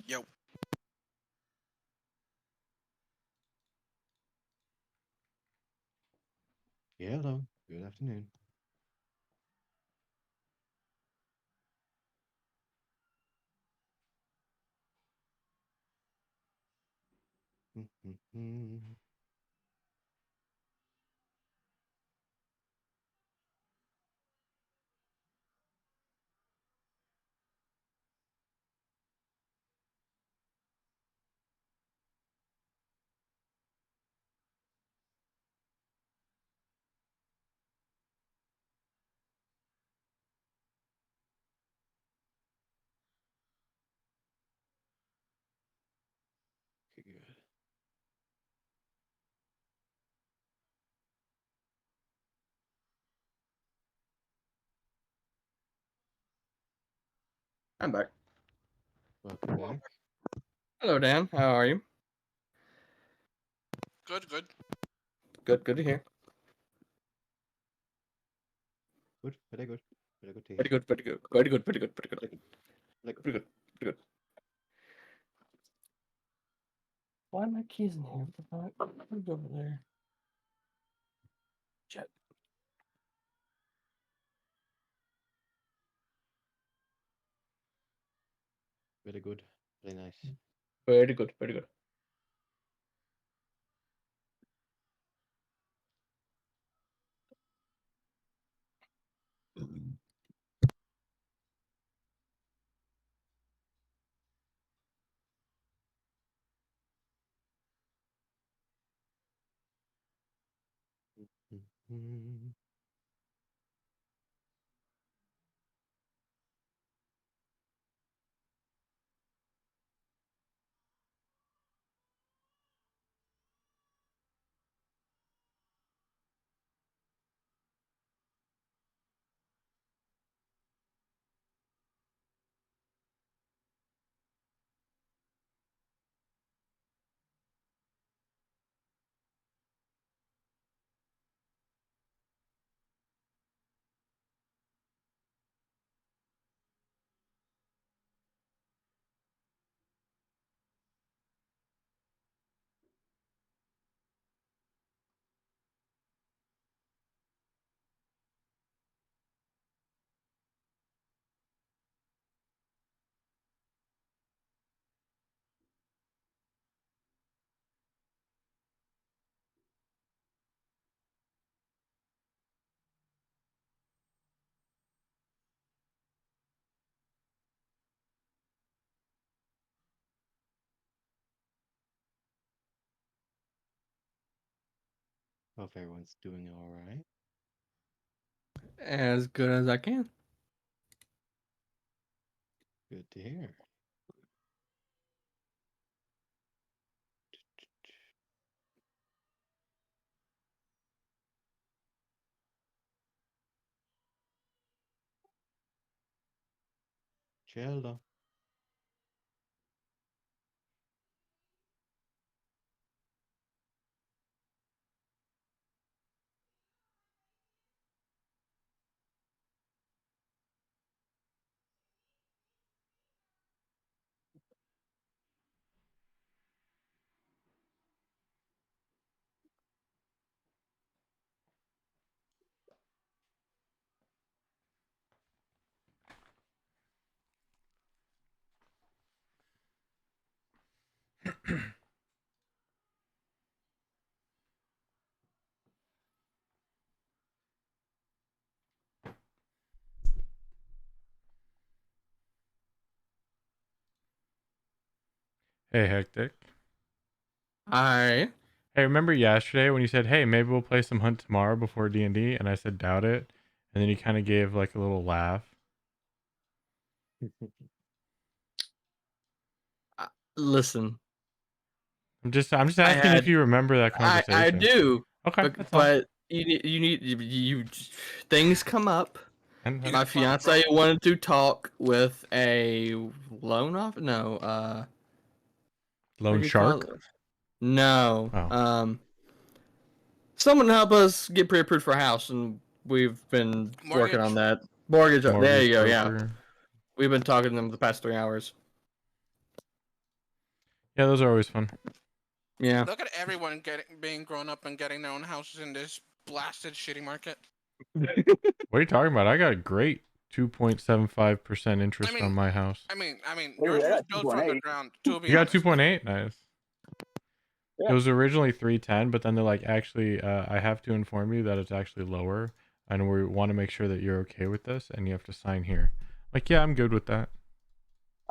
Yo. Yeah, hello. Good afternoon. Okay, good. I'm back. Welcome back. Hello, Dan. How are you? Good, good. Good. Good to hear. Good, very good. Very good to Pretty hear. good. Pretty good. Pretty good. Pretty good. Pretty good. Very good. Very good. Pretty good. Pretty good. Why are my keys in here? What the fuck? Who's over there? Shit. Very good. Very nice. Very good. Very good. Mhm. Hope everyone's doing all right. As good as I can. Good to hear. Cello. Hey, Hectic. Hi. Hey, remember yesterday when you said, "Hey, maybe we'll play some Hunt tomorrow before D&D?" And I said, "Doubt it." And then you kind of gave like a little laugh. Listen, I'm just I asking if had, you remember that I conversation. do, Okay, but that's all. but you things come up. And You My got plans, bro? fiance wanted to talk with a loan off. No, what Lone do you call Shark. it? No, Oh, someone to help us get pre-approved for a house, and we've been working on Mortgage. that. Mortgage. There mortgage you go. Yeah, broker. we've been talking to them the past 3 hours. Yeah, those are always fun. Yeah. Look at everyone being grown up and getting their own houses in this blasted shitty market. What are you talking about? I got a great 2.75% interest on my house. I mean, Oh, yours yeah, was that's built from the 2.8. ground. To be You got honest, 2.8? Nice. Yeah. It was originally 310, but then they're like, actually, I have to inform you that it's actually lower, and we want to make sure that you're okay with this, and you have to sign here. Like, yeah, I'm good with that.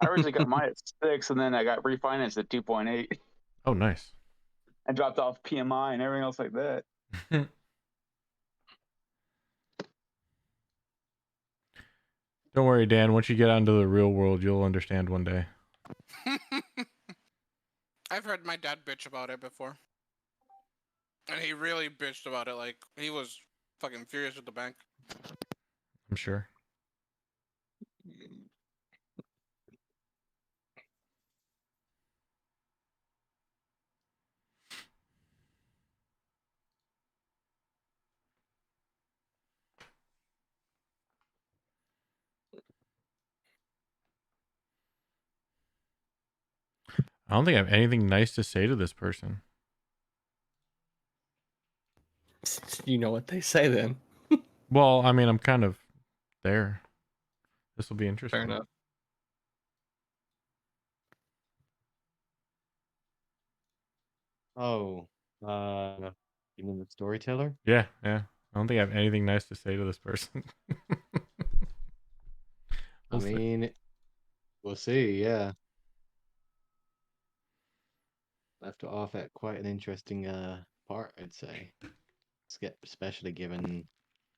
I originally got mine at 6, and then I got refinanced at 2.8. Oh, nice. I dropped off PMI and everything else like that. Don't worry, Dan. Once you get out into the real world, you'll understand one day. I've heard my dad bitch about it before, and he really bitched about it. Like he was fucking furious with the bank. I'm sure. I don't think I have anything nice to say to this person. You know what they say then. Well, I mean, I'm kind of there. This will be interesting. Fair enough. Oh, you mean the storyteller? Yeah. I don't think I have anything nice to say to this person. I mean, we'll see. Yeah, left off at quite an interesting part, I'd say. Especially given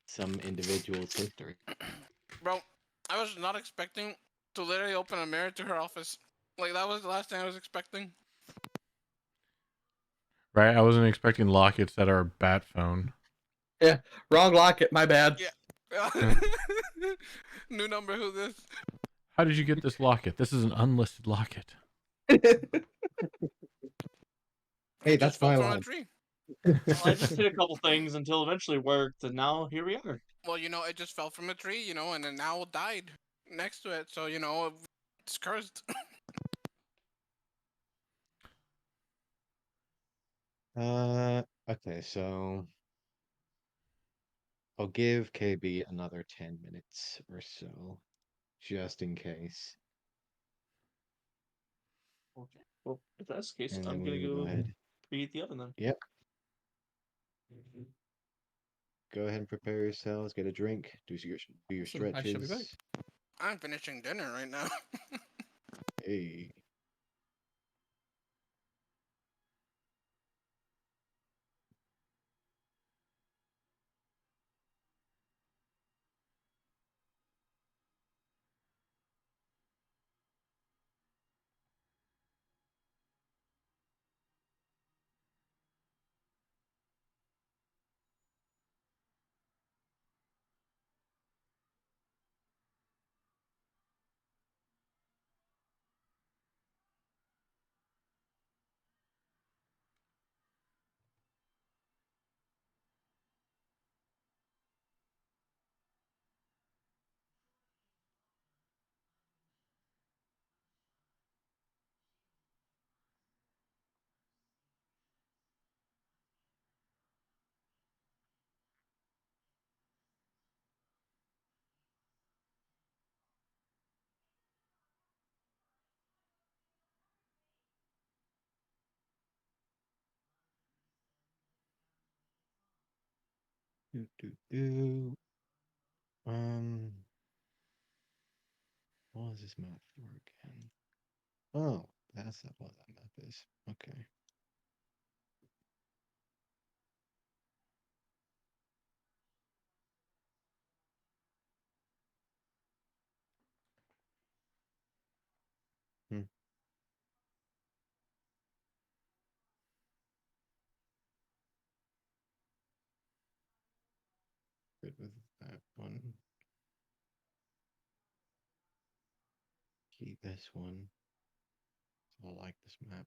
some individual's history. Bro, I was not expecting to literally open a mirror to her office. Like that was the last thing I was expecting. Right? I wasn't expecting lockets that are a bat phone. Yeah, wrong locket. My bad. Yeah. New number. Who this? How did you get this locket? This is an unlisted locket. Hey, It that's just fell my from a line. tree. Well, I just did a couple things until eventually worked, and now here we are. Well, it just fell from a tree, and then now it died next to it. So it's cursed. Okay, so I'll give KB another 10 minutes or so, just in case. Okay. Well, if that's the case, And I'm then gonna we will go go ahead. preheat the oven then. Yep. Go ahead and prepare yourselves, get a drink, do your Awesome, I shall be back. stretches. I'm finishing dinner right now. Hey. Do, do, do. What is this map for again? Oh, that's what that map is. Okay. Hmm. Good with that one. Keep this one. I like this map.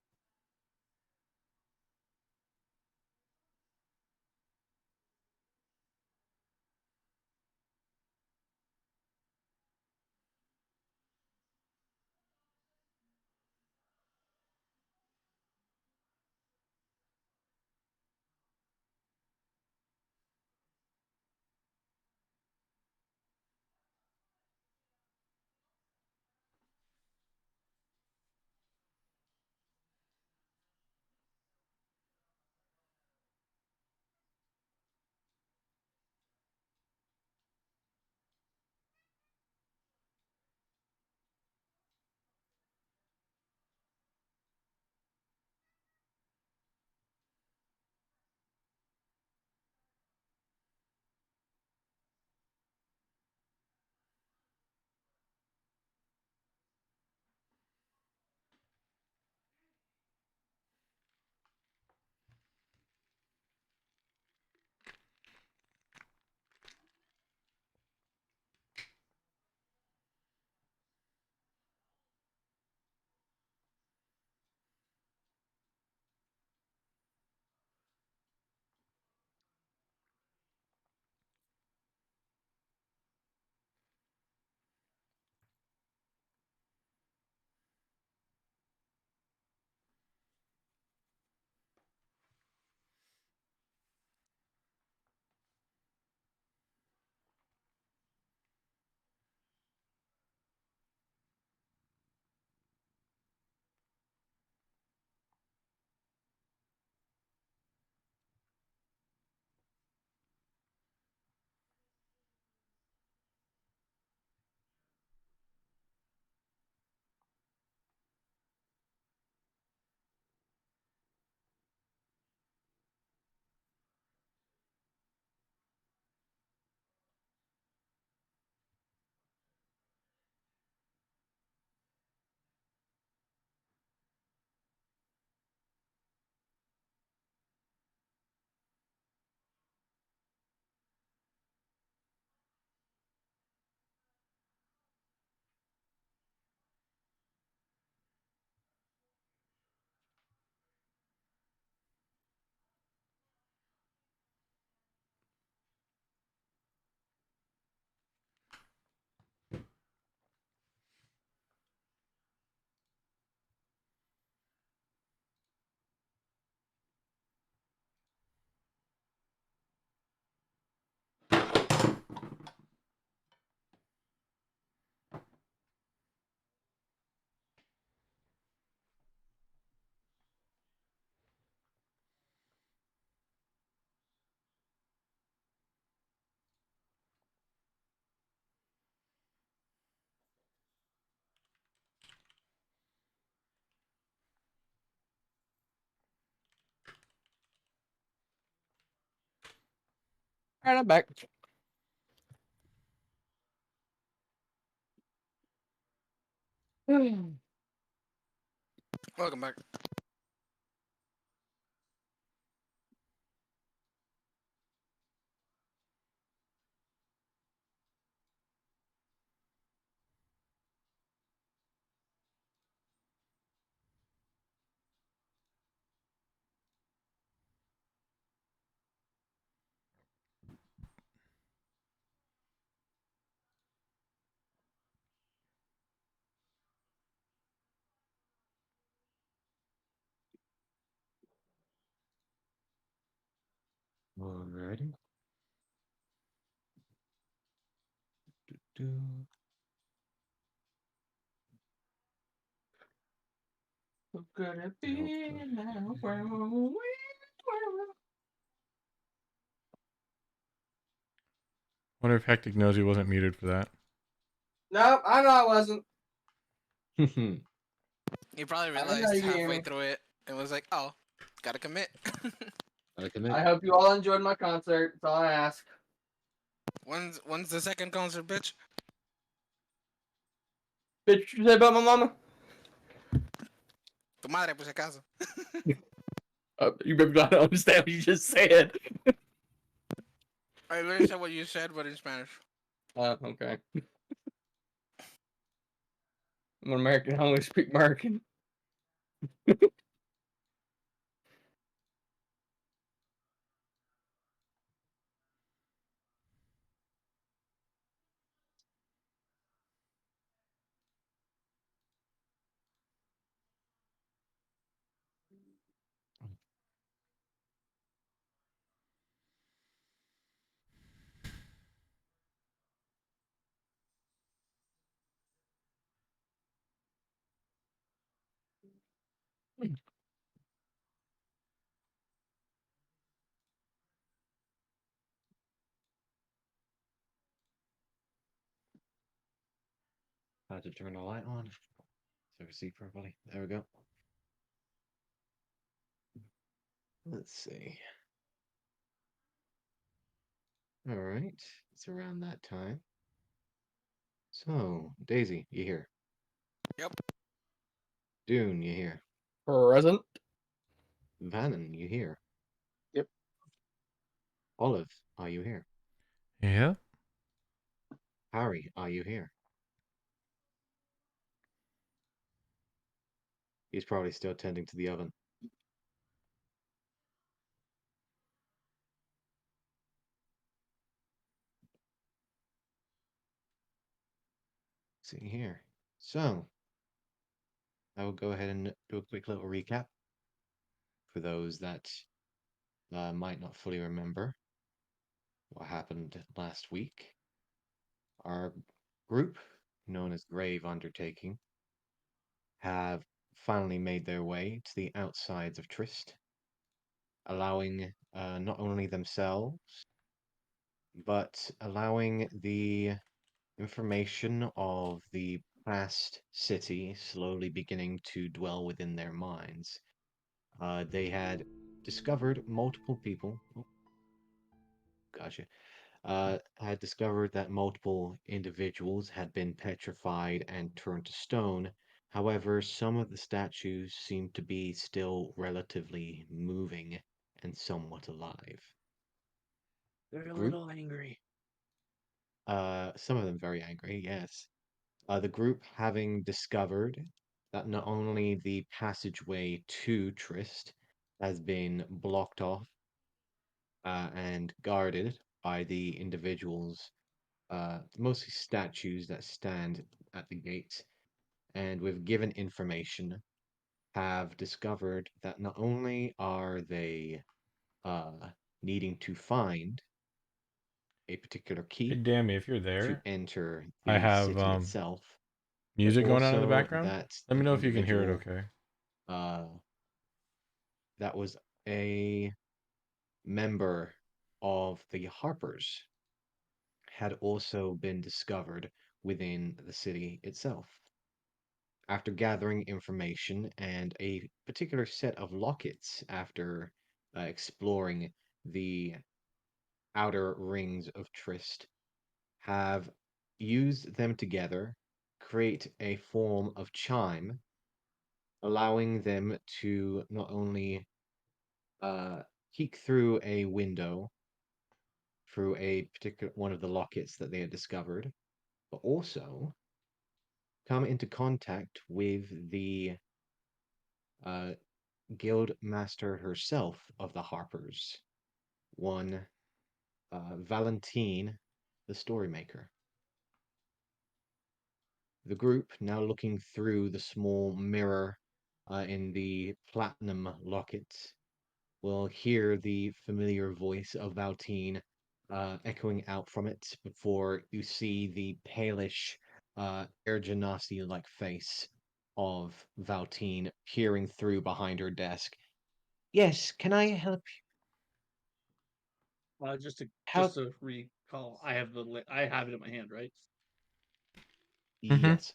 Alright, I'm back. Welcome back. Alrighty. Do. What could it I hope be so. now? Wonder if Hectic knows he wasn't muted for that. Nope, I know I wasn't. He probably I know realized you can hear halfway me. through it and was like, "Oh, gotta commit." I commit. I hope you all enjoyed my concert. That's all I ask. When's the second concert, bitch? Bitch, you say about my mama? Tu madre, por si acaso. You better not understand what you just said. I literally said what you said, but in Spanish. Okay. I'm an American. I only speak American. Had to turn the light on so I can see properly. There we go. Let's see. Alright, it's around that time. So, Daisy, you here? Yep. Dune, you here? Present. Vannon, you here? Yep. Olive, are you here? Yeah. Harry, are you here? He's probably still tending to the oven. See here. So, I will go ahead and do a quick little recap for those that might not fully remember what happened last week. Our group, known as Grave Undertaking, have finally made their way to the outsides of Trist, allowing not only themselves, but allowing the information of the past city slowly beginning to dwell within their minds. They had discovered multiple people. Oh, gotcha. Had discovered that multiple individuals had been petrified and turned to stone. However, some of the statues seemed to be still relatively moving and somewhat alive. They're a Group? little angry. Some of them very angry, yes. The group having discovered that not only the passageway to Trist has been blocked off and guarded by the individuals, mostly statues that stand at the gate, and with given information, have discovered that not only are they needing to find a particular Hey, key Dammy, if you're to there, enter I the have city itself, but music going on in the also background. that Let me an know if you can hear it. individual Okay. that was a member of the Harpers had also been discovered within the city itself. After gathering information and a particular set of lockets after exploring the outer rings of Trist have used them together, create a form of chime, allowing them to not only peek through a window through a particular one of the lockets that they had discovered, but also come into contact with the uh, guild master herself of the Harpers, one Valentine, the Storymaker. The group, now looking through the small mirror in the platinum locket, will hear the familiar voice of Valtine echoing out from it before you see the palish, Air Genasi-like face of Valtine peering through behind her desk. Yes, can I help Just to help? recall, I have I have it in my hand, right? Mm-hmm. Yes.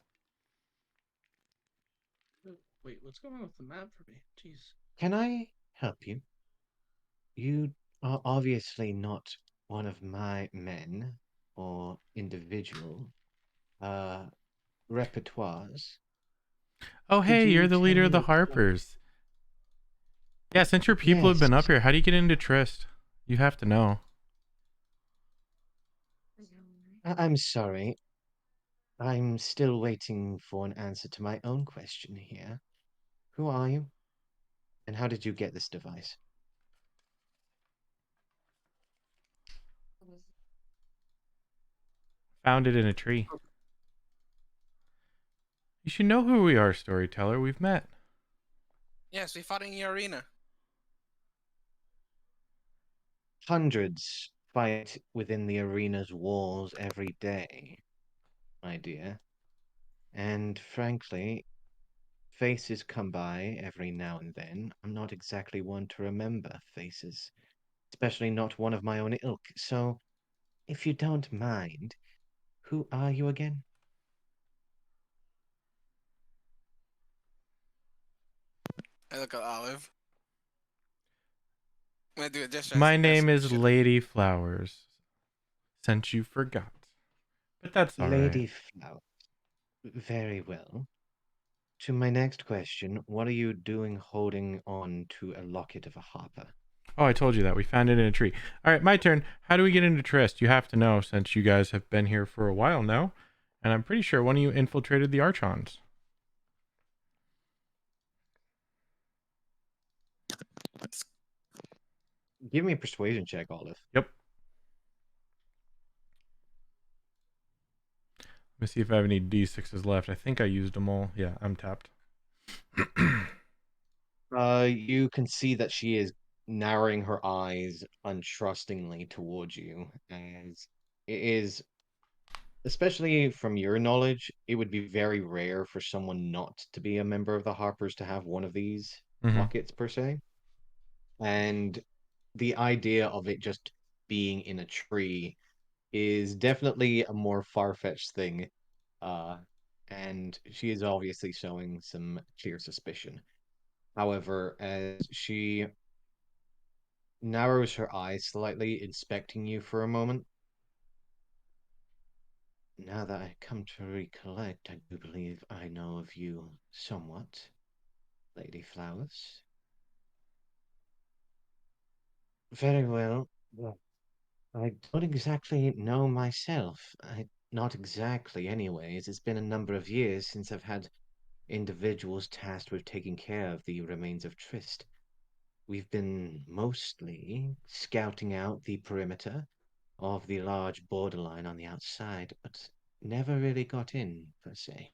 Wait, what's going on with the map for me? Jeez. Can I help you? You are obviously not one of my men or individual repertoires. Oh, Could hey, you you're the tell leader of me the what kind of... Harpers. Yeah, since your people have Yes, been up here, how do you get into Trist? You have to know. I'm sorry. I'm still waiting for an answer to my own question here. Who are you? And how did you get this device? Found it in a tree. You should know who we are, storyteller. We've met. Yes, we fought in the arena. Hundreds fight within the arena's walls every day, my dear. And frankly, faces come by every now and then. I'm not exactly one to remember faces, especially not one of my own ilk. So, if you don't mind, who are you again? I look at Olive. I'm gonna do a dish My as name is shit. Lady Flowers. Since you forgot. But that's all right. Lady Flower. Very well. To my next question, what are you doing holding on to a locket of a harper? Oh, I told you that. We found it in a tree. All right, my turn. How do we get into Trist? You have to know since you guys have been here for a while now. And I'm pretty sure one of you infiltrated the Archons. Give me a persuasion check, Olive. Yep. Let me see if I have any D6s left. I think I used them all. Yeah, I'm tapped. You can see that she is narrowing her eyes untrustingly towards you, as it is, especially from your knowledge, it would be very rare for someone not to be a member of the Harpers to have one of these Mm-hmm. lockets per se. And the idea of it just being in a tree is definitely a more far-fetched thing. Uh, and she is obviously showing some clear suspicion. However, as she narrows her eyes slightly, inspecting you for a moment. Now that I come to recollect, I do believe I know of you somewhat, Lady Flowers. Very well. Well, I don't exactly know myself. Not exactly, anyways. It's been a number of years since I've had individuals tasked with taking care of the remains of Trist. We've been mostly scouting out the perimeter of the large borderline on the outside, but never really got in, per se.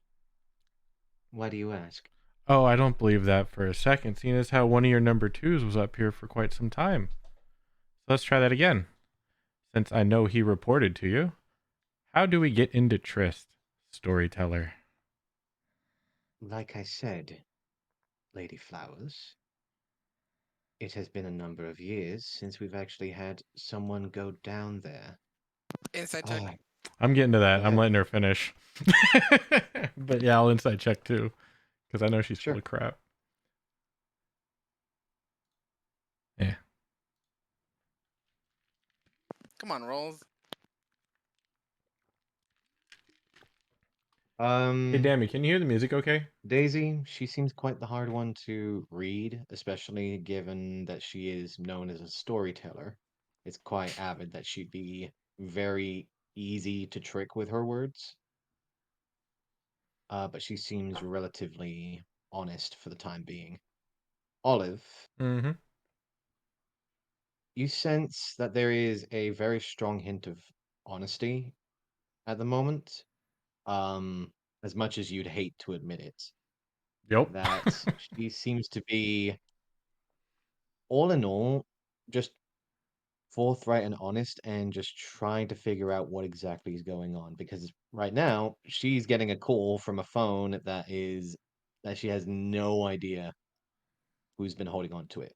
Why do you ask? Oh, I don't believe that for a second, seeing as how one of your number twos was up here for quite some time. So let's try that again. Since I know he reported to you. How do we get into Trist, storyteller? Like I said, Lady Flowers, it has been a number of years since we've actually had someone go down there. Inside check. Ah, I'm getting to that. go I'm ahead. letting her finish. But yeah, I'll inside check too. Because I know she's full Sure. of crap. Yeah. Come on, rolls. Hey, Dammy, can you hear the music okay? Daisy, she seems quite the hard one to read, especially given that she is known as a storyteller. It's quite avid that she'd be very easy to trick with her words. But she seems relatively honest for the time being. Olive, Mm-hmm. you sense that there is a very strong hint of honesty at the moment, as much as you'd hate to admit it. Yep. That she seems to be, all in all, just forthright and honest and just trying to figure out what exactly is going on. Because right now, she's getting a call from a phone that she has no idea who's been holding on to it.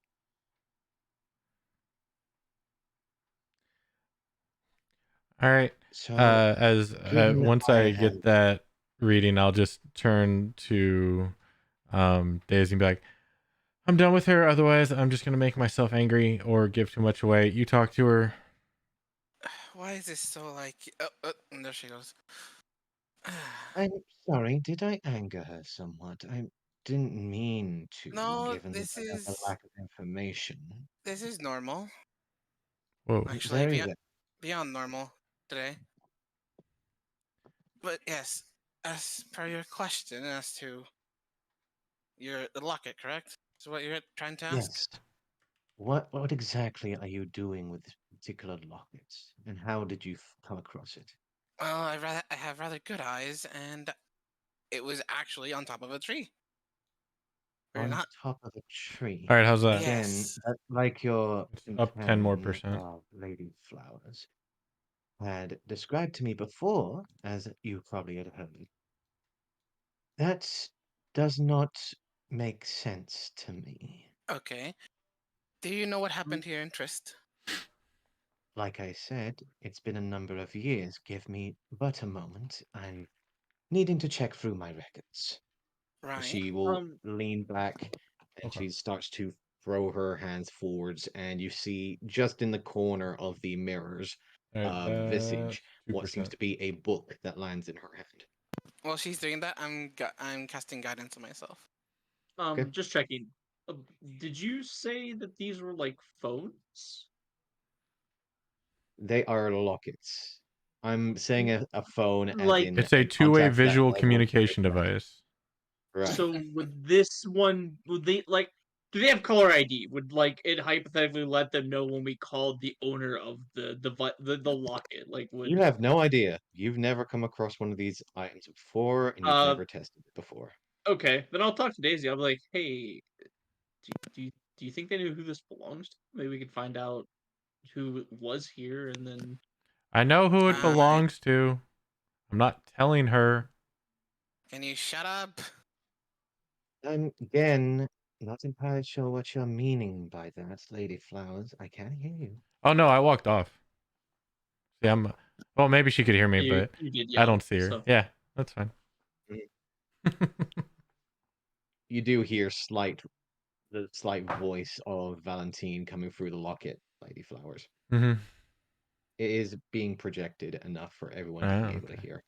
All right. So, As given that once I I have, get that reading, I'll just turn to Daisy and be like, I'm done with her. Otherwise, I'm just gonna make myself angry or give too much away. You talk to her. Why is this so like? And there she goes. I'm sorry, did I anger her somewhat? I didn't mean to, No, given this the is lack of information. normal. Whoa. Actually, Very well. beyond normal today. But yes, as per your question as to the locket, correct? Is what you're trying to ask? Yes. What exactly are you doing with this particular locket, and how did you come across it? Well, I have rather good eyes, and it was actually on top of a tree. Or On not? top of a tree. All right. How's that? Again, Yes. like your It's up 10 more companion percent. Lady Flowers had described to me before, as you probably had heard, that does not make sense to me. Okay. Do you know what Mm. happened to your interest? Like I said, it's been a number of years. Give me but a moment. I'm needing to check through my records. Right. She will Um, lean back and Okay. she starts to throw her hands forwards, and you see just in the corner of the mirrors All right. That's visage what seems 2%. to be a book that lands in her hand. While she's doing that, I'm casting guidance on myself. Okay. just checking. Uh, did you say that these were like phones? They are lockets. I'm saying a phone as Like, in It's a a two-way contact that visual level communication right. device. Right. so would this one, would they like, do they have caller ID? Would like it hypothetically let them know when we called the owner of the locket? Like, You would have no idea. You've never come across one of these items before, and you've uh never tested it before. okay, then I'll talk to Daisy. I'll be like, hey, do you think they knew who this belongs to? Maybe we could find out who was here, and then I know who it Right. belongs to. I'm not telling her. Can you shut up? I'm again not entirely sure what you're meaning by that, Lady Flowers. I can't hear you. Oh no, I walked off. See, I'm. Well, maybe she could hear me, you but you did I yell. don't see her. So Yeah, that's fine. You do hear the slight voice of Valentine coming through the locket, Lady Flowers. Mm-hmm. It is being projected enough for everyone to Oh, be able to okay. hear.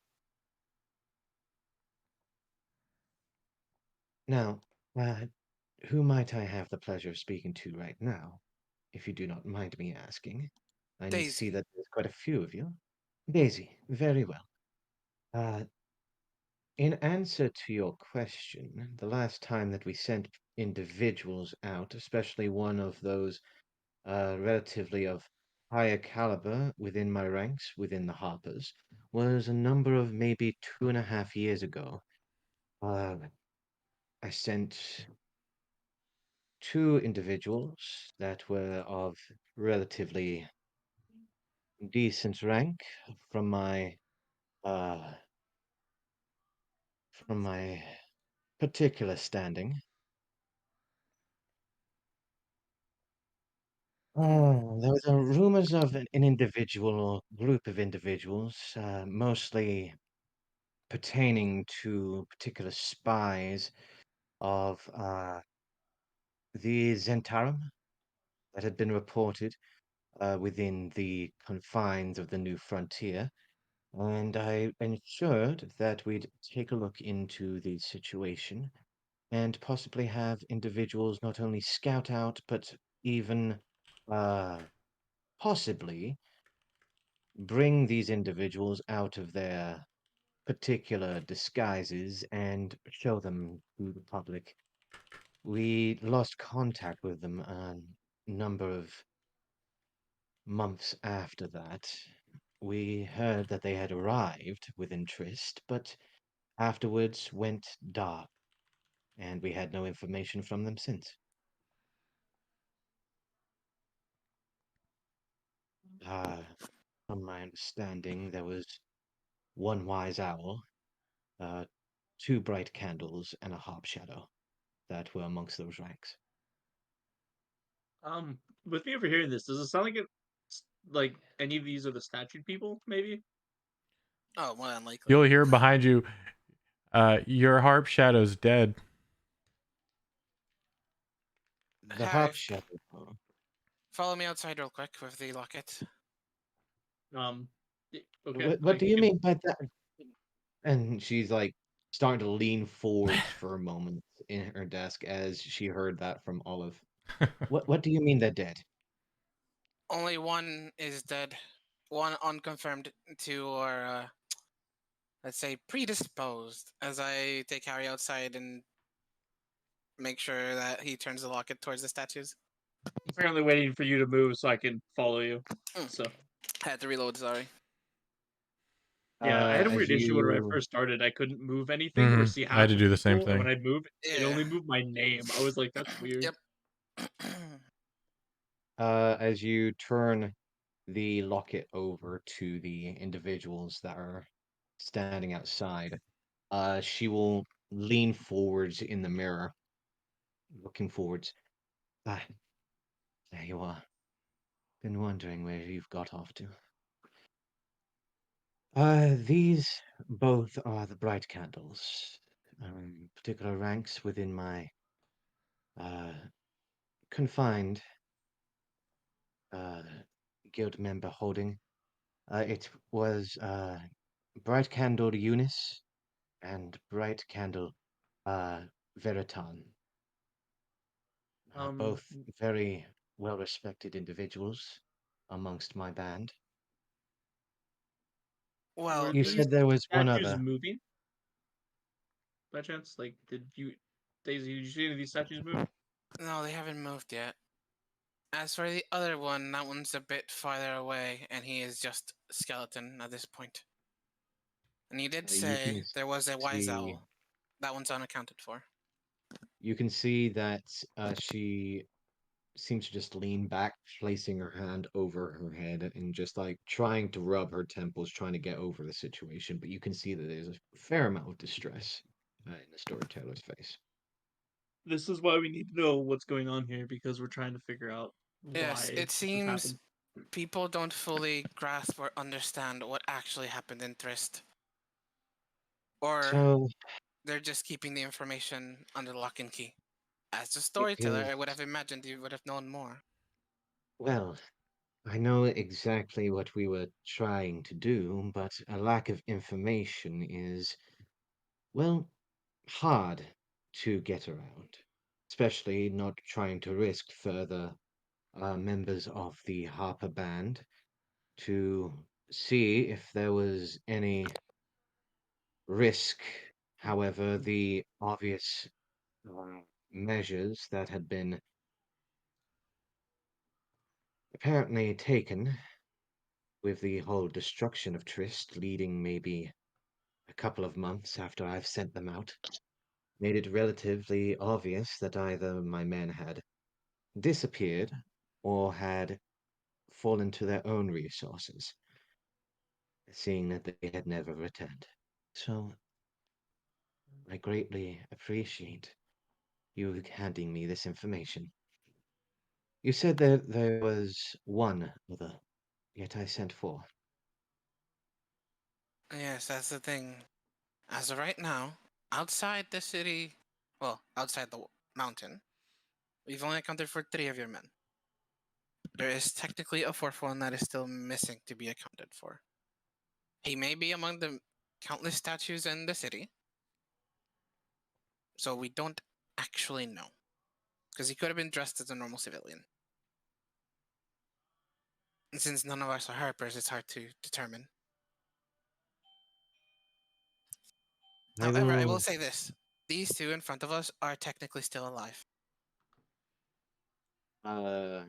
Now, who might I have the pleasure of speaking to right now, if you do not mind me asking? I need to see Daisy. that there's quite a few of you. Daisy, very well. Uh, in answer to your question, the last time that we sent individuals out, especially one of those relatively of higher caliber within my ranks, within the Harpers, was a number of maybe 2.5 years ago. Uh, I sent two individuals that were of relatively decent rank from my uh, from my particular standing. Hmm. Oh, there was rumors of an individual or group of individuals, mostly pertaining to particular spies of the Zentarum that had been reported. within the confines of the new frontier, and I ensured that we'd take a look into the situation and possibly have individuals not only scout out, but even uh, possibly bring these individuals out of their particular disguises and show them to the public. We lost contact with them a number of months after that. We heard that they had arrived with interest, but afterwards went dark, and we had no information from them since. Uh, from my understanding, there was one wise owl, uh, two bright candles, and a harp shadow that were amongst those ranks. With me overhearing this, does it sound like like any of these are the statued people? Maybe. Oh, more than likely. You'll hear behind you, your harp shadow's dead. The Harry, harp shadow. follow me outside real quick with the locket. Okay. What do you mean by that? And she's like starting to lean forwards for a moment in her desk as she heard that from Olive. What do you mean they're dead? Only one is dead. One unconfirmed. Two are, let's say, predisposed. As I take Harry outside and make sure that he turns the locket towards the statues. Apparently waiting for you to move so I can follow you. Mm. So I had to reload, sorry. yeah, I had a As weird issue when I you first started. I couldn't move anything or see I had half to of do the same people, and when thing. I'd move, it Yeah. only moved my name. I was like, that's weird. Yep. as you turn the locket over to the individuals that are standing outside, she will lean forwards in the mirror, looking forwards. Ah, there you are. Been wondering where you've got off to. These both are the bright candles. Particular ranks within my uh, confined uh, guild member holding. It was bright candle Eunice and bright candle uh, Veritan. Um, Both very well respected individuals amongst my band. Well, were You these said there was one statues other. moving by chance? Like, Daisy, did you see any of these statues move? no, they haven't moved yet. As for the other one, that one's a bit farther away, and he is just a skeleton at this point. And you did You say can there was a wise see. owl. That one's unaccounted for. You can see that she seems to just lean back, placing her hand over her head and just like trying to rub her temples, trying to get over the situation. But you can see that there's a fair amount of distress in the storyteller's face. This is why we need to know what's going on here because we're trying to figure out Yes, why it this has seems happened. people don't fully grasp or understand what actually happened in Thrist. Or So they're just keeping the information under lock and key. As a it storyteller, is, I would have imagined you would have known more. well, I know exactly what we were trying to do, but a lack of information is, well, hard to get around, especially not trying to risk further members of the Harper Band to see if there was any risk. However, the obvious uh, measures that had been apparently taken with the whole destruction of Trist leading maybe a couple of months after I've sent them out made it relatively obvious that either my men had disappeared or had fallen to their own resources, seeing that they had never returned. So I greatly appreciate you handing me this information. You said that there was one other, yet I sent four. Yes, that's the thing. As of right now, outside the city, well, outside the mountain, we've only accounted for 3 of your men. there is technically a fourth one that is still missing to be accounted for. He may be among the countless statues in the city, so we don't actually know. Because he could have been dressed as a normal civilian. And since none of us are harpers, it's hard to determine. I However, I will will. say this. These two in front of us are technically still alive. Uh,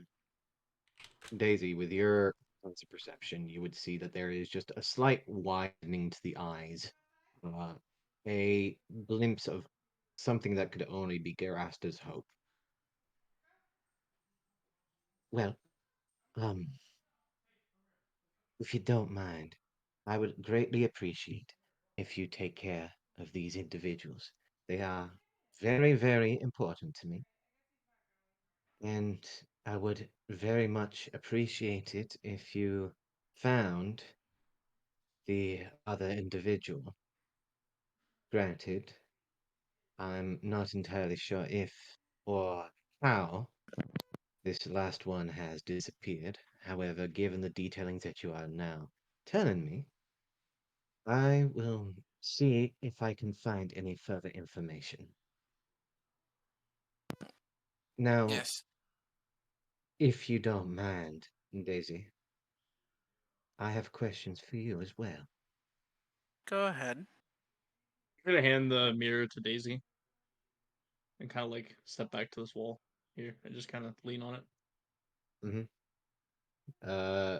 Daisy, with your sense of perception, you would see that there is just a slight widening to the eyes, uh, a glimpse of something that could only be grasped as hope. Well, um, if you don't mind, I would greatly appreciate if you take care of these individuals. They are very, very important to me, and I would very much appreciate it if you found the other individual. Granted, I'm not entirely sure if or how this last one has disappeared. However, given the detailings that you are now telling me, I will see if I can find any further information. Now, Yes. if you don't mind, Daisy, I have questions for you as well. Go ahead. I'm gonna hand the mirror to Daisy and kind of like step back to this wall here and just kind of lean on it. Mm-hmm. Uh,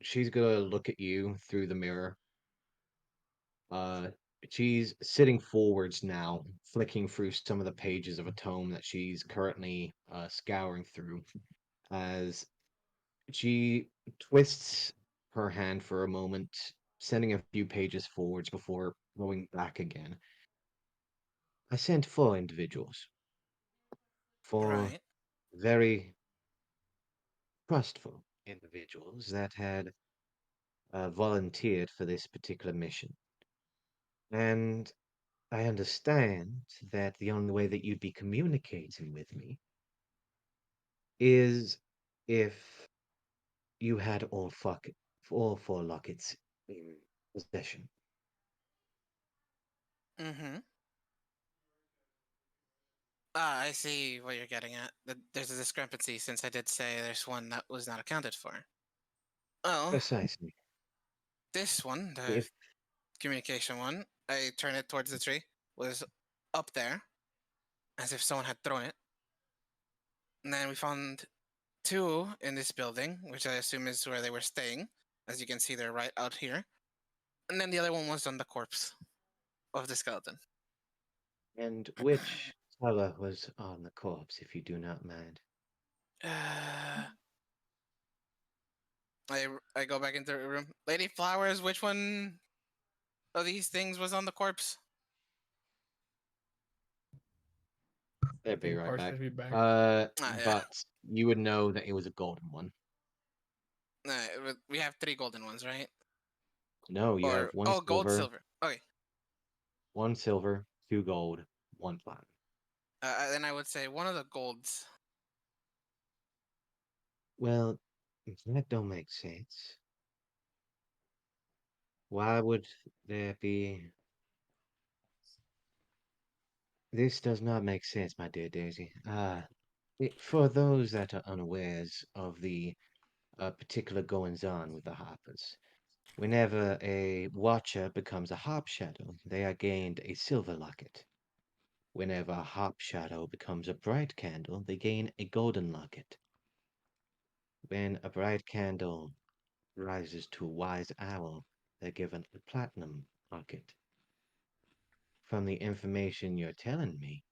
she's gonna look at you through the mirror. Uh, she's sitting forwards now, flicking through some of the pages of a tome that she's currently scouring through as she twists her hand for a moment, sending a few pages forwards before going back again. I sent 4 individuals, 4 Right. very trustful individuals that had volunteered for this particular mission. And I understand that the only way that you'd be communicating with me is if you had all 4 lockets in possession. Mm-hmm. Ah, I see what you're getting at. There's a discrepancy since I did say there's one that was not accounted for. Well, Precisely. this one, the If communication one, I turn it towards the tree, was up there, as if someone had thrown it. And then we found 2 in this building, which I assume is where they were staying. As you can see, they're right out here. And then the other one was on the corpse of the skeleton. and which color was on the corpse, if you do not mind? Uh, I go back into the room. Lady Flowers, which one of these things was on the corpse? They'd be Getting right partial back. feedback. Yeah. But you would know that it was a golden one. We have 3 golden ones, right? No, you Or have one oh, gold, silver, silver. Okay. 1 silver, 2 gold, 1 platinum. Then I would say one of the golds. Well, that don't make sense. Why would there be? This does not make sense, my dear Daisy. For those that are unawares of the particular goings on with the Harpers, whenever a Watcher becomes a Harp Shadow, they are gained a silver locket. Whenever a Harp Shadow becomes a Bright Candle, they gain a golden locket. When a Bright Candle rises to a Wise Owl, they're given a Platinum locket. From the information you're telling me,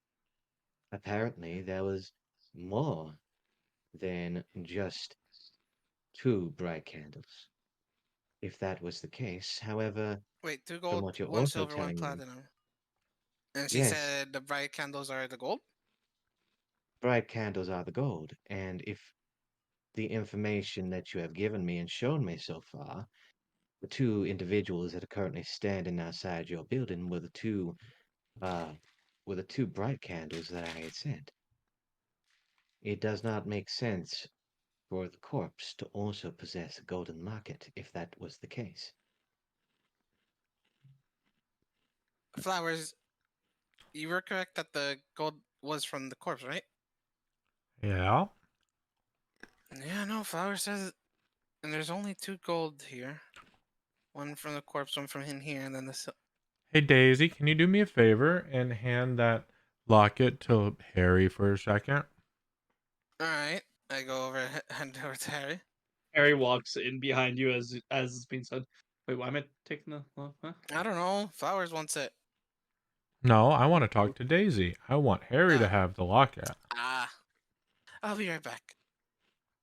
apparently there was more than just 2 bright candles. If that was the case, however, Wait, 2 from gold, what you're 1 also silver, 1 telling me, platinum. And she yes, said the bright candles are the gold? bright candles are the gold. And if the information that you have given me and shown me so far, the 2 individuals that are currently standing outside your building uh, were the 2 bright candles that I had sent. It does not make sense for the corpse to also possess a golden market if that was the case. Flowers, you were correct that the gold was from the corpse, right? Yeah. Yeah, no, Flowers says, and there's only 2 gold here. One from the corpse, one from in here, and then the. Hey Daisy, can you do me a favor and hand that locket to Harry for a second? All right, I go over, hand over to Harry. Harry walks in behind you as it's being said. Wait, why am I taking the? Huh? I don't know. Flowers wants it. No, I want to talk to Daisy. I want Harry to Ah. have the locket. I'll be right back.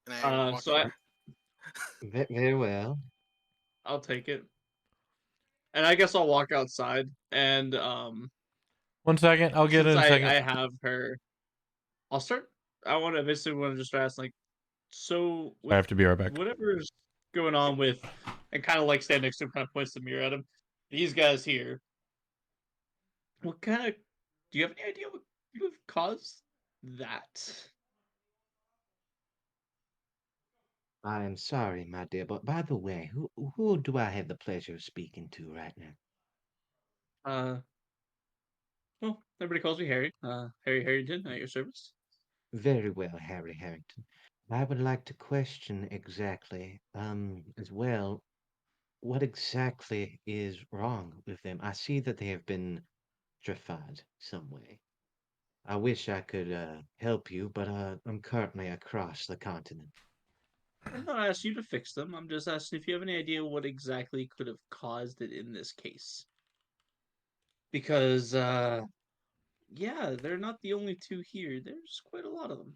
And I walk So over. Very well. I'll take it, and I guess I'll walk outside. And 1 second, I'll get it since in a second. I have her, I'll start. I want to basically want to just ask like, so I have to be right back. whatever's going on with, and kind of like stand next to him, kind of points the mirror at him. These guys here. What kind of? Do you have any idea what could have caused that? I am sorry, my dear, but by the way, who do I have the pleasure of speaking to right now? Well, everybody calls me Harry. Harry Harrington at your service. Very well, Harry Harrington. I would like to question exactly, as well, what exactly is wrong with them? I see that they have been petrified some way. I wish I could help you, but I'm currently across the continent. I'm not asking you to fix them. I'm just asking if you have any idea what exactly could have caused it in this case. Because, yeah, they're not the only 2 here. There's quite a lot of them.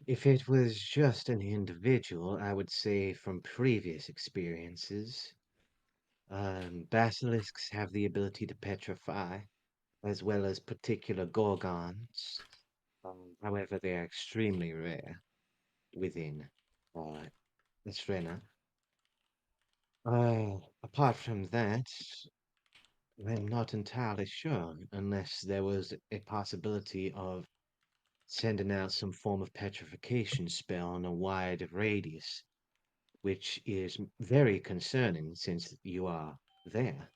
If it was just an individual, I would say from previous experiences, basilisks have the ability to petrify, as well as particular gorgons. However, they are extremely rare within uh, Essrena. Apart from that, I'm not entirely sure, unless there was a possibility of sending out some form of petrification spell on a wide radius, which is very concerning since you are there.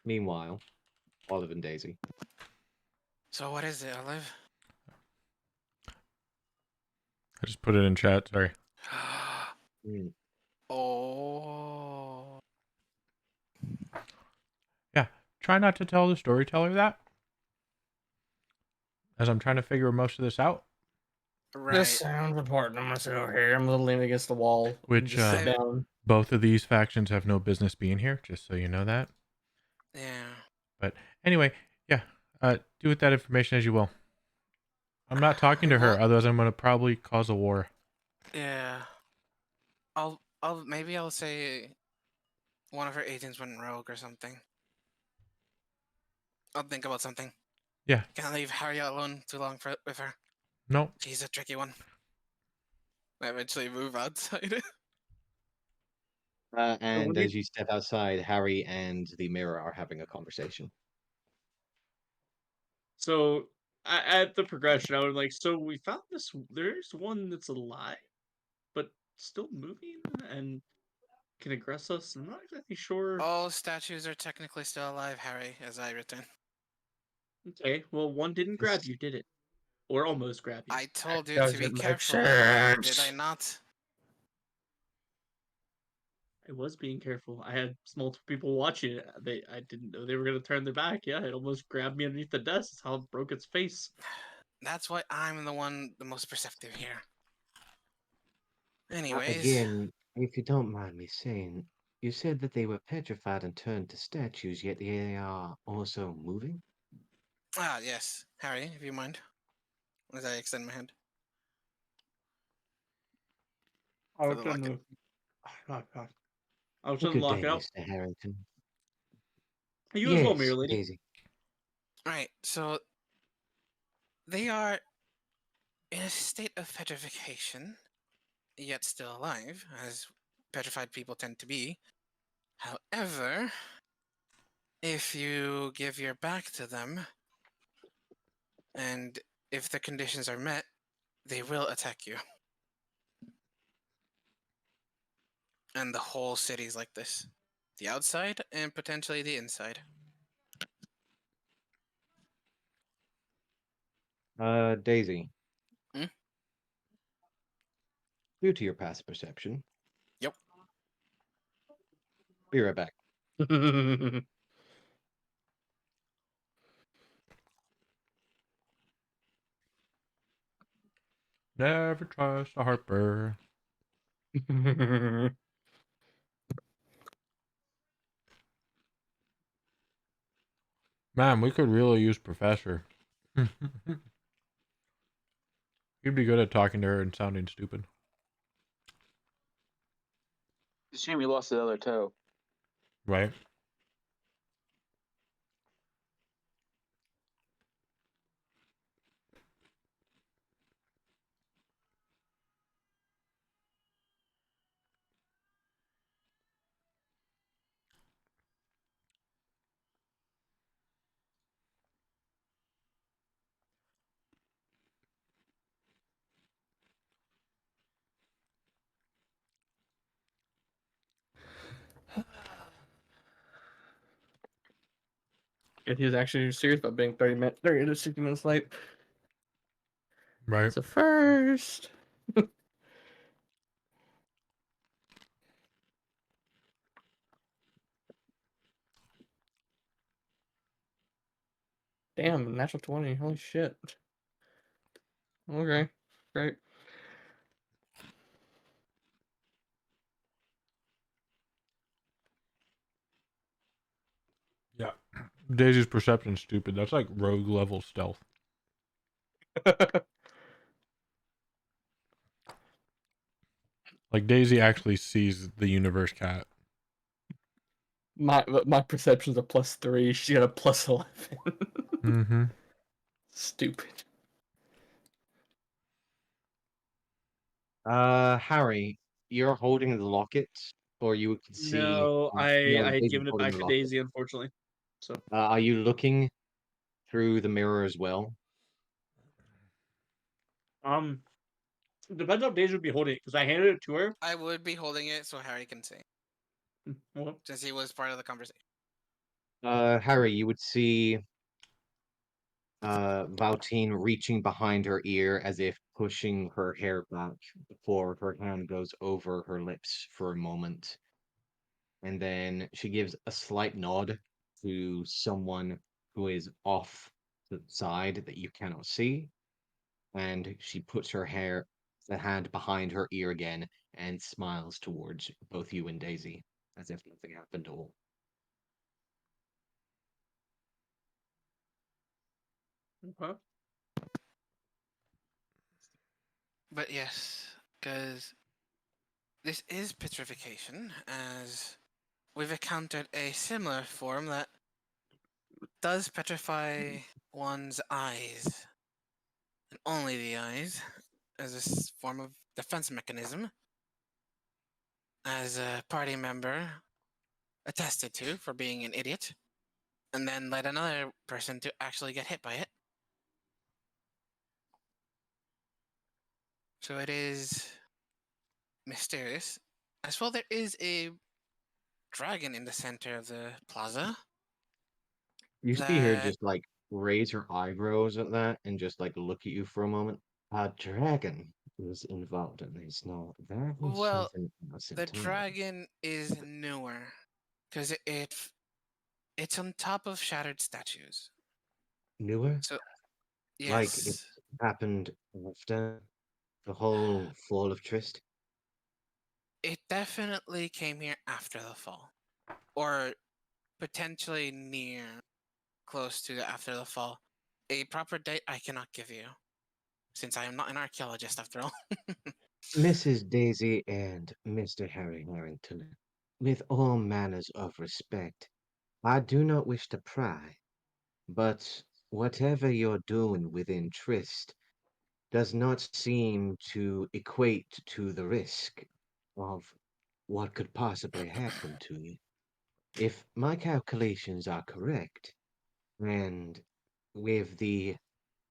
Meanwhile, Olive and Daisy. So what is it, Olive? I just put it in chat, sorry. Hmm. Oh. Yeah, try not to tell the storyteller that. As I'm trying to figure most of this out. Right. This sounds important. I'm gonna sit over here. I'm gonna lean against the wall. and Which, just sit down. Both of these factions have no business being here, just so you know that. Yeah. But anyway, yeah, do with that information as you will. I'm not talking to her, Well, otherwise I'm going to probably cause a war. yeah. Maybe I'll say one of her agents went rogue or something. I'll think about something. Yeah. Can't leave Harry alone too long with her. No. She's a tricky one. I eventually move outside. And as you step outside, Harry and the mirror are having a conversation. So, at the progression, I would like, so we found this, there's one that's alive, but still moving and can aggress us. I'm not exactly sure. All statues are technically still alive, Harry, as I return. Okay, well, one didn't grab you, did it? Or almost grab you. I told you to be Doesn't make careful, did I sense. not? I was being careful. I had multiple people watching it. I didn't know they were gonna turn their back. Yeah, it almost grabbed me underneath the desk. That's how it broke its face. That's why I'm the most perceptive here. Anyways. Again, if you don't mind me saying, you said that they were petrified and turned to statues, yet they are also moving? Ah, yes. Harry, if you mind. As I extend my hand. I For was the trying locket. to. I was A trying to good lock day, it up. Mr. Harrington. You as well, Mirror Yes, Lady. Daisy. Right, so they are in a state of petrification, yet still alive, as petrified people tend to be. However, if you give your back to them, And if the conditions are met, they will attack you. And the whole city's like this. The outside and potentially the inside. Daisy. Hmm? Due to your past perception, Yep. be right back. Never trust a Harper. Man, we could really use Professor. He'd be good at talking to her and sounding stupid. It's a shame you lost the other toe. Right? If he was actually serious about being 30 to 60 minutes late. Right. It's a first. Damn, natural 20. Holy shit. Okay, great. Yeah. Daisy's perception's stupid. That's like rogue level stealth. Like Daisy actually sees the universe cat. My perception's a +3. She got a +11. Mm-hmm. Stupid. Harry, you're holding the locket, or you can see. No, No, I had Daisy's given it holding back the to locket. Daisy, unfortunately. So Are you looking through the mirror as well? depends how Daisy would be holding it because I handed it to her. I would be holding it so Harry can see, Well, since he was part of the conversation. Harry, you would see Valtine reaching behind her ear as if pushing her hair back before her hand goes over her lips for a moment. And then she gives a slight nod to someone who is off to the side that you cannot see. And she puts the hand behind her ear again and smiles towards both you and Daisy as if nothing happened at all. okay. But yes, because this is petrification, as we've encountered a similar form that does petrify one's eyes, and only the eyes, as a form of defense mechanism, as a party member attested to for being an idiot, and then led another person to actually get hit by it. So it is mysterious. As well, there is a dragon in the center of the plaza. You see her That just like raise her eyebrows at that and just like look at you for a moment. A dragon is involved in this. No, that is well, something else the entirely. dragon is newer because it's on top of shattered statues. Newer? So Like yes, it's happened after the whole fall of Trist? it definitely came here after the fall, or potentially near close to after the fall. A proper date I cannot give you, since I am not an archaeologist after all. Mrs. Daisy and Mr. Harry Harrington, with all manners of respect, I do not wish to pry, but whatever you're doing within Trist does not seem to equate to the risk of what could possibly happen to you. If my calculations are correct, and with the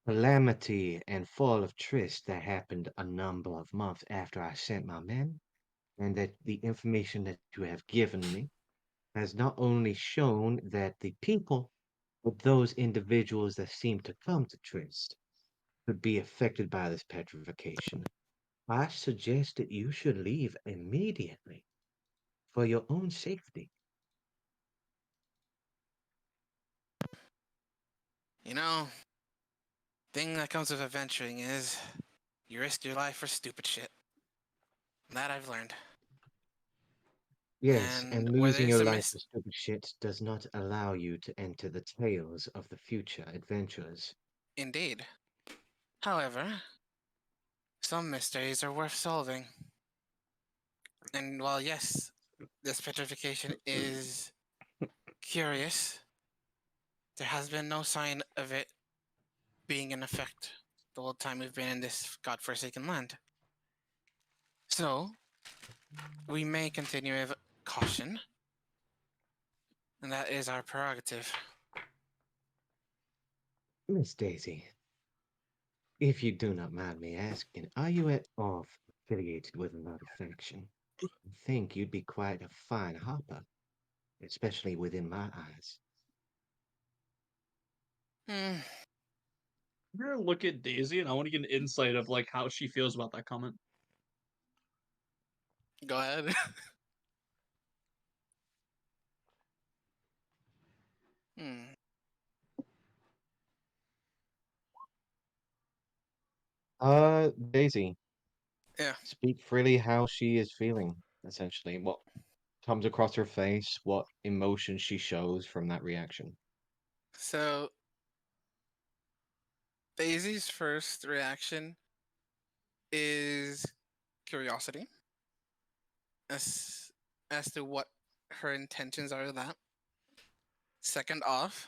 calamity and fall of Trist that happened a number of months after I sent my men, and that the information that you have given me has not only shown that the people, but those individuals that seem to come to Trist, could be affected by this petrification. I suggest that you should leave immediately for your own safety. You know, thing that comes with adventuring is you risk your life for stupid shit. That I've learned. Yes, And and where losing there's your a life for stupid shit does not allow you to enter the tales of the future adventurers. indeed. However, some mysteries are worth solving. And while yes, this petrification is curious, there has been no sign of it being in effect the whole time we've been in this godforsaken land. So, we may continue with caution, and that is our prerogative. Miss Daisy, if you do not mind me asking, are you at all affiliated with another faction? I think you'd be quite a fine hopper, especially within my eyes. Hmm, I'm gonna look at Daisy, and I want to get an insight of like how she feels about that comment. go ahead. Hmm. Daisy, Yeah. speak freely how she is feeling, essentially. What comes across her face, what emotion she shows from that reaction. So, Daisy's first reaction is curiosity as as to what her intentions are of that. Second off,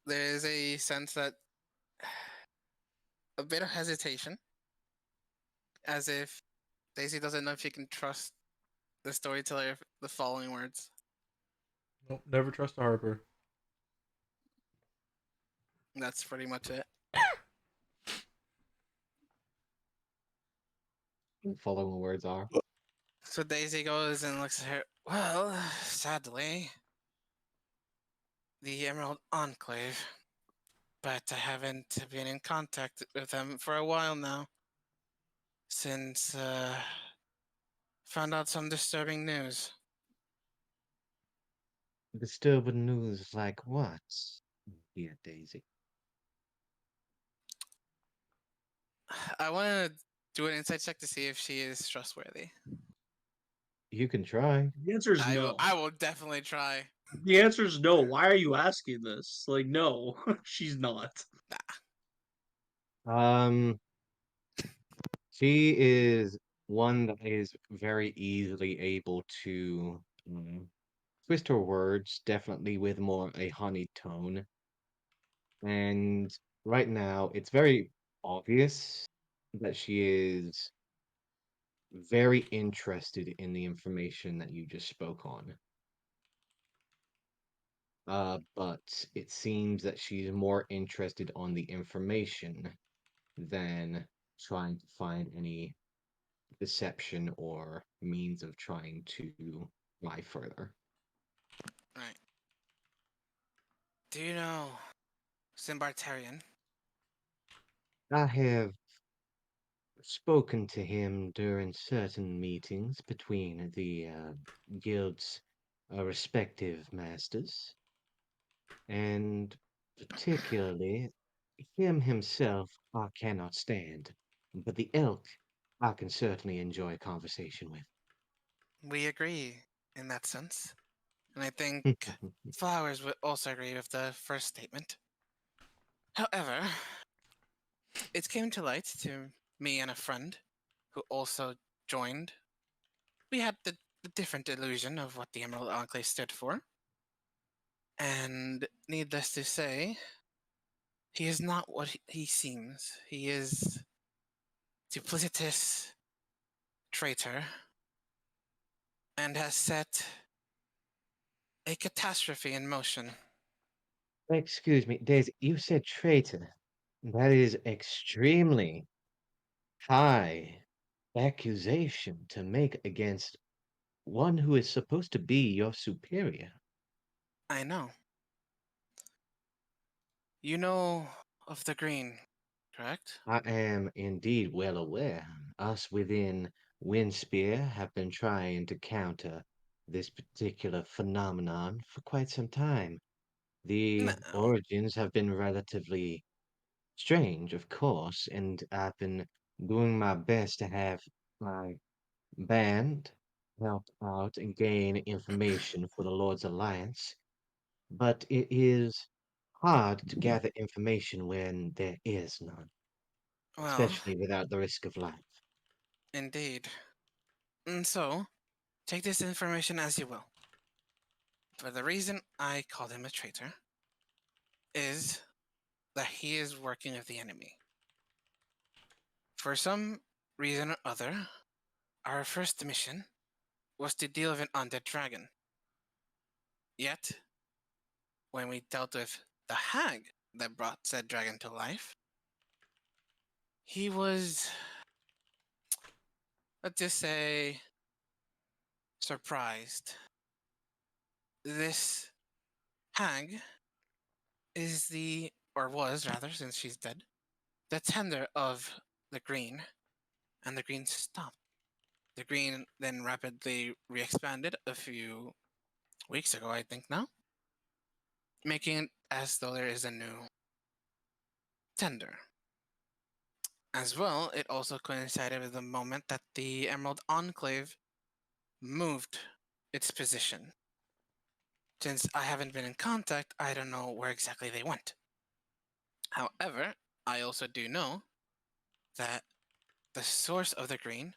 there is a sense that a bit of hesitation, as if Daisy doesn't know if she can trust the storyteller the following words. Nope, never trust a Harper. That's pretty much it. The following words are. So Daisy goes and looks at her. Well, sadly, the Emerald Enclave. But I haven't been in contact with them for a while now. Since found out some disturbing news. Disturbing news like what, dear Daisy? I want to do an insight check to see if she is trustworthy. You can try. The answer is I will. no. I will definitely try. The answer is no. Why are you asking this? Like, no, she's not. Um, she is one that is very easily able to twist her words, definitely with more a honey tone. And right now, it's very obvious that she is very interested in the information that you just spoke on. But it seems that she's more interested on the information than trying to find any deception or means of trying to lie further. Right. Do you know Simbartarian? I have spoken to him during certain meetings between the guild's respective masters, and particularly him himself I cannot stand, but the elk I can certainly enjoy a conversation with. We agree in that sense, and I think Flowers would also agree with the first statement. However, it came to light to me and a friend who also joined. We had the different illusion of what the Emerald Enclave stood for. And needless to say, he is not what he seems. He is duplicitous, traitor, and has set a catastrophe in motion. Excuse me, Daisy, you said traitor. That is extremely high accusation to make against one who is supposed to be your superior. I know. You know of the green, correct? I am indeed well aware. Us within Windspear have been trying to counter this particular phenomenon for quite some time. The No. origins have been relatively strange, of course, and I've been doing my best to have my band help out and gain information for the Lord's Alliance, but it is hard to gather information when there is none, Well, especially without the risk of life. indeed. And so, take this information as you will. But the reason I called him a traitor is that he is working with the enemy. For some reason or other, our first mission was to deal with an undead dragon. Yet, when we dealt with the hag that brought said dragon to life, he was, let's just say, surprised. This hag is or was rather, since she's dead, the tender of the green, and the green stopped. The green then rapidly re-expanded a few weeks ago, I think now, making it as though there is a new tender. As well, it also coincided with the moment that the Emerald Enclave moved its position. Since I haven't been in contact, I don't know where exactly they went. However, I also do know that the source of the green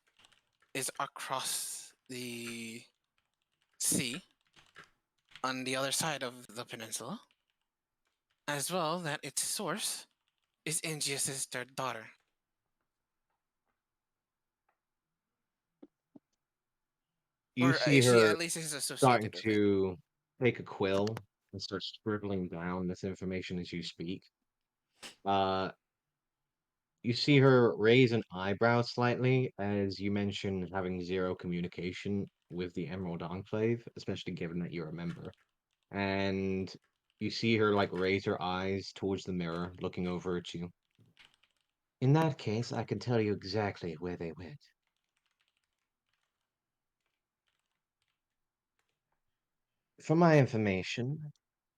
is across the sea on the other side of the peninsula, as well that its source is Ingius's third daughter. You Or see she her at least is starting associated with it. to take a quill and start scribbling down this information as you speak. Uh, you see her raise an eyebrow slightly as you mention having zero communication with the Emerald Enclave, especially given that you're a member. And you see her like raise her eyes towards the mirror, looking over at you. In that case, I can tell you exactly where they went. For my information,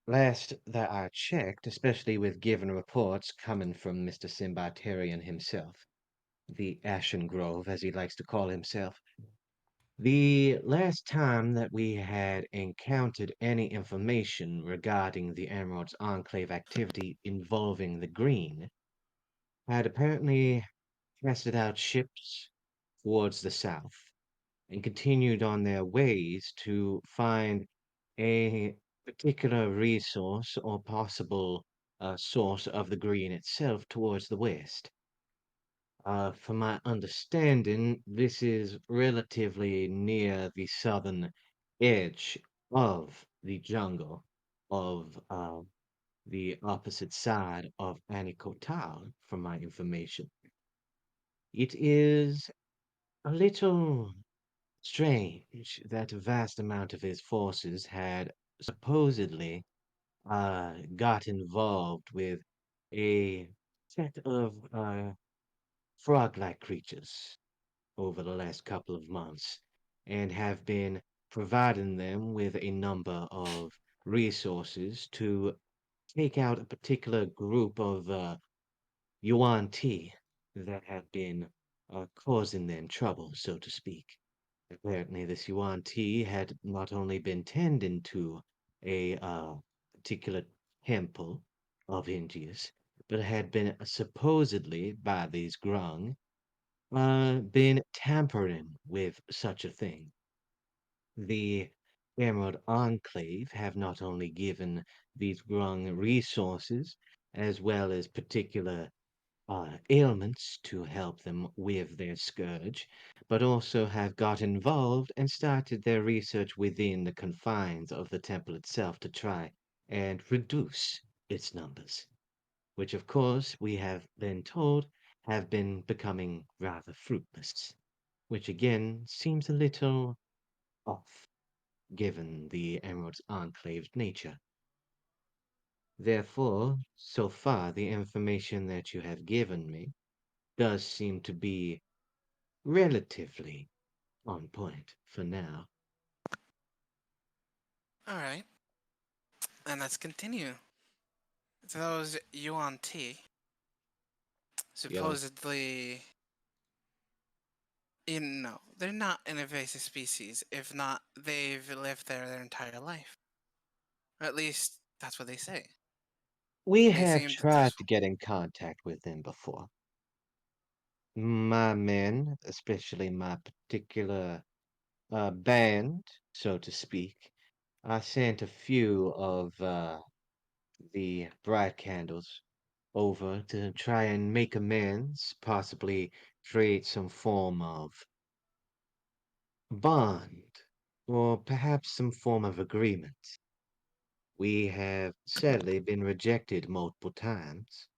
last that I checked, especially with given reports coming from Mr. Simbatarian himself, the Ashen Grove, as he likes to call himself, the last time that we had encountered any information regarding the Emerald's Enclave activity involving the Green had apparently casted out ships towards the south and continued on their ways to find a particular resource or possible source of the green itself towards the west. From my understanding, this is relatively near the southern edge of the jungle of the opposite side of Anikotal, from my information. It is a little strange that a vast amount of his forces had supposedly got involved with a set of frog-like creatures over the last couple of months and have been providing them with a number of resources to take out a particular group of yuan tea that have been causing them trouble, so to speak. Apparently, this yuan tea had not only been tending to a particular temple of India's, but had been supposedly by these grung been tampering with such a thing. The Emerald Enclave have not only given these grung resources as well as particular ailments to help them with their scourge, but also have got involved and started their research within the confines of the temple itself to try and reduce its numbers. which of course we have been told have been becoming rather fruitless, which again seems a little off, given the Emerald's Enclave's nature. Therefore, so far the information that you have given me does seem to be relatively on point for now. All right, and let's continue. Those yuan tea, Yellow. supposedly, they're not an invasive species. If not, they've lived there their entire life. Or at least that's what they say. We They have seem to tried to get in contact with them before. My men, especially my particular band, so to speak, I sent a few of the bright candles over to try and make amends, possibly create some form of bond, or perhaps some form of agreement. We have sadly been rejected multiple times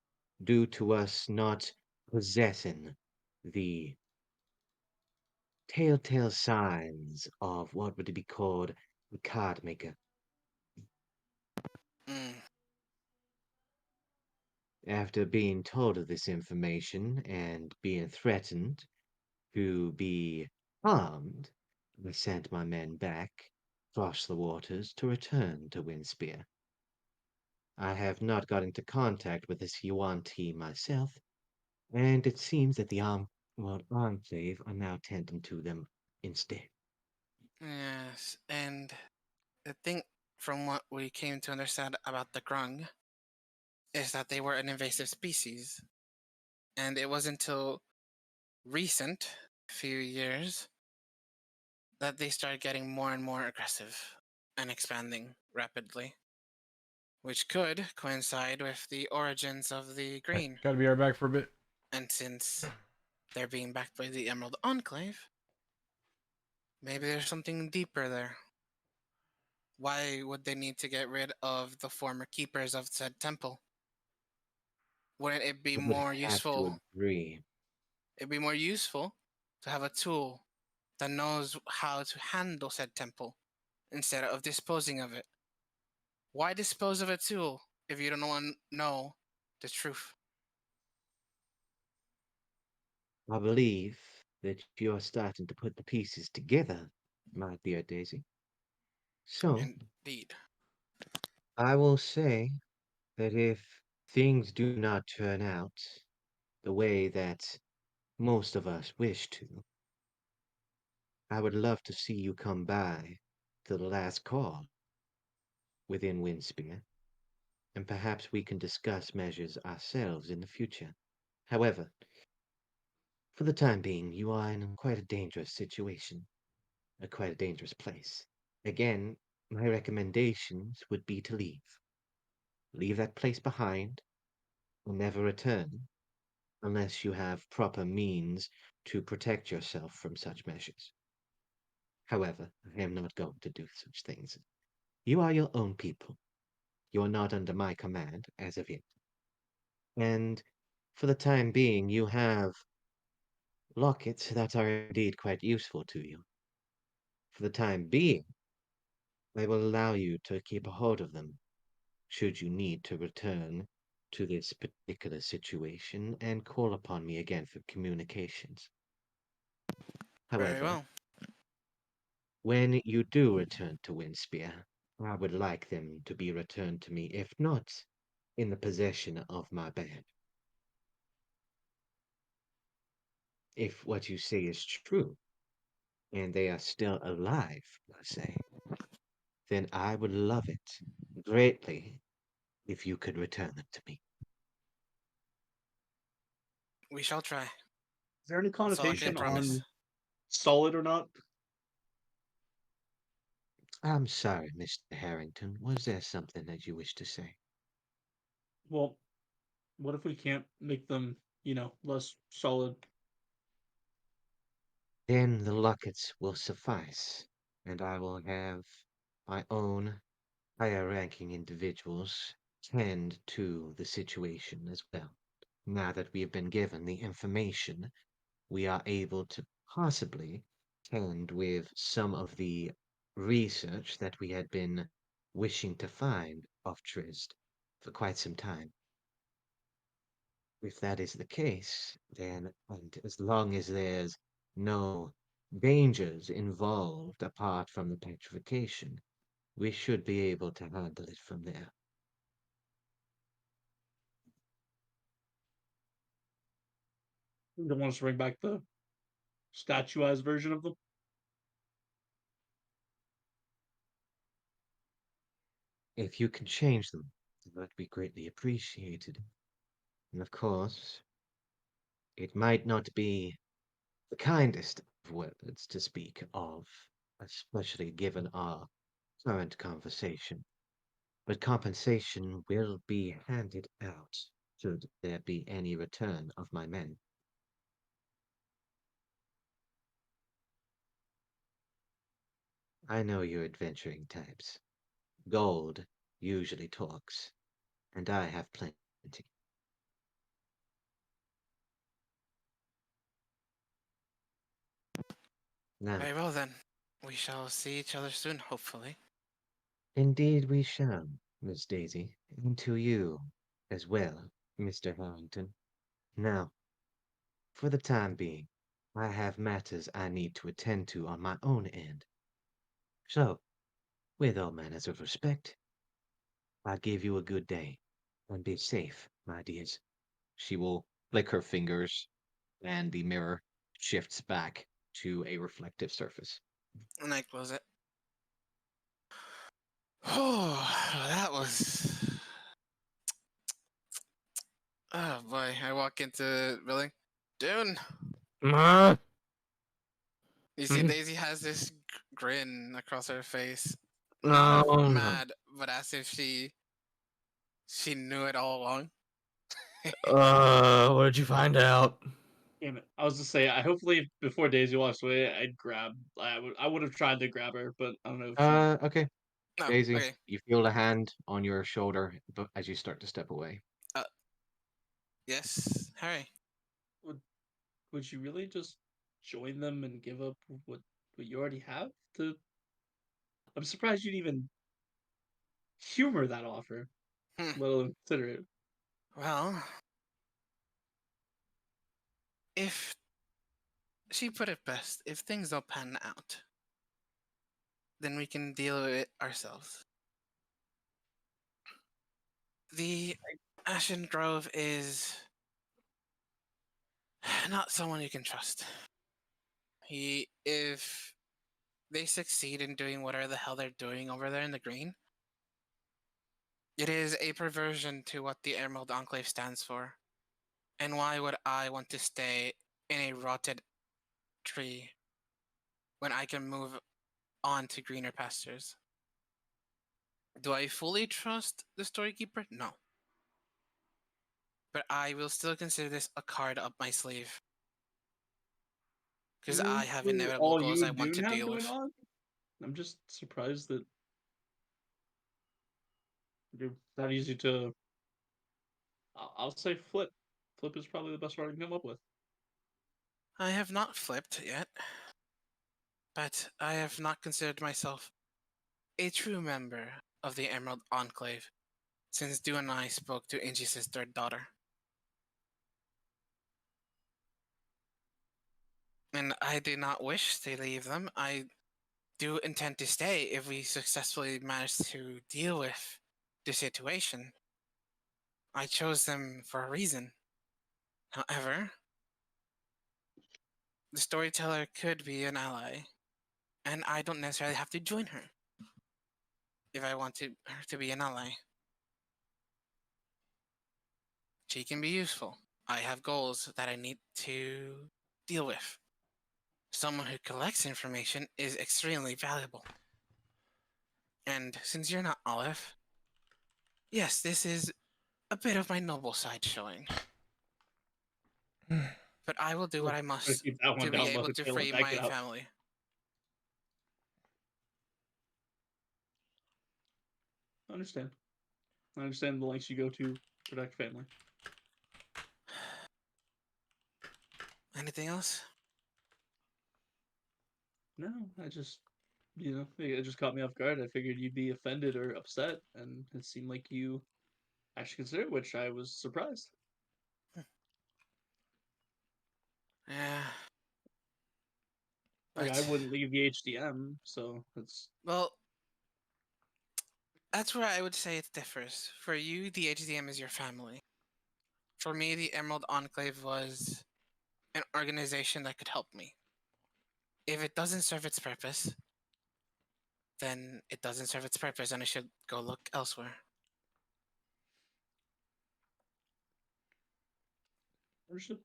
due to us not possessing the telltale signs of what would be called a card maker. mm, After being told of this information and being threatened to be harmed, I sent my men back across the waters to return to Windspear. I have not got into contact with this Yuan Ti myself, and it seems that the Enclave are now tending to them instead. yes, and I think from what we came to understand about the grung is that they were an invasive species, and it wasn't until recent few years that they started getting more and more aggressive and expanding rapidly, which could coincide with the origins of the Right, green. gotta be right back for a bit. And since they're being backed by the Emerald Enclave, maybe there's something deeper there. Why would they need to get rid of the former keepers of said temple? Wouldn't it be I would more have to useful? agree. It'd be more useful to have a tool that knows how to handle said temple instead of disposing of it. Why dispose of a tool if you don't know the truth? I believe that you are starting to put the pieces together, my dear Daisy. So, Indeed. I will say that if things do not turn out the way that most of us wish to, I would love to see you come by to the last call within Windspear, and perhaps we can discuss measures ourselves in the future. However, for the time being, you are in quite a dangerous situation, quite a dangerous place. Again, my recommendations would be to leave. Leave that place behind and never return unless you have proper means to protect yourself from such measures. However, I am not going to do such things. You are your own people. You are not under my command as of yet. And for the time being, you have lockets that are indeed quite useful to you. For the time being, I will allow you to keep a hold of them should you need to return to this particular situation and call upon me again for communications. Very However, well. when you do return to Windspear, I would like them to be returned to me, if not in the possession of my band. If what you say is true, and they are still alive, per se, then I would love it greatly if you could return them to me. We shall try. Is there any That's all I can connotation promise. on solid or not? I'm sorry, Mr. Harrington. Was there something that you wish to say? Well, what if we can't make them, less solid? Then the lockets will suffice, and I will have my own higher ranking individuals tend to the situation as well. Now that we have been given the information, we are able to possibly tend with some of the research that we had been wishing to find of Trist for quite some time. If that is the case, then, and as long as there's no dangers involved apart from the petrification, we should be able to handle it from there. You don't want us to bring back the statuized version of them? If you can change them, that would be greatly appreciated. And of course, it might not be the kindest of words to speak of, especially given our current conversation, but compensation will be handed out should there be any return of my men. I know you're adventuring types. Gold usually talks, and I have plenty. Now, Very well then. We shall see each other soon, hopefully. indeed we shall, Miss Daisy, and to you as well, Mr. Harrington. Now, for the time being, I have matters I need to attend to on my own end. So, with all manners of respect, I give you a good day, and be safe, my dears. She will flick her fingers, and the mirror shifts back to a reflective surface. And I close it. Oh, that was. Oh boy. I walk into the building. Dune! Ah, You see, Daisy has this grin across her face. no, Not of no. mad, but as if she knew it all along. What did you find out? Damn it! I was to say, I hopefully before Daisy walks away, I would have tried to grab her, but I don't know if she. Okay. No, Daisy, okay. you feel the hand on your shoulder as you start to step away. Yes, Harry. Would you really just join them and give up what you already have? To I'm surprised you'd even humor that offer, Hmm. let alone consider it. Well, if she put it best, if things don't pan out, then we can deal with it ourselves. The Ashen Grove is not someone you can trust. If they succeed in doing whatever the hell they're doing over there in the green, it is a perversion to what the Emerald Enclave stands for. And why would I want to stay in a rotted tree when I can move on to greener pastures? Do I fully trust the storekeeper? No. But I will still consider this a card up my sleeve. Because I have For inevitable all goals you I and want Dune to have deal going with. on, I'm just surprised that you're that easy to. I'll say flip. Flip is probably the best word I can come up with. I have not flipped yet, but I have not considered myself a true member of the Emerald Enclave since Du and I spoke to Ingis's third daughter. And I did not wish to leave them. I do intend to stay if we successfully manage to deal with the situation. I chose them for a reason. However, the storyteller could be an ally, and I don't necessarily have to join her if I want her to be an ally. She can be useful. I have goals that I need to deal with. Someone who collects information is extremely valuable. And since you're not Olive, yes, this is a bit of my noble side showing. But I will do what I Try to must keep that one to be down low. able to Can't let free that get my out. family. I understand. I understand the lengths you go to protect family. Anything else? No, I just, it just caught me off guard. I figured you'd be offended or upset, and it seemed like you actually considered it, which I was surprised. Yeah. Like, But, I wouldn't leave the HDM, so it's. well, that's where I would say it differs. For you, the HDM is your family. For me, the Emerald Enclave was an organization that could help me. If it doesn't serve its purpose, then it doesn't serve its purpose and I should go look elsewhere. Understood.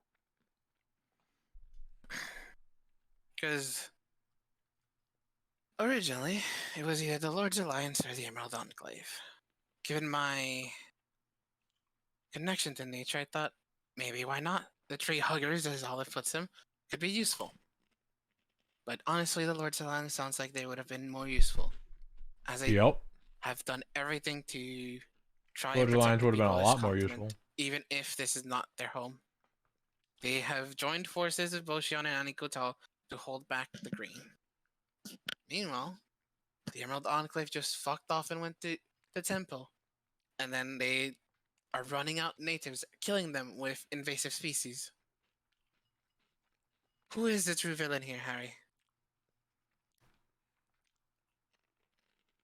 Because originally, it was either the Lord's Alliance or the Emerald Enclave. Given my connection to nature, I thought maybe why not? The tree huggers, as Olive puts them, could be useful. But honestly, the Lord's Alliance sounds like they would have been more useful, as they Yep. have done everything to try Lord's and protect Alliance the would have been people a of this lot more continent, useful. even if this is not their home. They have joined forces with Boshion and Anikotal to hold back the green. Meanwhile, the Emerald Enclave just fucked off and went to the temple. And then they are running out natives, killing them with invasive species. Who is the true villain here, Harry?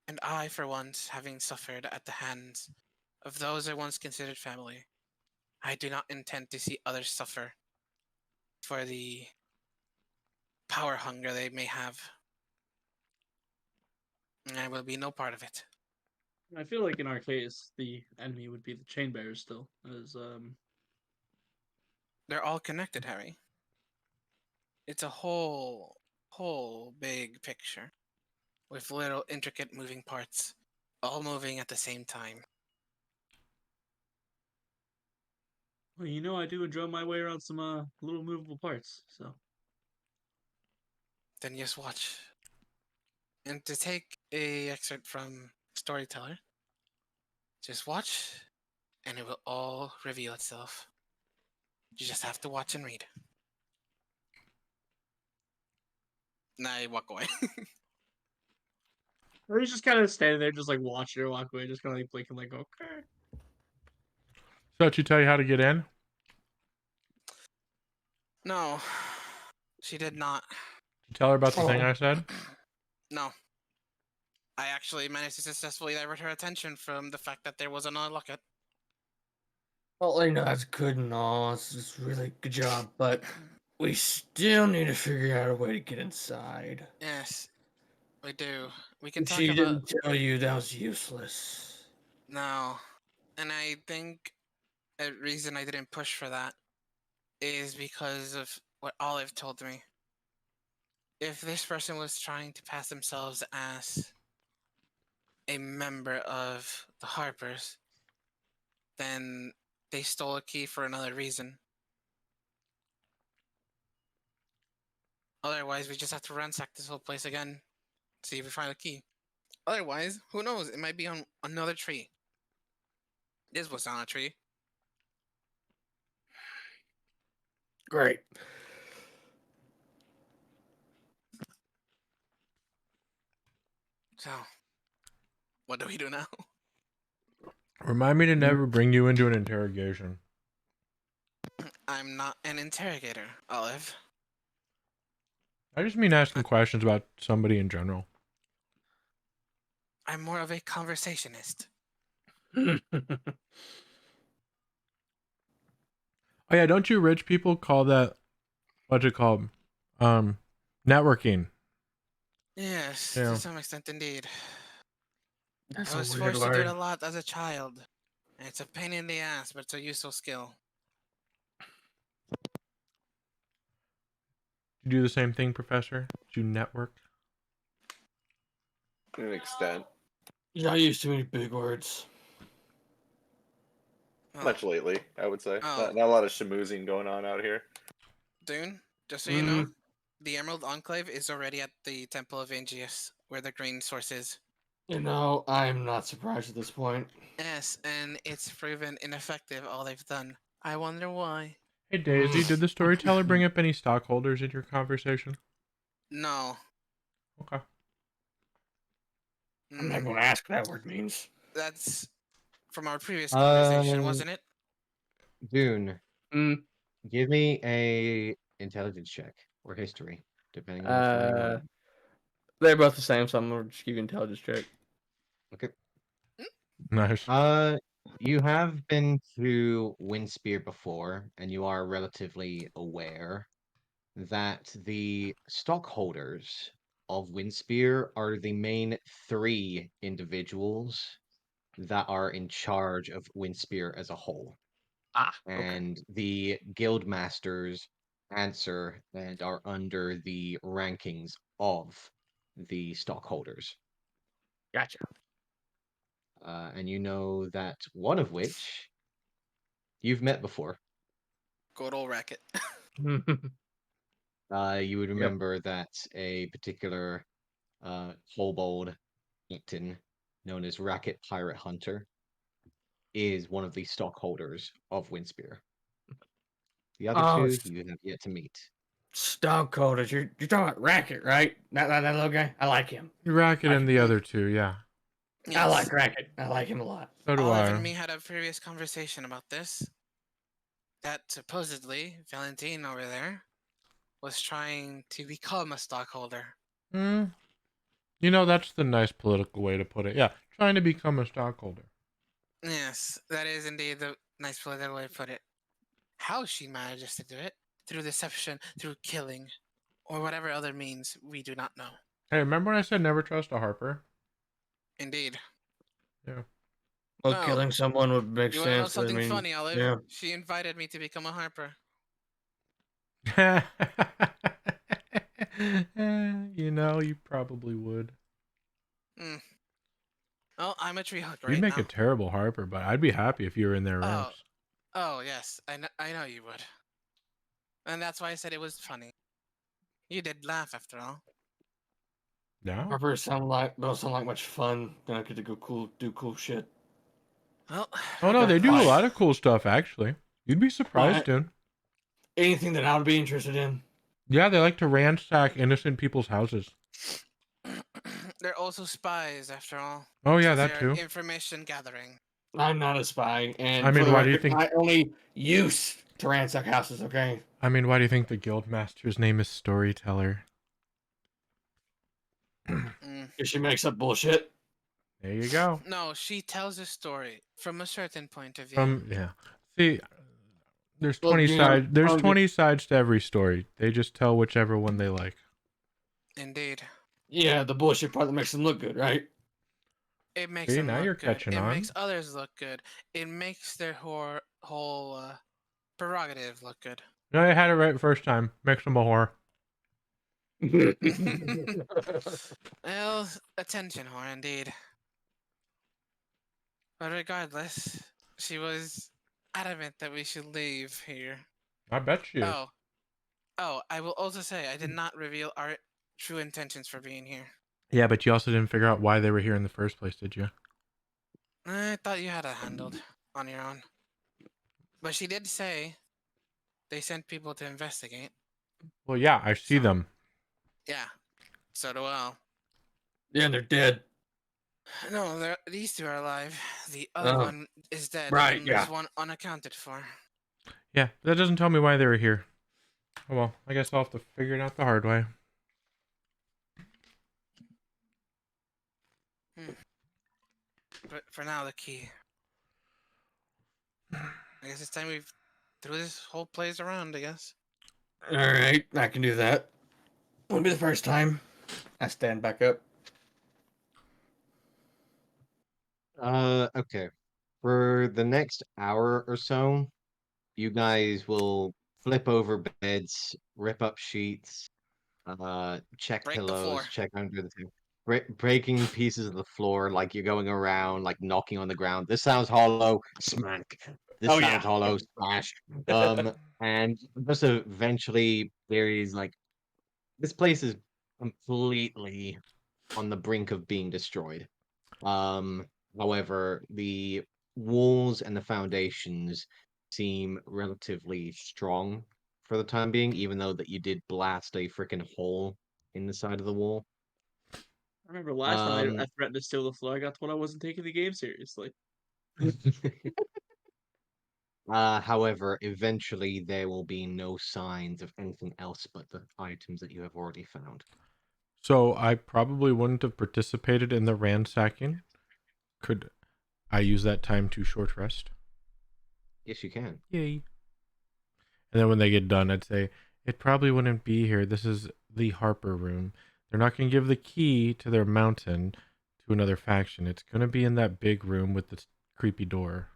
And I, for once, having suffered at the hands of those I once considered family, I do not intend to see others suffer for the power hunger they may have. And I will be no part of it. I feel like in our case, the enemy would be the chain bearers still, as They're all connected, Harry. It's a whole big picture with little intricate moving parts, all moving at the same time. well, I do enjoy my way around some little movable parts. So Then just watch. And to take a excerpt from Storyteller, just watch and it will all reveal itself. You just have to watch and read. Now I walk away. or he's just kind of standing there, just like watching her walk away, just kind of like blinking, like okay. So did she tell you how to get in? No, she did not. Did you tell her about the thing I said? No. I actually managed to successfully divert her attention from the fact that there was another locket. Well, that's good and all. It's really good job, but we still need to figure out a way to get inside. Yes, we do. We can talk She about... didn't tell you that was useless. No. And I think a reason I didn't push for that is because of what Olive told me. If this person was trying to pass themselves as a member of the Harpers, then they stole a key for another reason. Otherwise, we just have to ransack this whole place again, see if we find a key. Otherwise, who knows? It might be on another tree. This was on a tree. Great. So, what do we do now? Remind me to never bring you into an interrogation. I'm not an interrogator, Olive. I just mean asking questions about somebody in general. I'm more of a conversationist. Oh yeah, don't you rich people call that, what's it called? Networking. Yes, Yeah. to some extent indeed. That's I a was weird forced to do it word. a lot as a child. And it's a pain in the ass, but it's a useful skill. You do the same thing, Professor? Do you network? To an extent. You're not used to many big words. Oh, Much lately, I would say. Oh. Not a lot of schmoozing going on out here. Dune, just so you know, the Emerald Enclave is already at the Temple of Angius, where the green source is. I'm not surprised at this point. Yes, and it's proven ineffective all they've done. I wonder why. Hey Daisy, did the storyteller bring up any stockholders in your conversation? No. Okay. I'm not Mm, going to ask what that word means. that's from our previous conversation, wasn't it? Dune, Mm, give me a intelligence check or history, depending on which one you want. they're both the same, so I'm going to just give you an intelligence check. Okay. Nice. You have been to Windspear before, and you are relatively aware that the stockholders of Windspear are the main three individuals that are in charge of Windspear as a whole. Okay. And the guild masters answer and are under the rankings of the stockholders. Gotcha. And you know that one of which you've met before. Good old racket. You would Yep. remember that a particular kobold captain known as Racket Pirate Hunter is one of the stockholders of Windspear. The other Oh, two you have yet to meet. stockholders. You're talking about Racket, right? That little guy? I like him. Racket and the other two, yeah. I Yes. like Racket. I like him a lot. So do Olive I. and me had a previous conversation about this. That supposedly Valentine over there was trying to become a stockholder. Mm. You know, that's the nice political way to put it. Yeah, trying to become a stockholder. Yes, that is indeed the nice political way to put it. How she manages to do it, through deception, through killing, or whatever other means, we do not know. Hey, remember when I said never trust a Harper? Indeed. Yeah. Well, Oh, killing someone would make you want to know sense. I something mean, funny, Olive? yeah. She invited me to become a harper. You know, you probably would. Hmm. Oh, I'm a tree hug You'd right make now. a terrible Harper, but I'd be happy if you were in their ranks. Oh, yes, I know you would. And that's why I said it was funny. You did laugh after all. No? Harpers don't sound like much fun. Gonna get to go do cool shit. Well, Oh no, they do a regardless- lot of cool stuff actually. You'd be surprised, Right. dude. Anything that I would be interested in. Yeah, they like to ransack innocent people's houses. They're also spies, after all. Oh yeah, So that they're too. information gathering. I'm not a spy, and I mean, for the why do you record, think- I only use to ransack houses. Okay. I mean, why do you think the guildmaster's name is Storyteller? Mm. If she makes up bullshit. There you go. No, she tells a story from a certain point of view. Yeah. See, there's Well, 20 you know, sides. There's I'll 20 sides to every story. They just tell whichever one they like. Indeed. Yeah, the bullshit part that makes them look good, right? It makes See, them now look you're good. catching It on. makes others look good. It makes their whole prerogative look good. No, I had it right first time. Makes them a whore. Well, attention whore, indeed. But regardless, she was adamant that we should leave here. I bet she is. Oh, I will also say I did not reveal our true intentions for being here. Yeah, but you also didn't figure out why they were here in the first place, did you? I thought you had it handled on your own. But she did say they sent people to investigate. Well, yeah, I see So- them. Yeah, so do I. Yeah, and they're dead. No, these two are alive. The other Oh. one is dead. Right, And there's yeah. one unaccounted for. Yeah, that doesn't tell me why they were here. Oh well, I guess I'll have to figure it out the hard way. But for now, the key. I guess it's time we threw this whole place around, I guess. All right, I can do that. Won't be the first time. I stand back up. Okay. For the next hour or so, you guys will flip over beds, rip up sheets, check Break the pillows, floor. check under the table, breaking pieces of the floor like you're going around, like knocking on the ground. This sounds hollow, smack. This Oh, sounds yeah. hollow, smash. And just eventually there is like this place is completely on the brink of being destroyed. However, the walls and the foundations seem relatively strong for the time being, even though that you did blast a freaking hole in the side of the wall. I remember last time I threatened to steal the floor. I got told I wasn't taking the game seriously. However, eventually there will be no signs of anything else but the items that you have already found. So I probably wouldn't have participated in the ransacking. Could I use that time to short rest? Yes, you can. Yay. And then when they get done, I'd say, it probably wouldn't be here. This is the Harper room. They're not going to give the key to their mountain to another faction. It's going to be in that big room with the creepy door.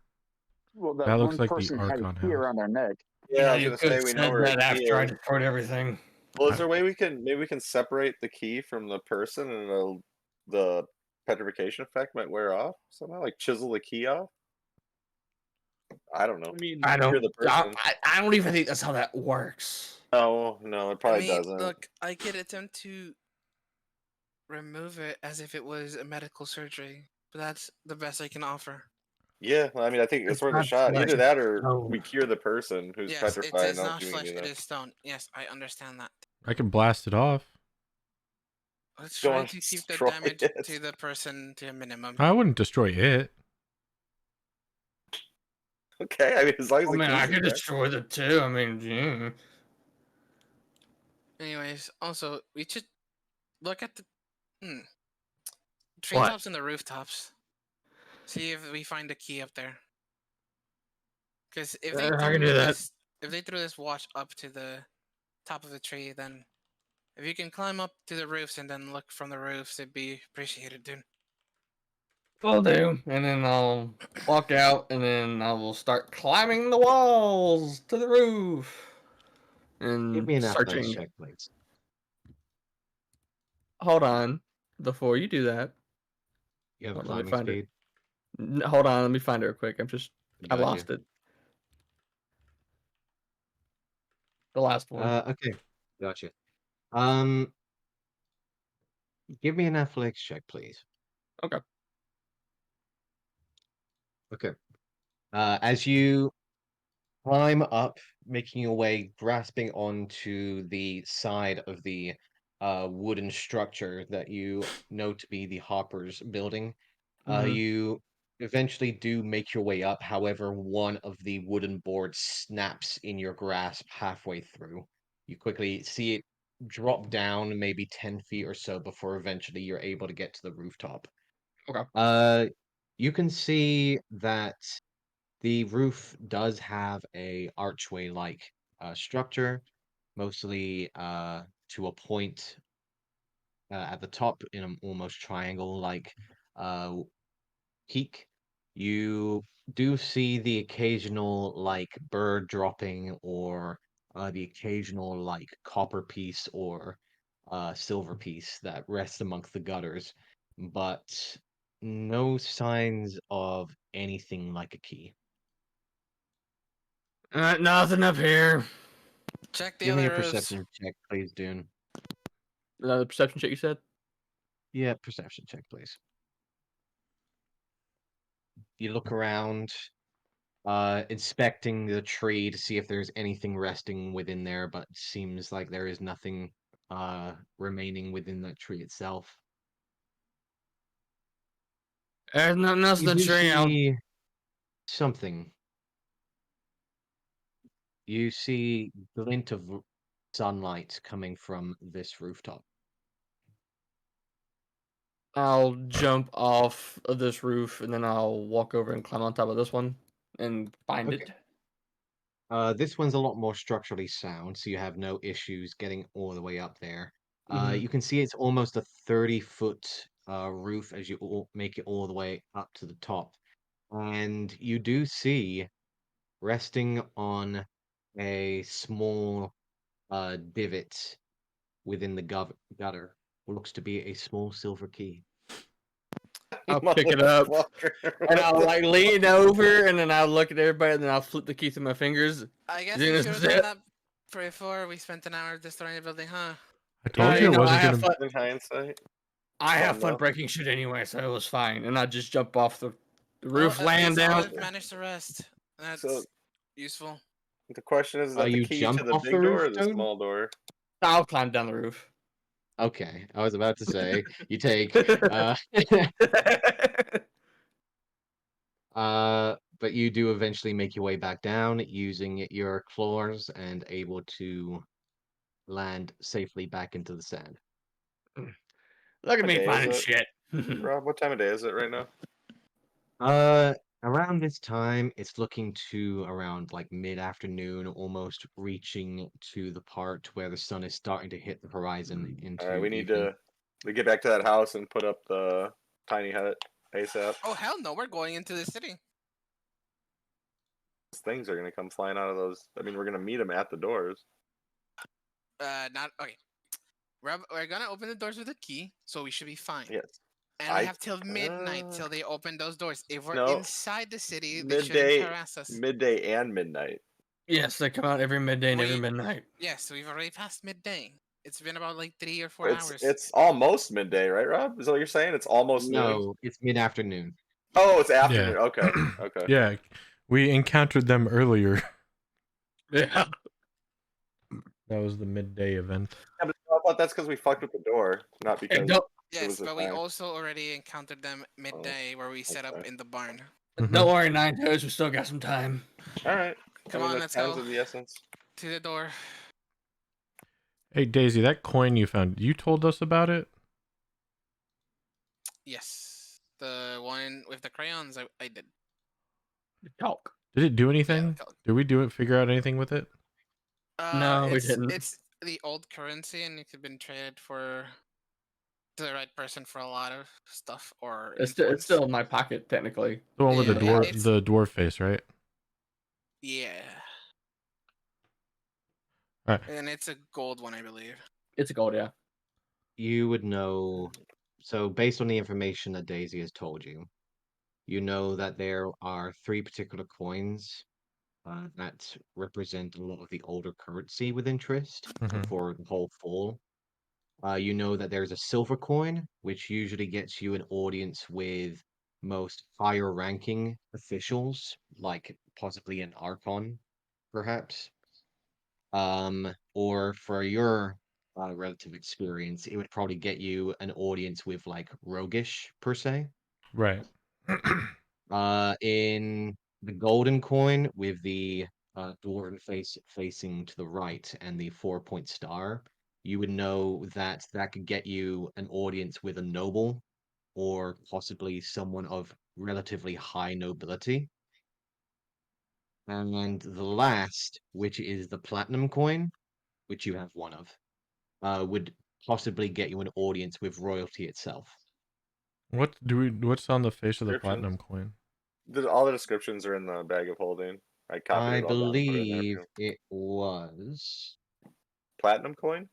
Well, That that looks one like the person had a Archon key house. around their neck. Yeah, I was you gonna could say have we know said where that a key after I is. destroyed everything. Well, is there a way we can separate the key from the person and the petrification effect might wear off somehow? Like chisel the key off? I don't know. I mean, I Cure don't. the person. I don't even think that's how that works. Oh no, it I probably mean, doesn't. look, I could attempt to remove it as if it was a medical surgery, but that's the best I can offer. Yeah, well, I mean, I think it's It's worth a not shot. flesh, Either that, or stone. we cure the person who's Yes, petrified and it's not not doing flesh, anything. it is stone. Yes, I understand that. I can blast it off. Let's Don't try wanna to keep the destroy damage it. to the person to a minimum. I wouldn't destroy it. Okay, I mean, as long as I the mean, I key's could in there. destroy the two. I mean, yeah. Anyways, also, we should look at the What? treetops and the rooftops. See if we find a key up there. Because if they I can do that. if they threw this watch up to the top of the tree, then if you can climb up to the roofs and then look from the roofs, it'd be appreciated, dude. Will do. And then I'll walk out, and then I will start climbing the walls to the roof. Give And me an athletics searching. check, please. Hold on. Before you do that, You have hold on, let me climbing find it. speed. Hold on, let me find it real quick. I Got you. lost it. The last one. Okay, gotcha. Give me an athletics check, please. Okay. Okay. As you climb up, making your way, grasping onto the side of the wooden structure that you know to be the Hopper's building, Mhm. you eventually do make your way up. However, one of the wooden boards snaps in your grasp halfway through. You quickly see it drop down maybe 10 feet or so before eventually you're able to get to the rooftop. Okay. You can see that the roof does have a archway-like structure, mostly to a point at the top in an almost triangle-like uh, peak. You do see the occasional like bird dropping or the occasional like copper piece or silver piece that rests amongst the gutters, but no signs of anything like a key. Nothing up here. Check the Give me other a roofs. perception check, please, Dune. The perception check you said? Yeah, perception check, please. You look around, inspecting the tree to see if there's anything resting within there, but it seems like there is nothing remaining within that tree itself. There's nothing else in You the do tree. see something. You see glint of sunlight coming from this rooftop. I'll jump off of this roof, and then I'll walk over and climb on top of this one and find Okay. it. This one's a lot more structurally sound, so you have no issues getting all the way up there. Mhm. You can see it's almost a 30-foot roof as you make it all the way up to the top. And you do see, resting on a small divot within the gutter, looks to be a small silver key. I'll pick it up, Motherfucker, and what I'll the like lean over, and then I'll look at everybody, and then I'll flip the key through my fingers. I guess Think we this should have is done it? that before we spent an hour destroying the building, huh? I told You you it know, I wasn't have gonna. fun. in hindsight? I have Fun, fun though. breaking shit anyway, so it was fine. And I just jump off the Oh, roof, at land least down. Olive managed to rest. That's So useful. the question is that the You key jump to the off the big door roof, or the Toad? small door? I'll climb down the roof. Okay, I was about to say you take but you do eventually make your way back down using your claws and able to land safely back into the sand. Look at What me day is finding it? shit. Rob, what time of day is it right now? Around this time, it's looking to around like mid-afternoon, almost reaching to the part where the sun is starting to hit the horizon All into right, we need evening. to get back to that house and put up the tiny hut ASAP. Oh hell no, we're going into the city. Those things are gonna come flying out of those. I mean, we're gonna meet them at the doors. Not okay. We're gonna open the doors with a key, so we should be fine. Yes. And we have till midnight till they open those doors. If we're no, inside the city, they shouldn't harass us. midday and midnight. Yes, they come out every midday and every midnight. Yes, we've already passed midday. It's been about like 3 or 4 hours. It's almost midday, right, Rob? Is that what you're saying? It's almost noon. No, it's mid-afternoon. Oh, it's afternoon. Yeah. Okay, okay. Yeah, we encountered them earlier. Yeah. That was the midday event. Yeah, but I thought that's because we fucked with the door, not Hey, because. don't, Yes, was but we attacked. also already encountered them midday where we set up okay. in the barn. don't worry, Nine Toes. We still got some time. All right. Come I mean, on, the let's time's go. of the essence. To the door. Hey Daisy, that coin you found, you told us about it? Yes. The one with the crayons, I did. Talk. Did it do anything? Did we figure out anything with it? No, we didn't. It's the old currency and it could have been traded for to the right person for a lot of stuff or It's influence. still in my pocket, technically. The one with Yeah, the dwarf face, right? Yeah. Alright. And it's a gold one, I believe. It's a gold, yeah. You would know. So, based on the information that Daisy has told you, you know that there are 3 particular coins that represent a lot of the older currency with interest before the whole fall. You know that there's a silver coin, which usually gets you an audience with most higher ranking officials, like possibly an Archon, perhaps. Or for your relative experience, it would probably get you an audience with like roguish per se. Right. In the golden coin with the dwarven face facing to the right and the 4-point star, you would know that that could get you an audience with a noble or possibly someone of relatively high nobility. And the last, which is the platinum coin, which you have one of, would possibly get you an audience with royalty itself. What's on the face of the Descriptions? platinum coin? All the descriptions are in the bag of holding. I copied I it all down and put it in there. believe for you. it was Platinum coin,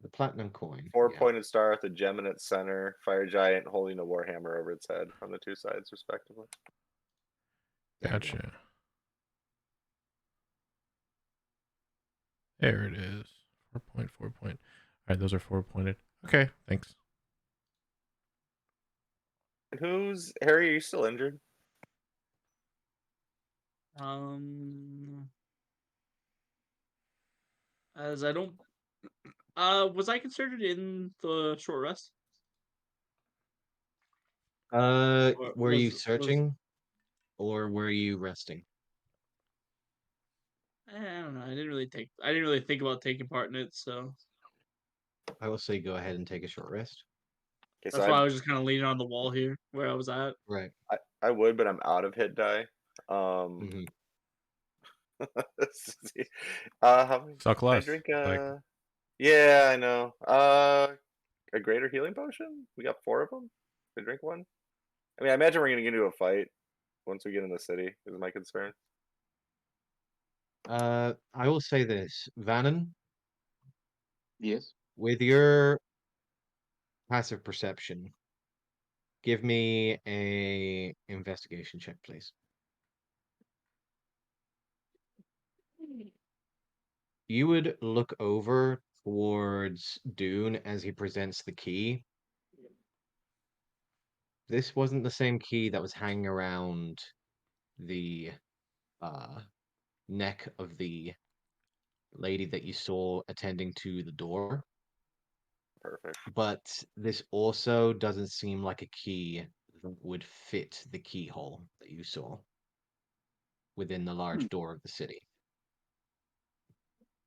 the platinum coin. 4-pointed star with a gem in its center, fire giant holding a warhammer over its head on the 2 sides, respectively. Gotcha. There it is. 4 point. Alright, those are 4-pointed. Okay, thanks. And Harry? Are you still injured? As I don't. Was I considered in the short rest? Were you searching or were you resting? I don't know. I didn't really think about taking part in it, so I will say go ahead and take a short rest. Okay, that's why I was just kind of leaning on the wall here where I was at. Right. I would, but I'm out of hit die. How many? Suck less. I drink. Like, Yeah, I know. A greater healing potion. We got 4 of them. I drink one. I mean, I imagine we're gonna get into a fight once we get in the city. Is my concern. I will say this, Vannon, Yes. with your passive perception, give me a investigation check, please. You would look over towards Dune as he presents the key, this wasn't the same key that was hanging around the neck of the lady that you saw attending to the door. Perfect. But this also doesn't seem like a key that would fit the keyhole that you saw within the large door of the city.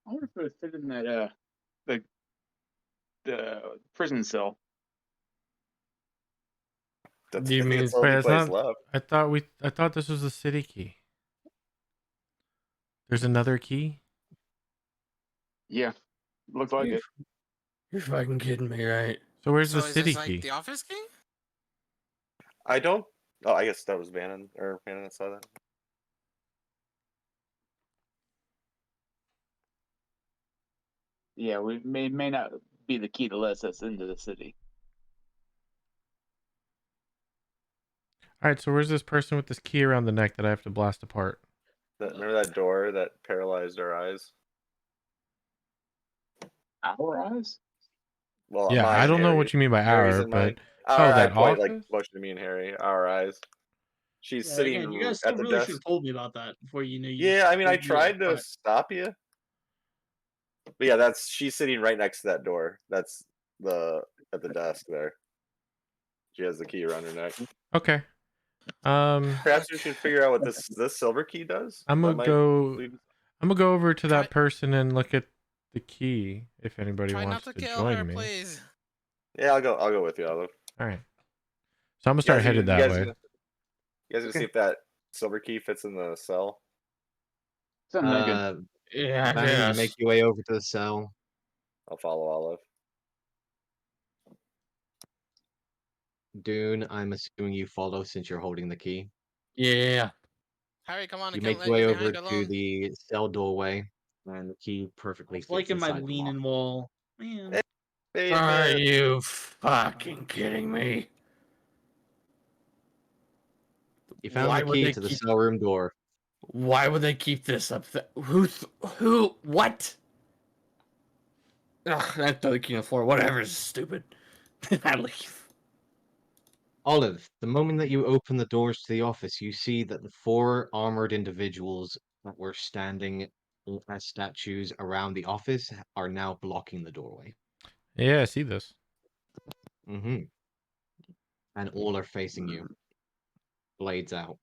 I wonder if it would fit in that the prison cell. That's, Do you I think mean- it's the Wait, only it's place not- left. I thought this was the city key. There's another key? Yeah, looks like it. You're fucking kidding me, right? So where's So the is city this like key? the office key? I don't. Oh, I guess that was Bannon that saw that. Yeah, we may not be the key to let us into the city. Alright, so where's this person with this key around the neck that I have to blast apart? Remember that door that paralyzed our eyes? Our eyes? Well, Yeah, mine I and don't know Harry. what you mean by Harry's our, and but mine. Our, that I point like office? motion to me and Harry. Our eyes. She's Yeah, sitting again, you guys still at the really should desk. have told me about that before you knew. Yeah, I mean, I tried to but stop you, but yeah, she's sitting right next to that door. That's at the desk there. She has the key around her neck. Okay. Perhaps we should figure out what this silver key does. I'm That gonna might go lead- I'm gonna go over to Try- that person and look at the key if anybody Try not wants to to kill join her, me. please. Yeah, I'll go with you, Olive. Alright. So I'm gonna start headed that way. You guys gonna see if that silver key fits in the cell? Something like it. Yeah, I Bannon, you guess. make your way over to the cell. I'll follow Olive. Dune, I'm assuming you follow since you're holding the key. Yeah. Harry, come on! I You can't make let your way you over behind to alone. the cell doorway, and the key perfectly it's fits like in my inside the lock. leaning wall. Man, Hey, Are man. you fucking kidding me? You found Why the would key they to the keep- cell room door. Why would they keep this up there? Who? What? Ugh, that throw the key on the floor. Whatever is stupid. I leave. Olive, the moment that you open the doors to the office, you see that the 4 armored individuals that were standing as statues around the office are now blocking the doorway. Yeah, I see this. Mm-hmm. And all are facing you. Blades out.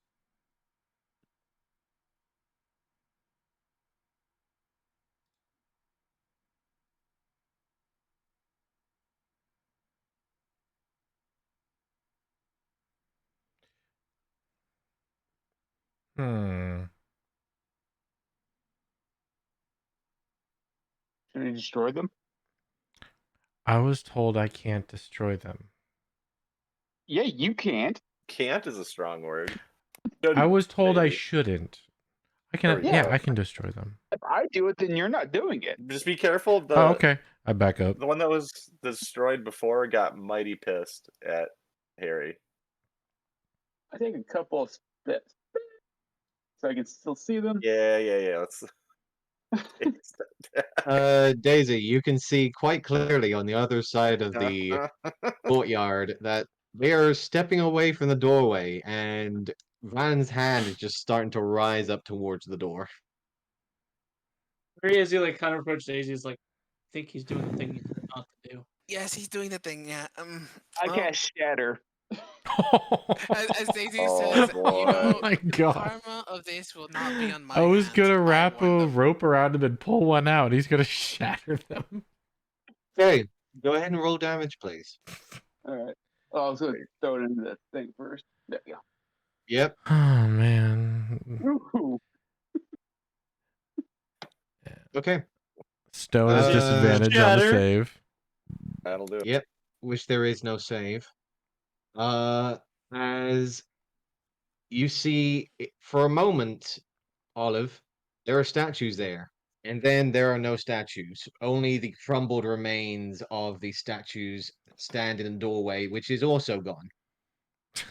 Hmm. Should we destroy them? I was told I can't destroy them. Yeah, you can't. Can't is a strong word. I was told I Maybe. shouldn't. I There can we yeah, go. I can destroy them. If I do it, then you're not doing it. Just be careful. Oh, okay. I back up. The one that was destroyed before got mighty pissed at Harry. I take a couple of steps so I can still see them. Yeah. Daisy, you can see quite clearly on the other side of the courtyard that they are stepping away from the doorway, and Van's hand is just starting to rise up towards the door. Harry, as he like kind of approaches Daisy, is like, I think he's doing the thing not to do. Yes, he's doing the thing. Yeah. I well, cast Shatter. as Daisy Oh, says, boy. you know, Oh my the god. karma of this will not be on my I was hands. gonna I wrap a warned them. rope around him and pull one out. He's gonna shatter them. Okay, go ahead and roll damage, please. All right. Oh, I was going to throw it into the thing first. There you Yep. Oh man. go. Ooh. Okay. Stone has disadvantage on the Shatter. save. That'll do it. Yep. Which there is no save. As you see, for a moment, Olive, there are statues there. And then there are no statues. Only the crumbled remains of the statues stand in the doorway, which is also gone.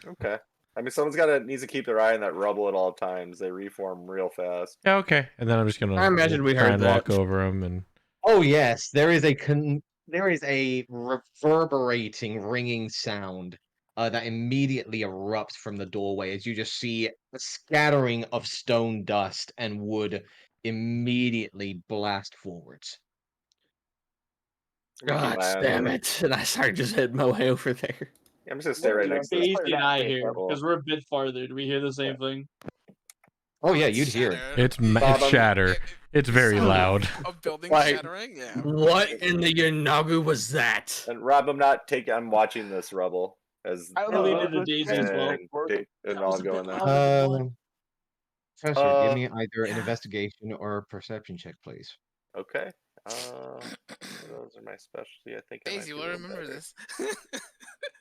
Okay. I mean, someone's needs to keep their eye on that rubble at all times. They reform real fast. Yeah, okay. And then I'm just gonna I imagine we try heard and that. walk over him and Oh yes, there is a reverberating, ringing sound that immediately erupts from the doorway as you just see a scattering of stone dust and wood immediately blast forwards. I'm gonna keep God my eye on damn the. it! And I started just heading my way over there. I'm just gonna stay right next to this. Daisy and I base here level. because we're a bit farther. Do we hear the same thing? Oh yeah, it's you'd hear it. shattered. It's Bob, I'm- shatter. It's very Sound loud. A building Like, shattering. Yeah. What in the Yanagu was that? And Rob, I'm watching this rubble as I lean into Daisy as well. and I'll go in there. Professor, give me either an investigation or a perception check, please. Okay. Those are my specialty. I think I might Daisy do a will little remember better. this.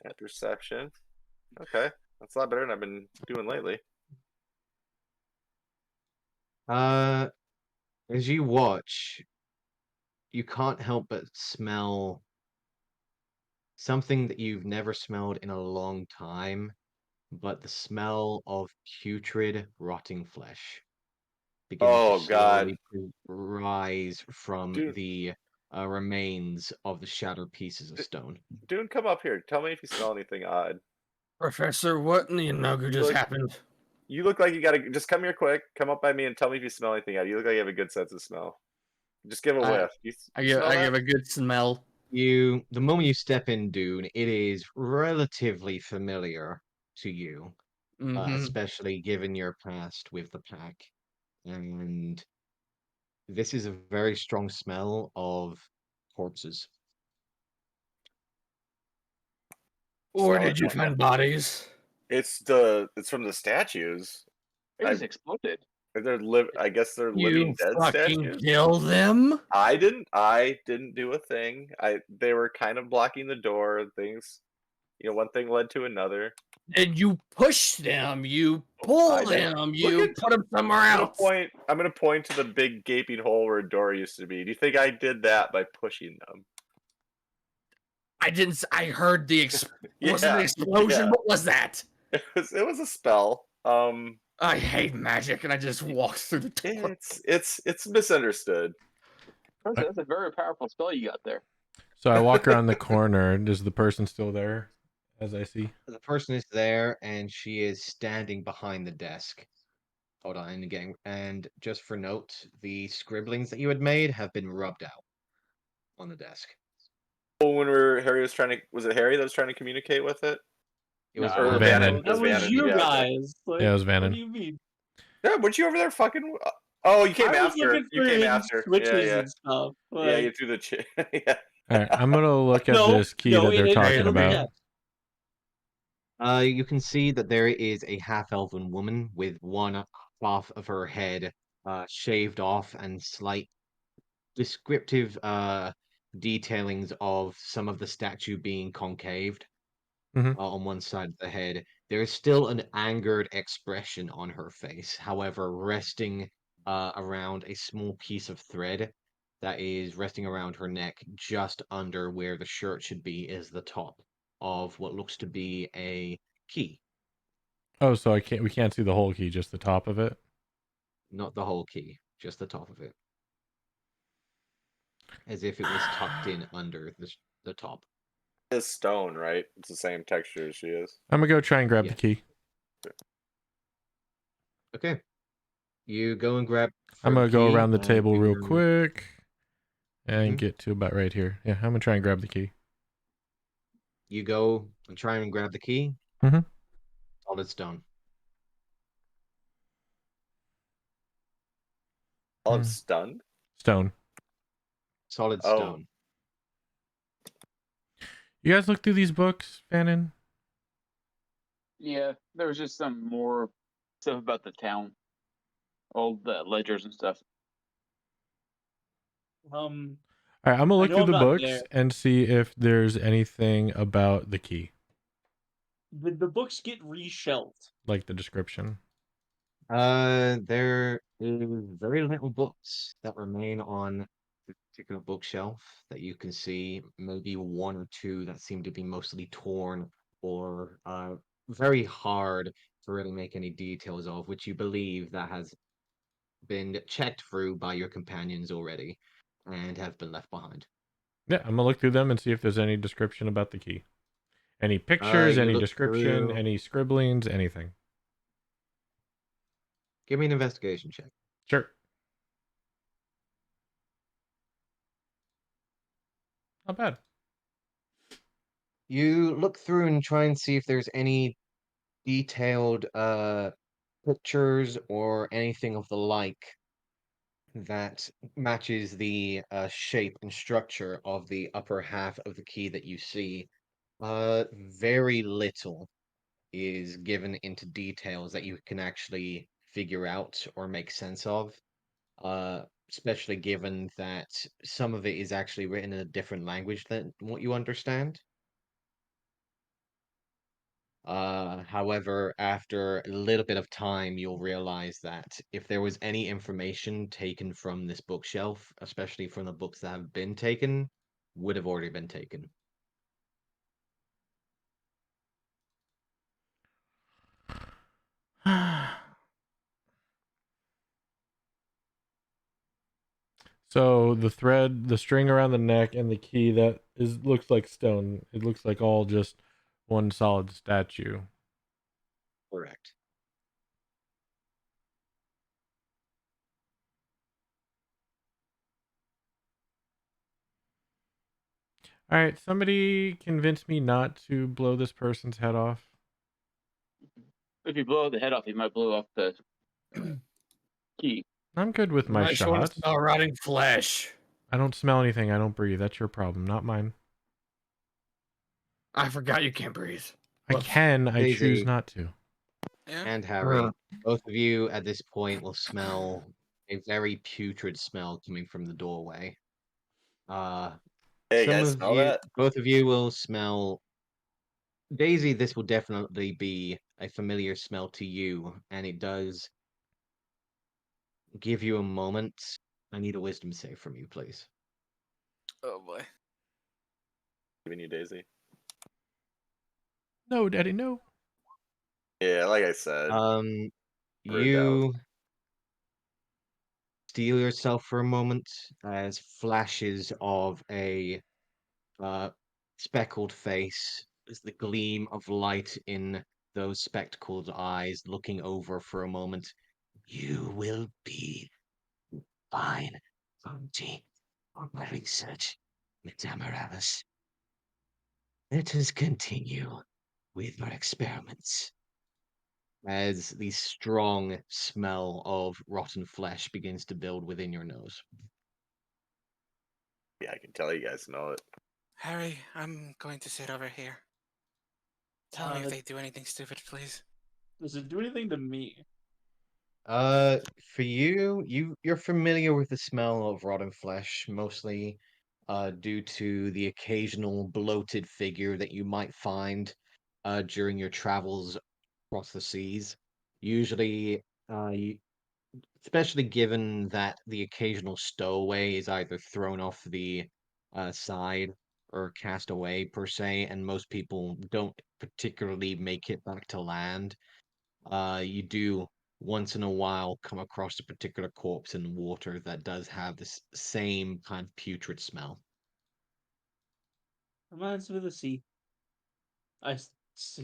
And perception. Okay, that's a lot better than I've been doing lately. As you watch, you can't help but smell something that you've never smelled in a long time, but the smell of putrid, rotting flesh beginning to Oh God, slowly rise from Dude. the remains of the shattered pieces of stone. Dune, come up here. Tell me if you smell anything odd. Professor, what in the Yanagu just Look. happened? You look like you gotta just come here quick. Come up by me and tell me if you smell anything odd. You look like you have a good sense of smell. Just give a I- whiff. You I smell that? give a good smell. The moment you step in, Dune, it is relatively familiar to you, especially given your past with the pack. And this is a very strong smell of corpses. Where Smell did it. you find bodies? It's from the statues. It just exploded. I guess they're You living dead fucking statues. kill them? I didn't do a thing. They were kind of blocking the door and things. One thing led to another. And you push them, you pull I did. them, Look you at- put them somewhere else. I'm gonna point to the big gaping hole where a door used to be. Do you think I did that by pushing them? I didn't. I heard the. Yeah, Was it an explosion? yeah. What was that? It was a spell. I hate magic, and I just walked through the door. It's misunderstood. That's a very powerful spell you got there. So I walk around the corner. Is the person still there? As I see. The person is there, and she is standing behind the desk. Hold on, again. And just for note, the scribblings that you had made have been rubbed out on the desk. When Harry was was it Harry that was trying to communicate with it? It was Or Vannon. That was Vannon, you yeah, okay. guys. Like, Yeah, it was what Vannon. do you mean? Yeah, weren't you over there fucking? Oh, you came I was after. looking You for came hidden after. switches Yeah, and stuff. yeah, Like, you threw the yeah. All right, I'm gonna look at No, this key no, that they're it- talking it- about. yeah. You can see that there is a half-elven woman with one half of her head shaved off and slight descriptive detailings of some of the statue being concaved on one side of the head. There is still an angered expression on her face, however, resting around a small piece of thread that is resting around her neck just under where the shirt should be is the top of what looks to be a key. Oh, so we can't see the whole key, just the top of it. Not the whole key, just the top of it. As if it was tucked in under the top. It's stone, right? It's the same texture as she is. I'm gonna go try and grab Yeah. the key. Okay. You go and grab. I'm gonna go around the table real quick. quick and get to about right here. Yeah, I'm gonna try and grab the key. You go and try and grab the key. Mhm. Solid stone. Oh, I'm stunned. Stone. Solid Oh. stone. You guys look through these books, Fannin? Yeah, there was just some more stuff about the town, old ledgers and stuff. All right, I'm gonna look know through I'm the not books there. and see if there's anything about the key, Did the books get reshelved? like the description. There is very little books that remain on the particular bookshelf that you can see. Maybe one or two that seem to be mostly torn or very hard to really make any details of, which you believe that has been checked through by your companions already and have been left behind. Yeah, I'm gonna look through them and see if there's any description about the key. Any pictures, you any look description, through. any scribblings, anything. Give me an investigation check. Sure. Not bad. You look through and try and see if there's any detailed pictures or anything of the like that matches the shape and structure of the upper half of the key that you see. Very little is given into details that you can actually figure out or make sense of. Especially given that some of it is actually written in a different language than what you understand. However, after a little bit of time, you'll realize that if there was any information taken from this bookshelf, especially from the books that have been taken, would have already been taken. So the thread, the string around the neck, and the key that looks like stone. It looks like all just one solid statue. Correct. All right, somebody convince me not to blow this person's head off. If you blow the head off, you might blow off the key. I'm good with my I just want to shots. smell rotting flesh. I don't smell anything. I don't breathe. That's your problem, not mine. I forgot you can't breathe. I Whoops. can. I choose Daisy not to. Yeah. and Harry, both of you at this point will smell a very putrid smell coming from the doorway. Hey, Some guys, of smell you, that? both of you will smell. Daisy, this will definitely be a familiar smell to you, and it does give you a moment. I need a wisdom save from you, please. Oh boy. Giving you Daisy. No, Daddy, no. Yeah, like I said. Rude out. You steel yourself for a moment as flashes of a speckled face, as the gleam of light in those spectacled eyes looking over for a moment. You will be fine, bounty, on my research, Madame Morales. Let us continue with our experiments. As the strong smell of rotten flesh begins to build within your nose. Yeah, I can tell you guys know it. Harry, I'm going to sit over here. Tell me if Uh, they do anything stupid, please. Does it do anything to me? For you're familiar with the smell of rotten flesh, mostly due to the occasional bloated figure that you might find during your travels across the seas. Usually, especially given that the occasional stowaway is either thrown off the side or cast away per se, and most people don't particularly make it back to land. You do once in a while come across a particular corpse in the water that does have this same kind of putrid smell. Reminds me of the sea.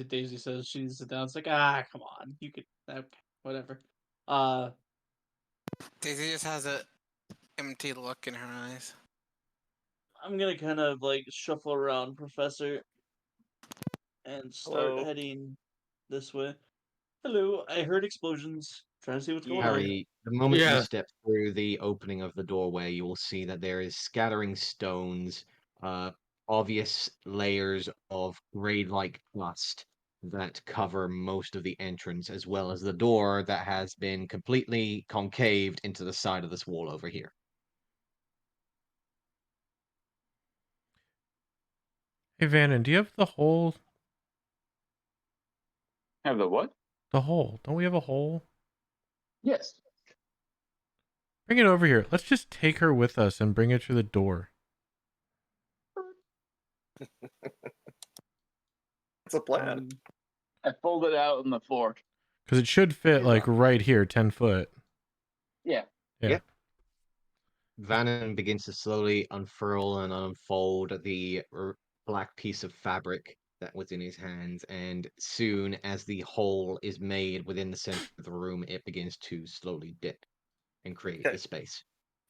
Daisy says she needs to sit down. It's like, come on, you could, okay, whatever. Daisy just has a empty look in her eyes. I'm gonna kind of like shuffle around, Professor, and start Hello. heading this way. Hello, I heard explosions. Trying to see what's going on. Harry, the moment you Yeah. step through the opening of the doorway, you will see that there is scattering stones, uh, obvious layers of grade-like dust that cover most of the entrance, as well as the door that has been completely concaved into the side of this wall over here. Hey, Vannon, do you have the hole? Have the what? The hole. Don't we have a hole? Yes. Bring it over here. Let's just take her with us and bring her to the door. It's a plan. I fold it out on the floor. Because it should fit, like, right here, 10 foot. Yeah. Yeah. Yep. Vannon begins to slowly unfurl and unfold the black piece of fabric that was in his hands, and soon as the hole is made within the center of the room, it begins to slowly dip and create Okay. the space.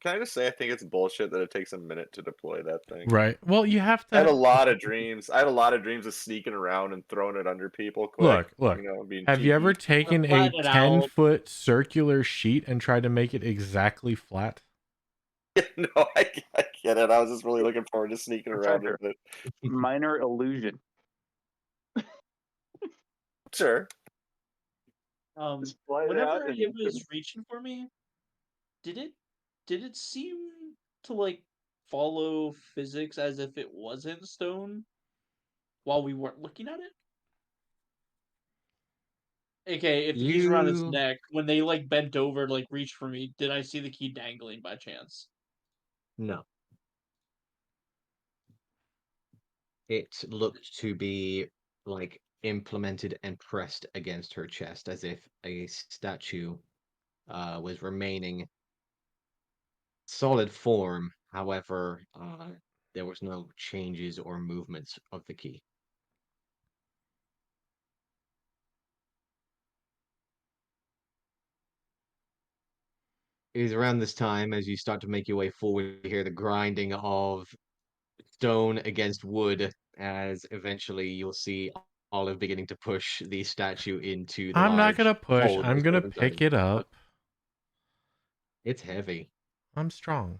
Can I just say I think it's bullshit that it takes a minute to deploy that thing. Right. Well, you have I had a to lot of dreams. I had a lot of dreams of sneaking around and throwing it under people quick. look. You know, being Have you ever cheeky. taken a flatten it out. 10-foot circular sheet and tried to make it exactly flat? No, I get it. I was just really looking forward to sneaking around Professor. with it. Minor illusion. Sure. Just fly it out Whenever and it was reaching for me, did it seem to like follow physics as if it wasn't stone while we weren't looking at it? Okay, if the key's around its You neck, when they like bent over to like reach for me, did I see the key dangling by chance? no. It looked to be like implemented and pressed against her chest as if a statue was remaining solid form. However, there was no changes or movements of the key. It is around this time as you start to make your way forward, you hear the grinding of stone against wood as eventually you'll see Olive beginning to push the statue into the I'm not large gonna push. hole that I'm was gonna built inside pick it. it up. It's heavy. I'm strong.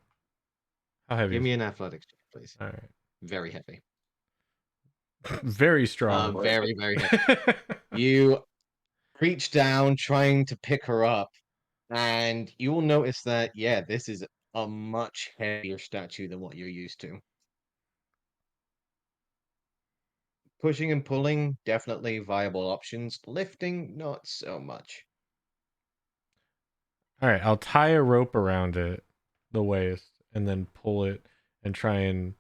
How heavy Give is me it? an athletics check, please. All right. Very heavy. Very strong. Very, very heavy. You reach down trying to pick her up, and you will notice that, yeah, this is a much heavier statue than what you're used to. Pushing and pulling, definitely viable options. Lifting, not so much. All right, I'll tie a rope around it, the waist, and then pull it and try and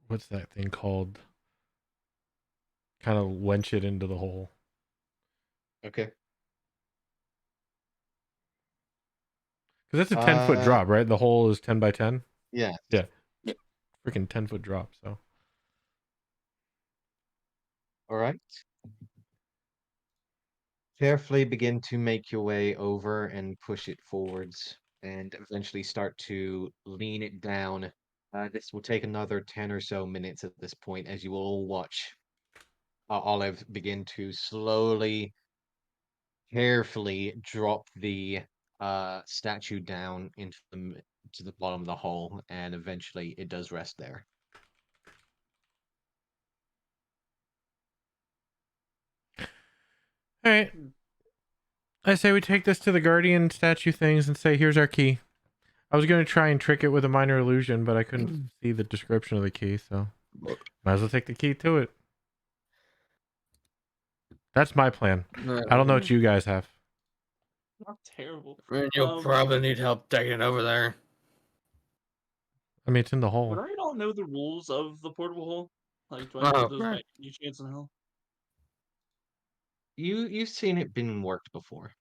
what's that thing called? Kind of wench it into the hole. Okay. Because it's a 10-foot drop, right? The hole is 10 by 10. Yeah. Yeah. Freaking 10-foot drop. So. All right. Carefully begin to make your way over and push it forwards, and eventually start to lean it down. This will take another 10 or so minutes at this point as you will all watch Olive begin to slowly, carefully drop the statue down into to the bottom of the hole, and eventually it does rest there. All right. I say we take this to the guardian statue things and say, here's our key. I was going to try and trick it with a minor illusion, but I couldn't see the description of the key, so might as well take the key to it. That's my plan. I don't know what you guys have. Not terrible. And you'll probably need help taking it over there. I mean, it's in the hole. Would I all know the rules of the portable hole? Like, do I know those by any chance in hell? You've seen it been worked before.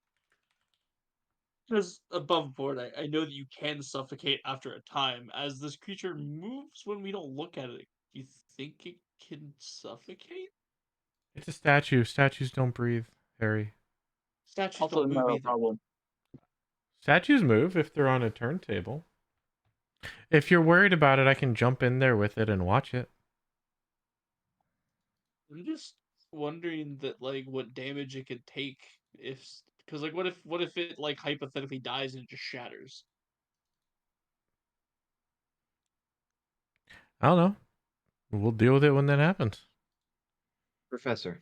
Because above board, I know that you can suffocate after a time. As this creature moves when we don't look at it, do you think it can suffocate? It's a statue. Statues don't breathe, Harry. Statues Also, don't not move a either. problem. Statues move if they're on a turntable. If you're worried about it, I can jump in there with it and watch it. I'm just wondering that like what damage it could take if, because like what if it like hypothetically dies and it just shatters? I don't know. We'll deal with it when that happens. Professor.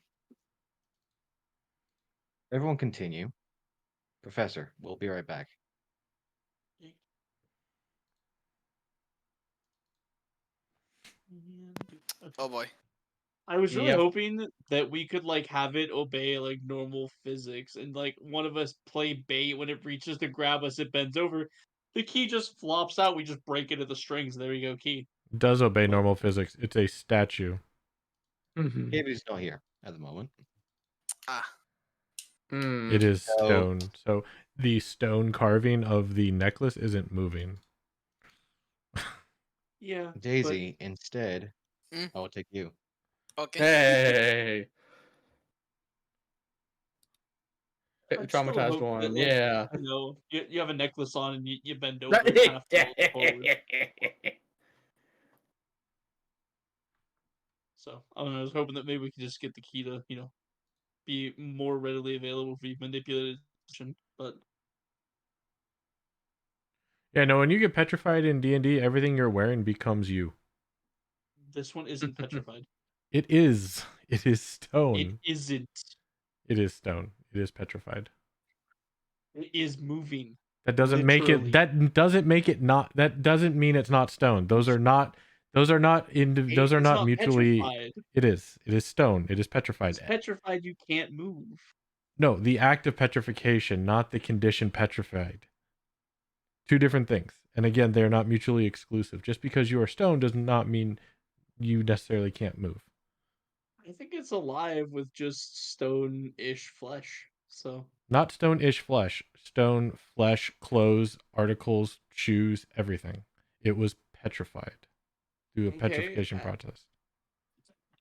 Everyone continue. Professor, we'll be right back. Oh boy. I was really Yep. hoping that we could like have it obey like normal physics and like one of us play bait when it reaches to grab us, it bends over. The key just flops out, we just break into the strings, and there you go, key. It does obey normal physics. It's a statue. David is not here at the moment. Ah. It is stone. So the stone carving of the necklace isn't moving. Yeah. Daisy, instead, Mm. I will take you. Okay. Hey, I just still traumatized hope that, one. like, Yeah. you know, you have a necklace on and you bend over, it kind of falls forward. So I don't know. I was hoping that maybe we could just get the key to, you know, be more readily available for you manipulated, but Yeah, no, when you get petrified in D&D, everything you're wearing becomes you. this one isn't petrified. It is. It is It stone. isn't. It is stone. It is petrified. It is moving. That doesn't make it. Literally. That doesn't make it not. That doesn't mean it's not stone. Those are not. Those are not. Those are It's not not mutually. petrified. It is. It is stone. It is petrified. It's petrified. You can't move. No, the act of petrification, not the condition petrified. Two different things. And again, they're not mutually exclusive. Just because you are stone does not mean you necessarily can't move. I think it's alive with just stone-ish flesh. So Not stone-ish flesh. Stone, flesh, clothes, articles, shoes, everything. It was petrified through a Okay, petrification process.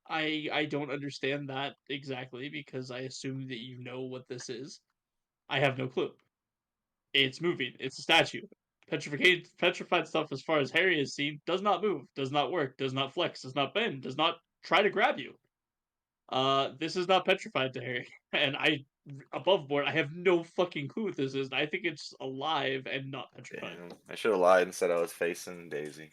I don't understand that exactly because I assume that you know what this is. I have no clue. It's moving. It's a statue. Petrified stuff, as far as Harry has seen, does not move, does not work, does not flex, does not bend, does not try to grab you. This is not petrified to Harry, and above board, I have no fucking clue what this is. I think it's alive and not petrified. Damn, I should have lied and said I was facing Daisy.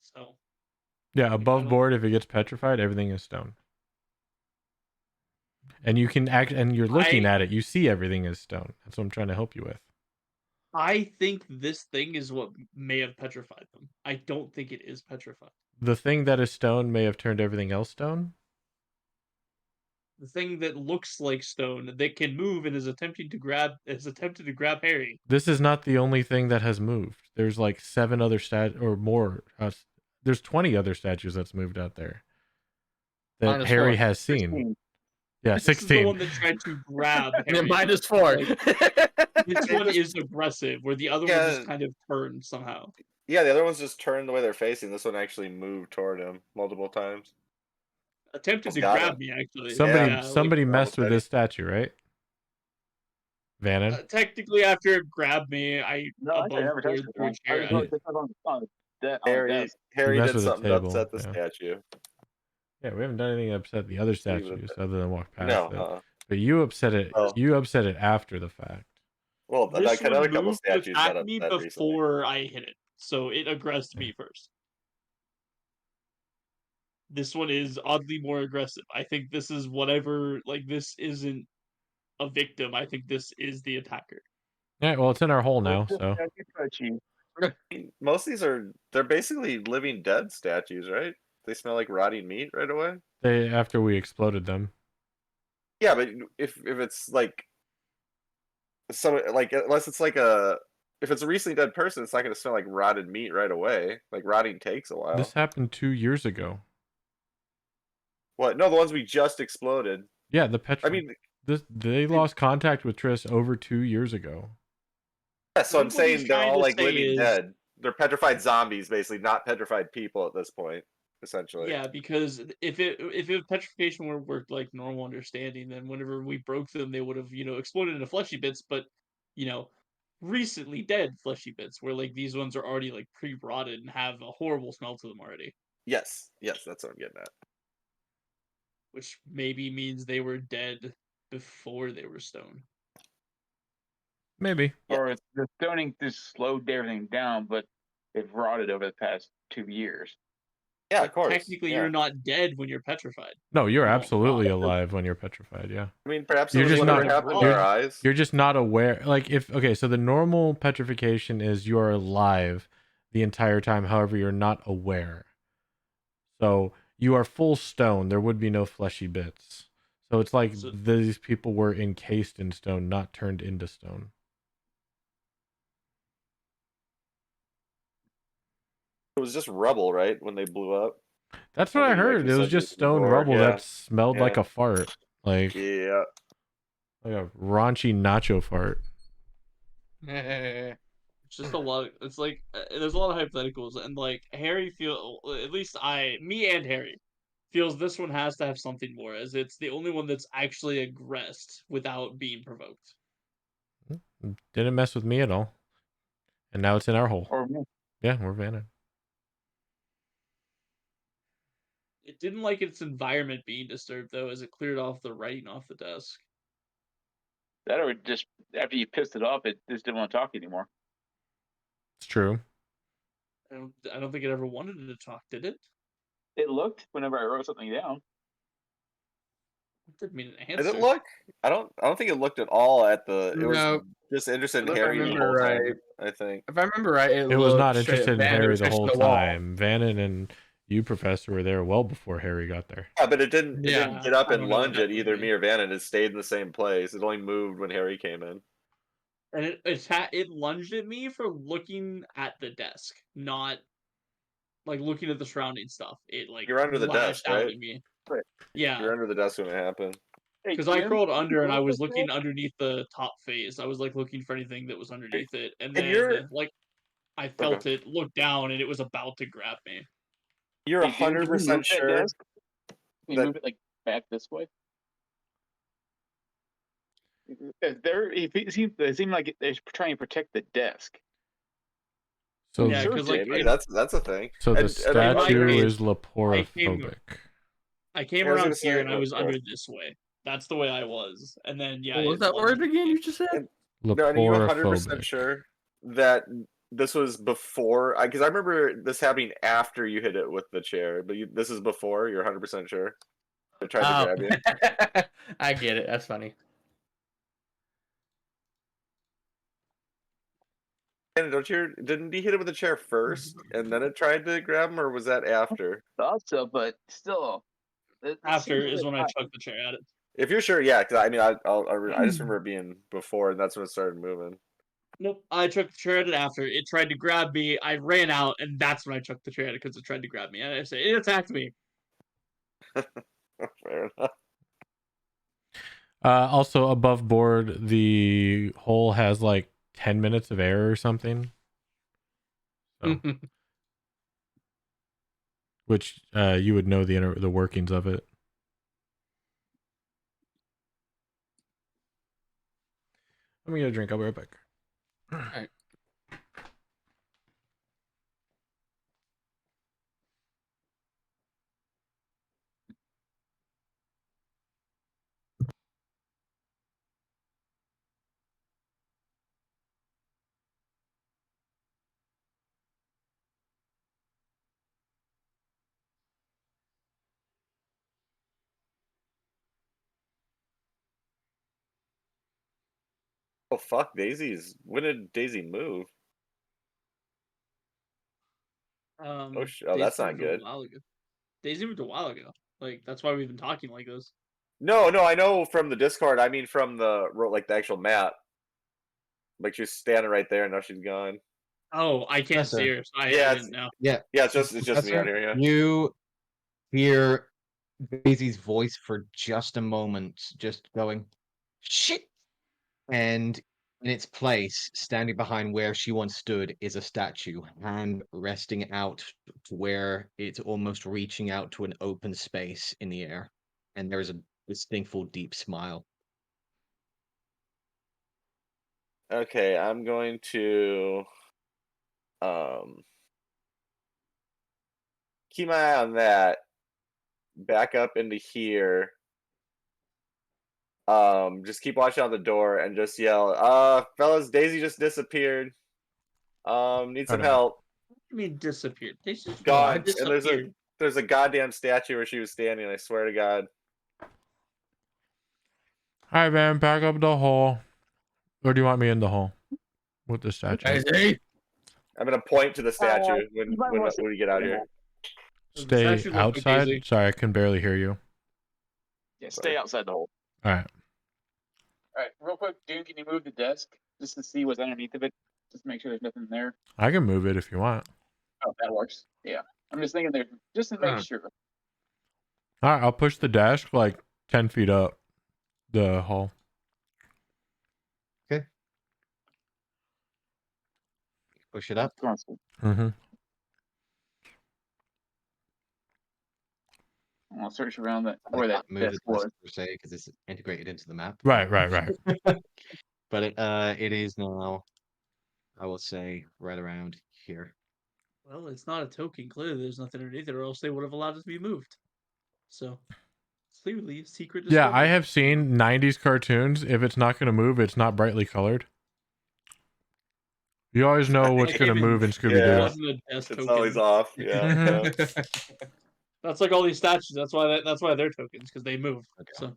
So Yeah, above don't- board, if it gets petrified, everything is stone. And you can act, and you're looking at it, you see everything is stone. That's what I'm trying to help you with. I think this thing is what may have petrified them. I don't think it is petrified. The thing that is stone may have turned everything else stone. The thing that looks like stone that can move and is attempted to grab Harry. This is not the only thing that has moved. There's like 7 other or more. There's 20 other statues that's moved out there that Minus Harry 4. has seen. 16. Yeah, This is the 16. one that tried to grab Harry. Minus 4. This one is aggressive, where the other one just kind of turned somehow. Yeah, the other one's just turned the way they're facing. This one actually moved toward him multiple times. Attempted to Got grab him. me, actually. Somebody messed with this statue, right? Vannon? Technically, after it grabbed me, I No, actually, I above never touched board it. through a I chair. was just on the Harry You messed did with the something to table, upset the yeah. statue. Yeah, we haven't done anything to upset the other Leave it at statues that. other than walk past No, it. But you upset it. Oh. You upset it after the fact. Well, This another one couple moved to statues got attack me upset recently. before I hit it, so it aggressed me first. This one is oddly more aggressive. I think this is whatever. Like, this isn't a victim. I think this is the attacker. Yeah, well, it's in our hole now, so. Most of these they're basically living dead statues, right? They smell like rotting meat right away. After we exploded them. Yeah, but if it's like unless it's like if it's a recently dead person, it's not going to smell like rotted meat right away. Like rotting takes a while. This happened 2 years ago. What? No, the ones we just exploded. Yeah, they lost contact with Triss over 2 years ago. Yeah, so I'm saying they're all like living dead. They're petrified zombies, basically, not petrified people at this point, essentially. Yeah, because if petrification were worked like normal understanding, then whenever we broke them, they would have exploded into fleshy bits. But recently dead fleshy bits, where like these ones are already like pre-rotted and have a horrible smell to them already. Yes, that's what I'm getting at. Which maybe means they were dead before they were stone. Maybe. Or the stoning just slowed everything down, but they've rotted over the past 2 years. Yeah, of course. Technically, you're not dead when you're petrified. No, you're absolutely alive when you're petrified. Yeah. I mean, perhaps you're just not happened to our eyes. You're just not aware. Like so the normal petrification is you are alive the entire time. However, you're not aware. So you are full stone. There would be no fleshy bits. So it's like these people were encased in stone, not turned into stone. It was just rubble, right? When they blew up. That's what I heard. It was just stone rubble that smelled like a fart. Like like a raunchy nacho fart. It's just a lot. It's like there's a lot of hypotheticals, and like Harry at least me and Harry feels this one has to have something more, as it's the only one that's actually aggressed without being provoked. Didn't mess with me at all. And now it's in our hole. Or me. Yeah, we're vanning. It didn't like its environment being disturbed though, as it cleared off the writing off the desk. That or just after you pissed it off, it just didn't want to talk anymore. It's true. I don't think it ever wanted to talk, did it? It looked whenever I wrote something down. It didn't mean an Did answer. it look? I don't think it looked at all at the. It was No. just interested in If I Harry the remember whole time. right. I think. If I remember right, It was not looked straight interested at in Van, it Harry was the next to whole wall. time. Vannon and you, Professor, were there well before Harry got there. Yeah, but it didn't. It Yeah, didn't get up I and don't know what lunge at happened either to me or Vannon. It stayed in the same place. It only moved when Harry came in. And it lunged at me for looking at the desk, not like looking at the surrounding stuff. It like You're under the lashed desk, out right? at me. Right. Yeah, You're under the desk when it happened. Hey, because I Jim, crawled did you under and I look was at looking that? underneath the top phase. I was like looking for anything that was underneath it, and And then like I felt it, looked down, and it was about to grab me. You're Hey, Jim, can you move 100% that sure desk? Can you that move it like back this way? It seemed like they're trying to protect the desk. So, Yeah, sure, 'cause, like, Jamie, in- that's a thing. so the And in my statue brain, is laporophobic. I came I was around gonna here say, and I was go under ahead. this way. That's the way I was, and then yeah. What was it that lunged word at again me. you just said? No, and you're 100% Laporophobic. sure that this was before, because I remember this happening after you hit it with the chair, but this is before. You're 100% sure. It tried to grab you. I get it. That's funny. And didn't he hit it with the chair first, and then it tried to grab him, or was that after? Thought so, but still. After is when I chucked the chair at it. If you're sure, yeah, because I mean, I just remember it being before, and that's when it started moving. Nope, I chucked the chair at it after. It tried to grab me. I ran out, and that's when I chucked the chair at it because it tried to grab me. And I say it attacked me. Fair enough. Also, above board, the hole has like 10 minutes of air or something. So, which you would know the workings of it. Let me get a drink. I'll be right back. All right. Oh fuck, Daisy's. When did Daisy move? Oh, Daisy that's not moved a good. while ago. Daisy moved a while ago. Like that's why we've been talking like this. No, I know from the Discord. I mean from the actual map. Like she's standing right there, and now she's gone. Oh, I can't Professor. see her. So I Yeah, didn't know. Yeah, it's just me Professor, out here. Yeah. you hear Daisy's voice for just a moment, just going, shit! And in its place, standing behind where she once stood, is a statue, hand resting out to where it's almost reaching out to an open space in the air. And there is a distinctful, deep smile. Okay, I'm going to keep my eye on that. Back up into here. Just keep watching out the door and just yell, fellas, Daisy just disappeared. Need some Right on. help. What do you mean disappeared? Daisy Gone. just And there's a goddamn statue where she was standing, I swear to God. All right, man, back up the hole. Or do you want me in the hole with the statue? Daisy. I'm gonna point to the statue when might wanna we get out of here. Stay statue looked like outside. Daisy. Sorry, I can barely hear you. Yeah, stay outside the hole. All right. All right, real quick, Dune, can you move the desk just to see what's underneath of it? Just to make sure there's nothing there. I can move it if you want. Oh, that works. Yeah, I'm just thinking there, just to make sure. All right, I'll push the desk like 10 feet up the hole. Okay. Push it up. Mm-hmm. I'll search around that I where that can't move the desk desk was. per se because it's integrated into the map. Right. But it is now, I will say, right around here. Well, it's not a token. Clearly, there's nothing underneath it, or else they would have allowed it to be moved. So, clearly, secret Yeah, discovery. I have seen 90s cartoons. If it's not going to move, it's not brightly colored. You always know what's going to Even move in it Scooby Doo. wasn't a desk It's token. always off. Yeah. Mhm. yeah. That's like all these statues. That's why they're tokens, because they move. Okay. So,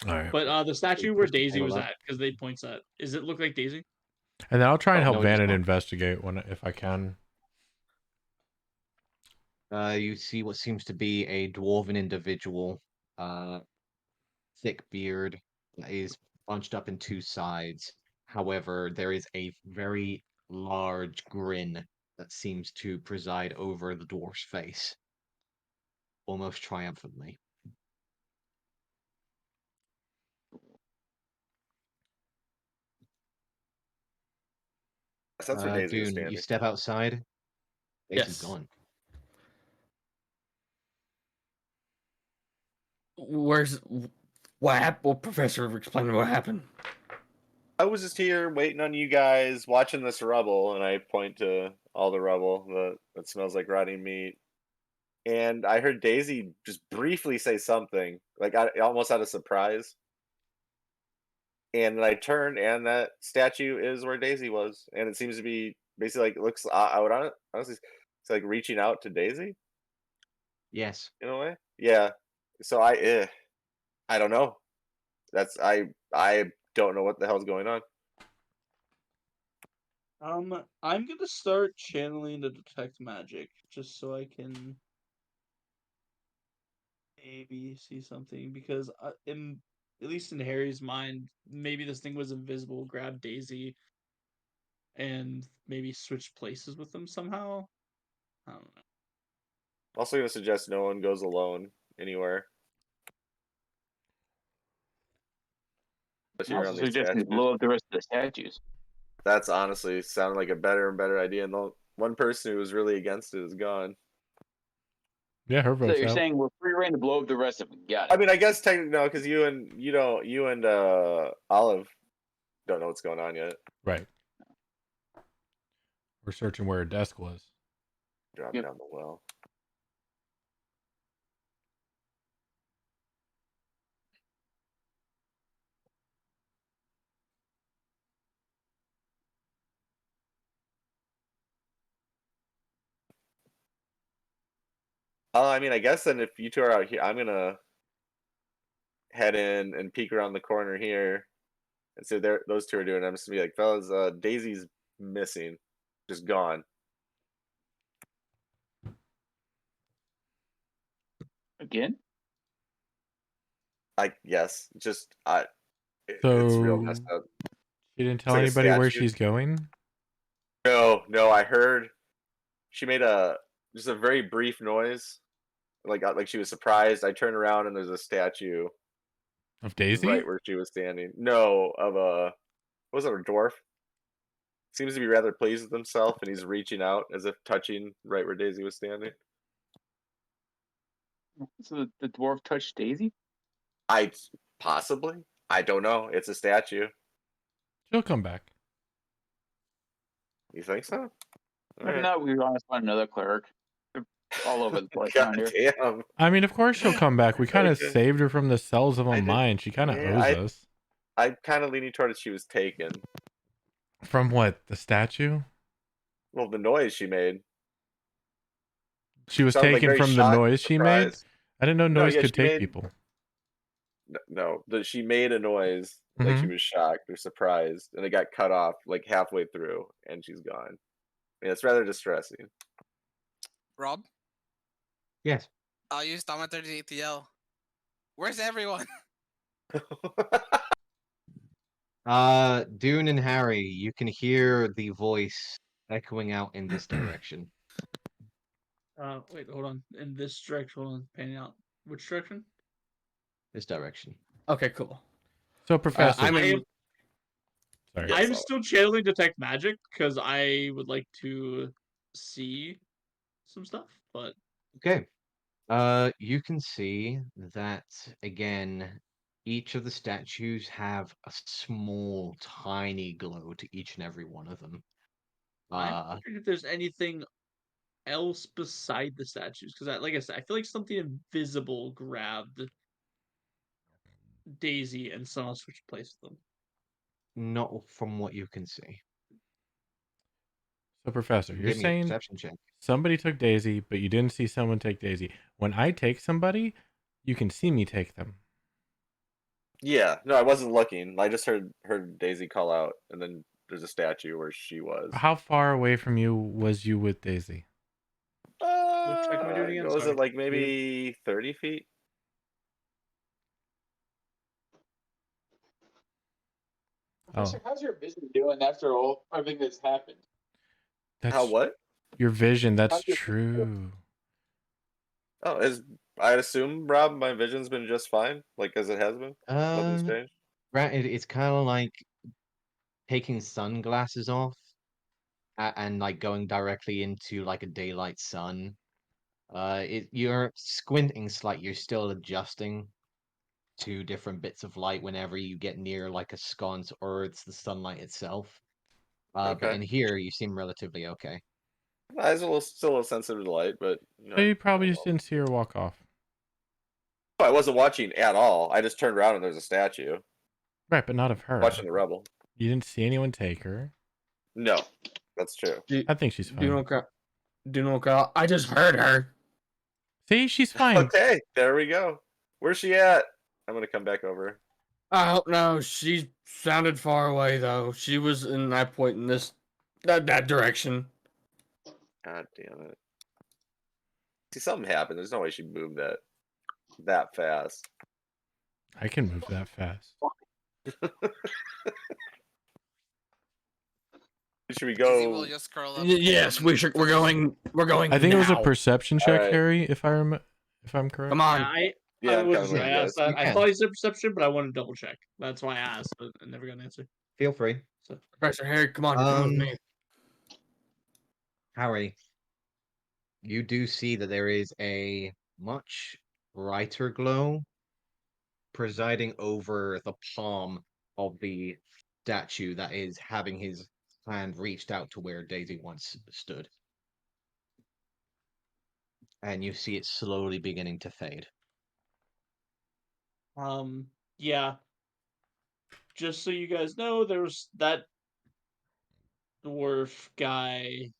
All right. but the statue where push the Daisy table was up. at, because they points at, does it look like Daisy? And then I'll try and Oh, help no, it does Vannon not. investigate if I can. You see what seems to be a dwarven individual, thick beard that is bunched up in two sides. However, there is a very large grin that seems to preside over the dwarf's face, almost triumphantly. That's where Daisy was Dune, you standing. step outside. Daisy's Yes. gone. Where's what happened? Well, Professor, explain what happened. I was just here waiting on you guys, watching this rubble, and I point to all the rubble that smells like rotting meat. And I heard Daisy just briefly say something, like almost out of surprise. And then I turned, and that statue is where Daisy was, and it seems to be basically like it looks. I would honestly, it's like reaching out to Daisy Yes. in a way. Yeah. So I don't know. I don't know what the hell's going on. I'm gonna start channeling the detect magic just so I can maybe see something because at least in Harry's mind, maybe this thing was invisible, grabbed Daisy, and maybe switch places with them somehow. I don't know. Also, gonna suggest no one goes alone anywhere. I Especially also around these suggest we statues. blow up the rest of the statues. That's honestly sounded like a better and better idea. And the one person who was really against it is gone. Yeah, her So vote's you're out. saying we're free reign to blow up the rest of them? Got I it. mean, I guess technically no, because you and Olive don't know what's going on yet. Right. We're searching where her desk was. Drop Yep. down the well. I mean, I guess then if you two are out here, I'm gonna head in and peek around the corner here and see what those two are doing. I'm just gonna be like, fellas, Daisy's missing, just gone. Again? I guess, just it's real messed So up. she didn't It's tell like a anybody where statue. she's going? No, I heard she made just a very brief noise, like she was surprised. I turned around and there's a statue Of Daisy? right where she was standing. No, of was it a dwarf? Seems to be rather pleased with himself, and he's reaching out as if touching right where Daisy was standing. So the dwarf touched Daisy? I possibly. I don't know. It's a statue. She'll come back. You think so? If Alright. not, we're gonna find another cleric. They're all over the place around God here. damn. I mean, of course she'll come back. We kind of Okay. saved her from the cells of I a did- mine. She kind of yeah, owes us. I'm kind of leaning toward she was taken. From what? The statue? Well, the noise she made. She was Sounded like taken very from the shocked, noise she made? surprised. I didn't know No, noise yeah, could she take made- people. No, she made a noise like she Mhm. was shocked or surprised, and it got cut off like halfway through, and she's gone. Yeah, it's rather distressing. Rob, Yes. I'll use Thaumaturgy to yell. Where's everyone? Dune and Harry, you can hear the voice echoing out in this direction. Wait, hold on. In this direction, hold on, panning out. Which direction? This direction. Okay, cool. So, Professor. I'm in. Sorry. Yes, I'm I'll- still channeling detect magic because I would like to see some stuff, but Okay. You can see that again. Each of the statues have a small, tiny glow to each and every one of them. I'm wondering if there's anything else beside the statues because, like I said, I feel like something invisible grabbed Daisy and someone switched place with them. not from what you can see. So, Professor, you're Give me a saying perception check. somebody took Daisy, but you didn't see someone take Daisy. When I take somebody, you can see me take them. Yeah, no, I wasn't looking. I just heard Daisy call out, and then there's a statue where she was. How far away from you was you with Daisy? What check am I doing again? Was Sorry. it like maybe 30 feet? Professor, how's your vision doing after all everything that's happened? How That's what? your vision. That's How's your vision doing? true. Oh, I'd assume, Rob, my vision's been just fine, like as it has been. Nothing's Um, changed. Granted, it's kind of like taking sunglasses off and like going directly into like a daylight sun. You're squinting slightly. You're still adjusting to different bits of light whenever you get near like a sconce or it's the sunlight itself. But Okay. in here, you seem relatively okay. I was still a little sensitive to light, but So you I probably don't just know. didn't see her walk off. I wasn't watching at all. I just turned around and there's a statue. Right, but not of her. Watching the rebel. You didn't see anyone take her. No, that's true. I think she's Do you fine. know, do you know, Kyle? I just heard her. See, she's fine. Okay, there we go. Where's she at? I'm gonna come back over. I don't know. She sounded far away though. She was in that point in that direction. God damn it. See, something happened. There's no way she moved that fast. I can move that fast. Should we Daisy will go? just curl up. Yes, and we should. We're going. We're going. I think it was a now. perception check, Alright. Harry, if I'm correct. Come on. I Yeah, I'm wasn't coming sure. with I you asked guys. that. You I can. thought he said perception, but I wanted to double check. That's why I asked, but I never got an answer. Feel free. So Professor Harry, come on. You come with me. Harry, you do see that there is a much brighter glow presiding over the palm of the statue that is having his hand reached out to where Daisy once stood. And you see it slowly beginning to fade. yeah. Just so you guys know, there was that dwarf guy.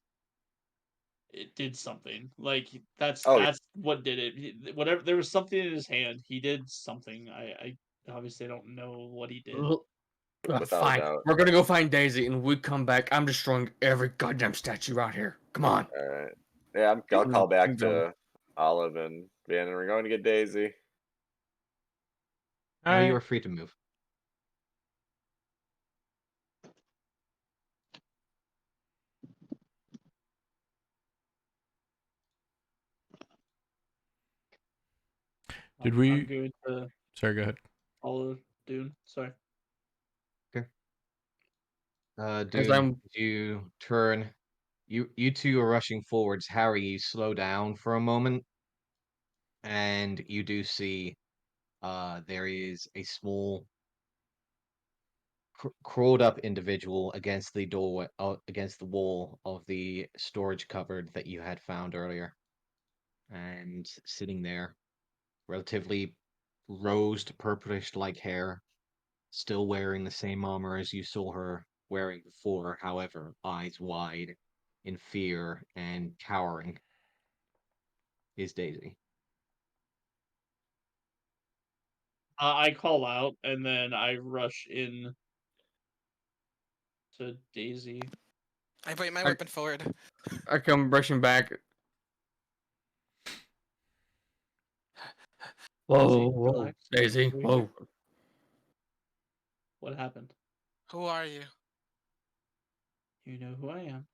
It did something. Like that's Oh, yeah. that's what did it. Whatever, there was something in his hand. He did something. I obviously don't know what he did. Without a Fine. doubt. We're gonna go find Daisy, and we come back. I'm destroying every goddamn statue out here. Come on. All right. Yeah, I'll call back Go. to Olive and Van, and we're going to get Daisy. Now you are free to move. Did I'm we? going to Sorry, go ahead. follow Dune. Sorry. Dune, you turn. You two are rushing forwards. Harry, you slow down for a moment, and you do see there is a small crawled up individual against the doorway, against the wall of the storage cupboard that you had found earlier, and sitting there, relatively rose to purplish like hair, still wearing the same armor as you saw her wearing before, however, eyes wide in fear and cowering, is Daisy. I call out and then I rush in to Daisy. I point my weapon forward. I come rushing back. Whoa, whoa, relax. Daisy. Whoa. What happened? Who are you? You know who I am.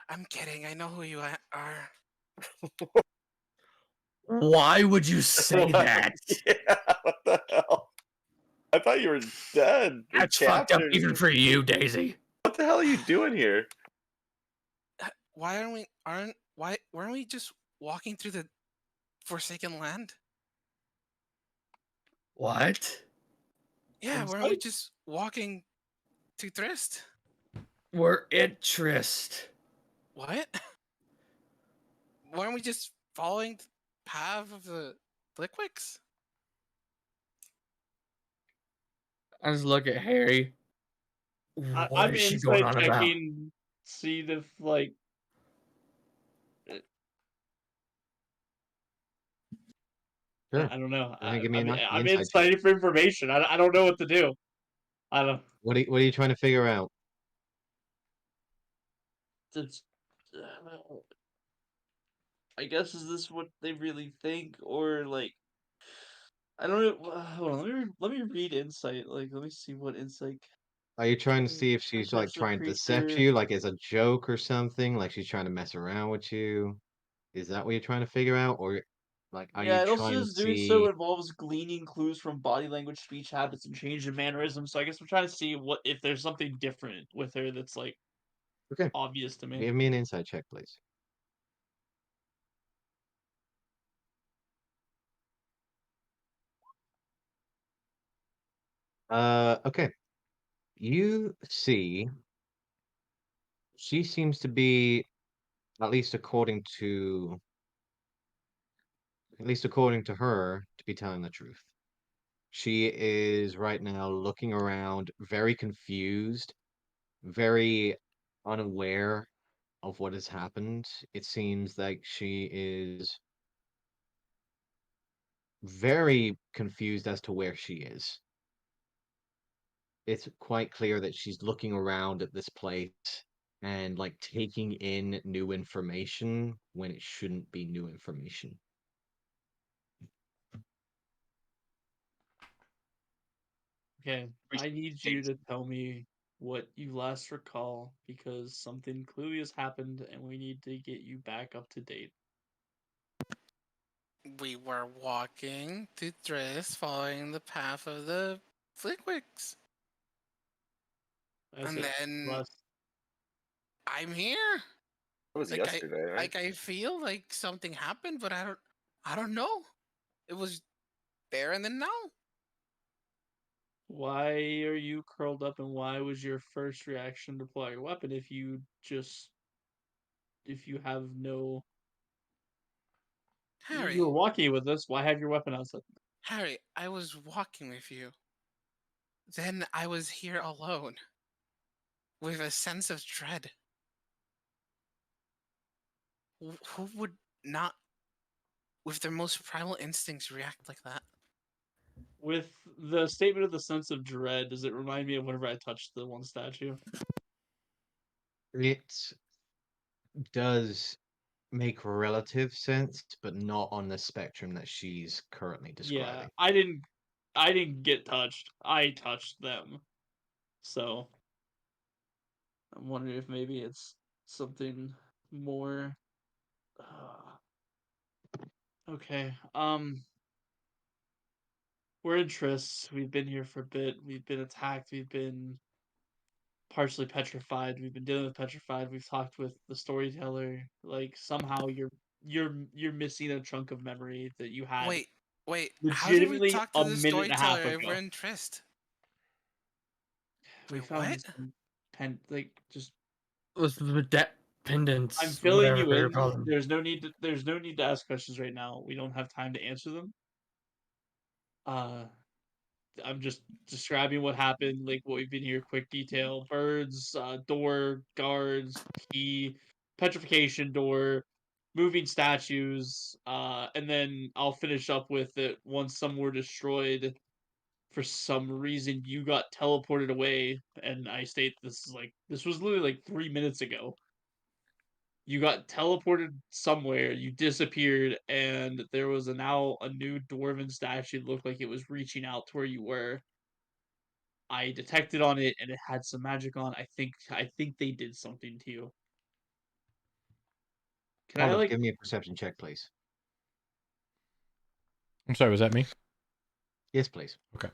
I'm kidding. I know who you are. Why would you say What? that? Yeah, what the hell? I thought you were dead. Or That's fucked up captured. even for you, Daisy. What the hell are you doing here? Why weren't we just walking through the Forsaken Land? What? Yeah, weren't we just walking to Thrist? We're interest. What? Weren't we just following the path of the Flickwicks? I just look at Harry. What I'm is she going insight on about? checking, see if like. Sure. I don't know. Go ahead and give me an I'm insight check. insighting for information. I don't know what to do. I don't. What are you trying to figure out? It's, I guess is this what they really think, or like I don't know. Hold on, let me read insight. Like, let me see what insight. Are you trying to see if she's like Perception of trying to deception creature. you, like as a joke or something? Like she's trying to mess around with you? Is that what you're trying to figure out, or like are you Yeah, it also trying to says doing so see? involves gleaning clues from body language, speech habits, and change in mannerisms. So I guess I'm trying to see what if there's something different with her that's like Okay, obvious to me. give me an insight check, please. Okay. You see, she seems to be, at least according to her, to be telling the truth. She is right now looking around, very confused, very unaware of what has happened. It seems like she is very confused as to where she is. It's quite clear that she's looking around at this place and like taking in new information when it shouldn't be new information. Okay, I need you to tell me what you last recall because something clearly has happened and we need to get you back up to date. We were walking to Thrist, following the path of the Flickwicks. That's And it. then Last. I'm here. That was yesterday, right? Like I feel like something happened, but I don't know. It was there and then now. Why are you curled up and why was your first reaction to pull out your weapon if you have no Harry, you were walking with us, why have your weapon outside? Harry, I was walking with you. Then I was here alone. With a sense of dread. Who would not, with their most primal instincts, react like that? With the statement of the sense of dread, does it remind me of whenever I touched the one statue? It does make relative sense, but not on the spectrum that she's currently Yeah, describing. I didn't get touched. I touched them. So I'm wondering if maybe it's something more. Okay. We're in Triss. We've been here for a bit. We've been attacked. We've been partially petrified. We've been dealing with petrified. We've talked with the storyteller. Like somehow you're missing a chunk of memory that you had Wait, how did we legitimately talk to a the minute and a half storyteller if we're ago. in Trist? We Wait, found what? some pen like just With the debt I'm pendants, filling you whatever you in. call them. There's no need to ask questions right now. We don't have time to answer them. Uh I'm just describing what happened, like what we've been here, quick detail. Birds, door, guards, key, petrification door, moving statues, and then I'll finish up with it once some were destroyed. For some reason you got teleported away, and I state this was literally like 3 minutes ago. You got teleported somewhere, you disappeared, and there was now a new dwarven statue that looked like it was reaching out to where you were. I detected on it and it had some magic on. I think they did something to you. Can I Olive, like give me a perception check, please. I'm sorry, was that me? Yes, please. Okay.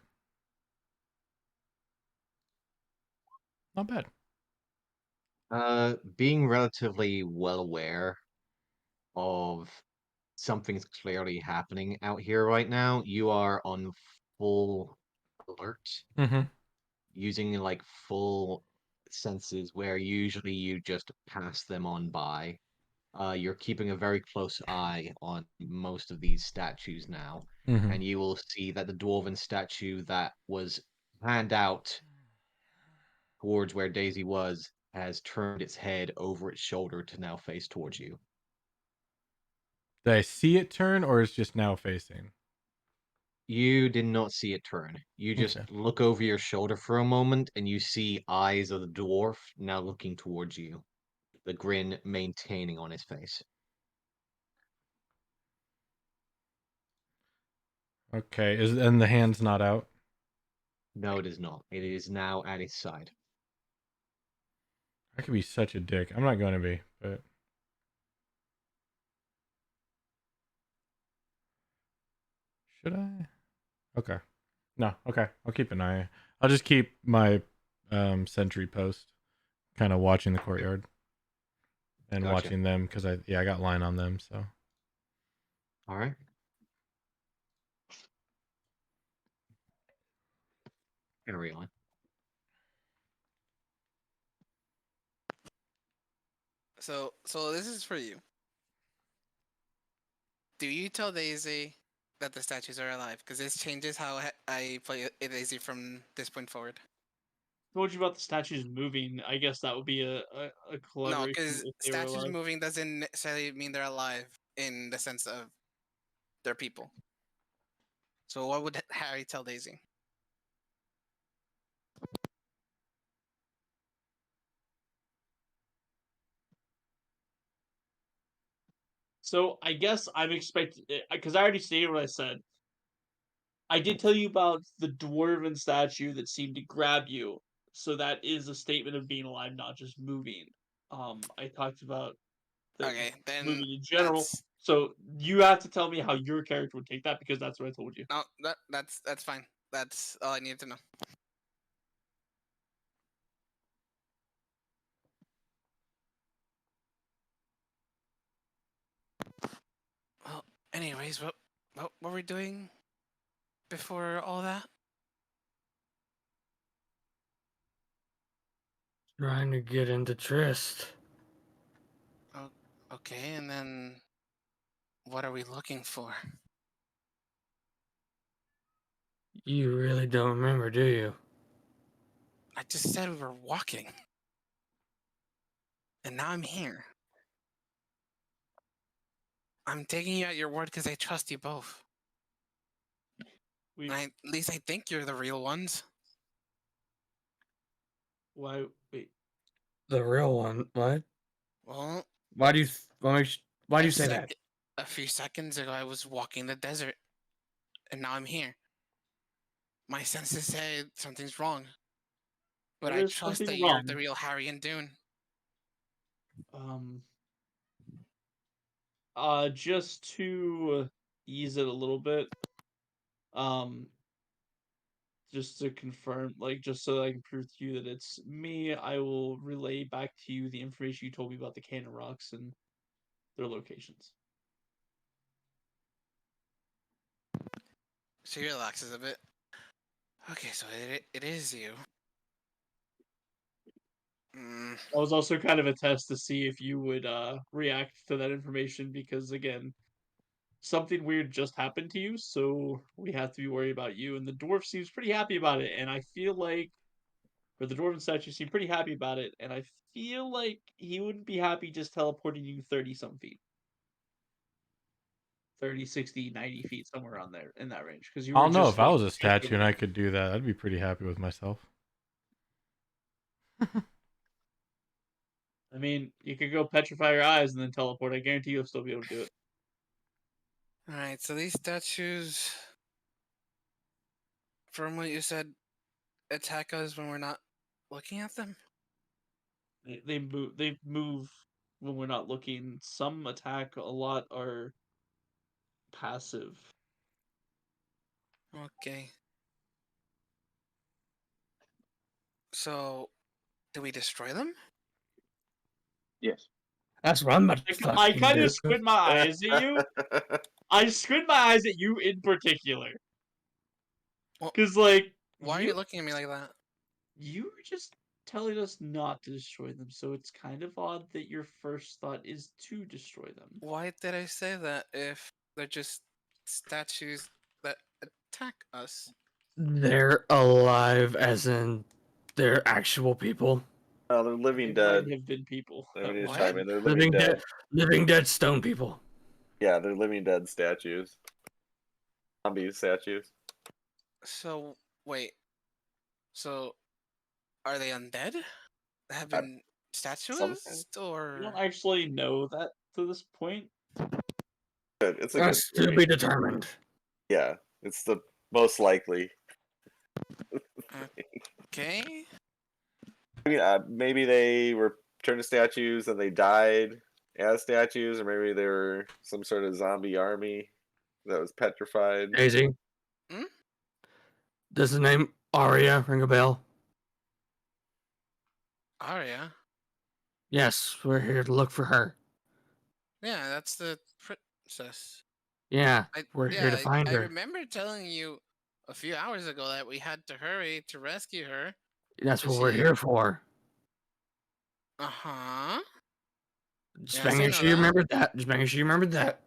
Not bad. Being relatively well aware of something's clearly happening out here right now, you are on full alert, Mm-hmm. using like full senses where usually you just pass them on by. You're keeping a very close eye on most of these statues now, Mm-hmm. and you will see that the dwarven statue that was panned out towards where Daisy was has turned its head over its shoulder to now face towards you. Did I see it turn, or is just now facing? You did not see it turn. You just Okay. look over your shoulder for a moment and you see eyes of the dwarf now looking towards you, the grin maintaining on his face. Okay. And the hand's not out? No, it is not. It is now at his side. I could be such a dick. I'm not going to be, but should I? Okay. No. Okay. I'll keep an eye. I'll just keep my sentry post, kind of watching the courtyard and Gotcha. watching them because I got line on them. So All right. Carry on. So this is for you. Do you tell Daisy that the statues are alive? Because this changes how I play Daisy from this point forward. Told you about the statues moving. I guess that would be a No, collaboration because if they were statues alive. moving doesn't necessarily mean they're alive in the sense of they're people. So what would Harry tell Daisy? So I guess I'm expecting, because I already stated what I said. I did tell you about the dwarven statue that seemed to grab you. So that is a statement of being alive, not just moving. I talked about the Okay, then moving in general. that's So you have to tell me how your character would take that because that's what I told you. no, that's fine. That's all I needed to know. Well, anyways, what were we doing before all that? Trying to get into Trist. Oh, okay, and then what are we looking for? You really don't remember, do you? I just said we were walking. And now I'm here. I'm taking you at your word because I trust you both. We At least I think you're the real ones. why wait? The real one. What? Well, Why do you? Why do you a say that? a few seconds ago I was walking the desert, and now I'm here. My senses said something's wrong, but There I is trust something that you're the wrong. real Harry and Dune. Um, just to ease it a little bit, um, just to confirm, like, just so I can prove to you that it's me, I will relay back to you the information you told me about the Cannon Rocks and their locations. She relaxes a bit. Okay, so it is you. Mm, That was also kind of a test to see if you would react to that information because again, something weird just happened to you, so we have to be worried about you. And the dwarf seems pretty happy about it, and I feel like, or the dwarven statue seemed pretty happy about it, and I feel like he wouldn't be happy just teleporting you 30 some feet. 30, 60, 90 feet, somewhere around there in that range. Because you I were don't know just if I like was a just statue and I could do that. I'd be pretty happy with myself. I mean, you could go petrify your eyes and then teleport. I guarantee you'll still be able to do it. Alright, so these statues, from what you said, attack us when we're not looking at them? They move. They move when we're not looking. Some attack. A lot are passive. Okay. So, Do we destroy them? Yes. That's what I'm about to I fucking kind do. of squint my eyes at you. I squint my eyes at you in particular. Well, Because, like, why are you looking at me like that? you were just telling us not to destroy them, so it's kind of odd that your first thought is to destroy them. Why did I say that if they're just statues that attack us? They're alive, as in they're actual people. Oh, they're living They dead. might have been people. Let me just What? chime in. They're living dead. Living dead stone people. Yeah, they're living dead statues. Zombie statues. So, wait. So, are they undead? Have I- been statuized? We Or. don't actually know that to this point. It's a good That's to theory. be determined. Yeah, it's the most likely. Okay? I mean, maybe they were turned to statues and they died as statues, or maybe they were some sort of zombie army that was petrified. Daisy. Hmm? Does the name Arya ring a bell? Arya? Yes, we're here to look for her. Yeah, that's the princess. Yeah, we're here to Yeah, find I her. remember telling you a few hours ago that we had to hurry to rescue her. That's Is what we're she- here for. Uh-huh. Just Yes, I making know sure you that. remembered that. Just making sure you remembered that.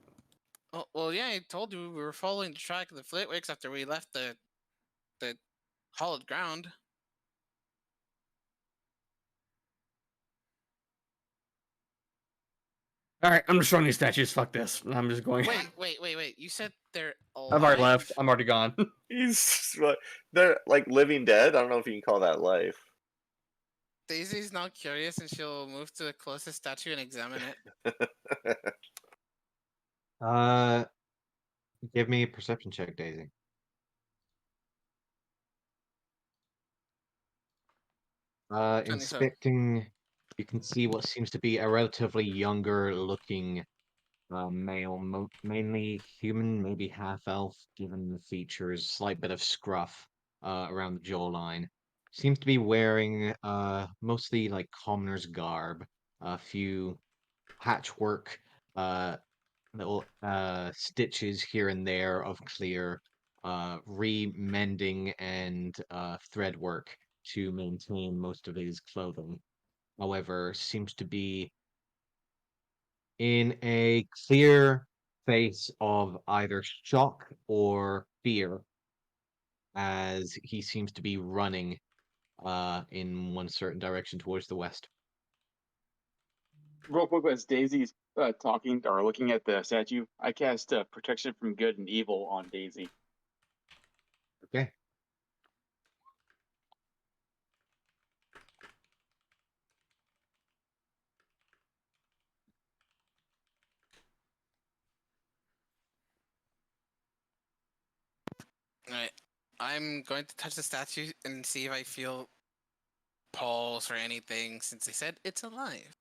Oh, well, yeah, I told you we were following the track of the Flitwicks after we left the hollowed ground. All right, I'm destroying these statues. Fuck this. I'm just going. Wait. You said they're alive? I've already left. I'm already gone. They're like living dead. I don't know if you can call that life. Daisy's now curious and she'll move to the closest statue and examine it. Give me a perception check, Daisy. Inspecting, you can see what seems to be a relatively younger looking male, mainly human, maybe half elf, given the features, slight bit of scruff around the jawline. Seems to be wearing mostly like commoner's garb, a few patchwork, little stitches here and there of clear, remending and thread work to maintain most of his clothing. However, seems to be in a clear face of either shock or fear as he seems to be running in one certain direction towards the west. Real quick, as Daisy's talking or looking at the statue, I cast protection from good and evil on Daisy. Okay. Alright. I'm going to touch the statue and see if I feel pulse or anything since they said it's alive.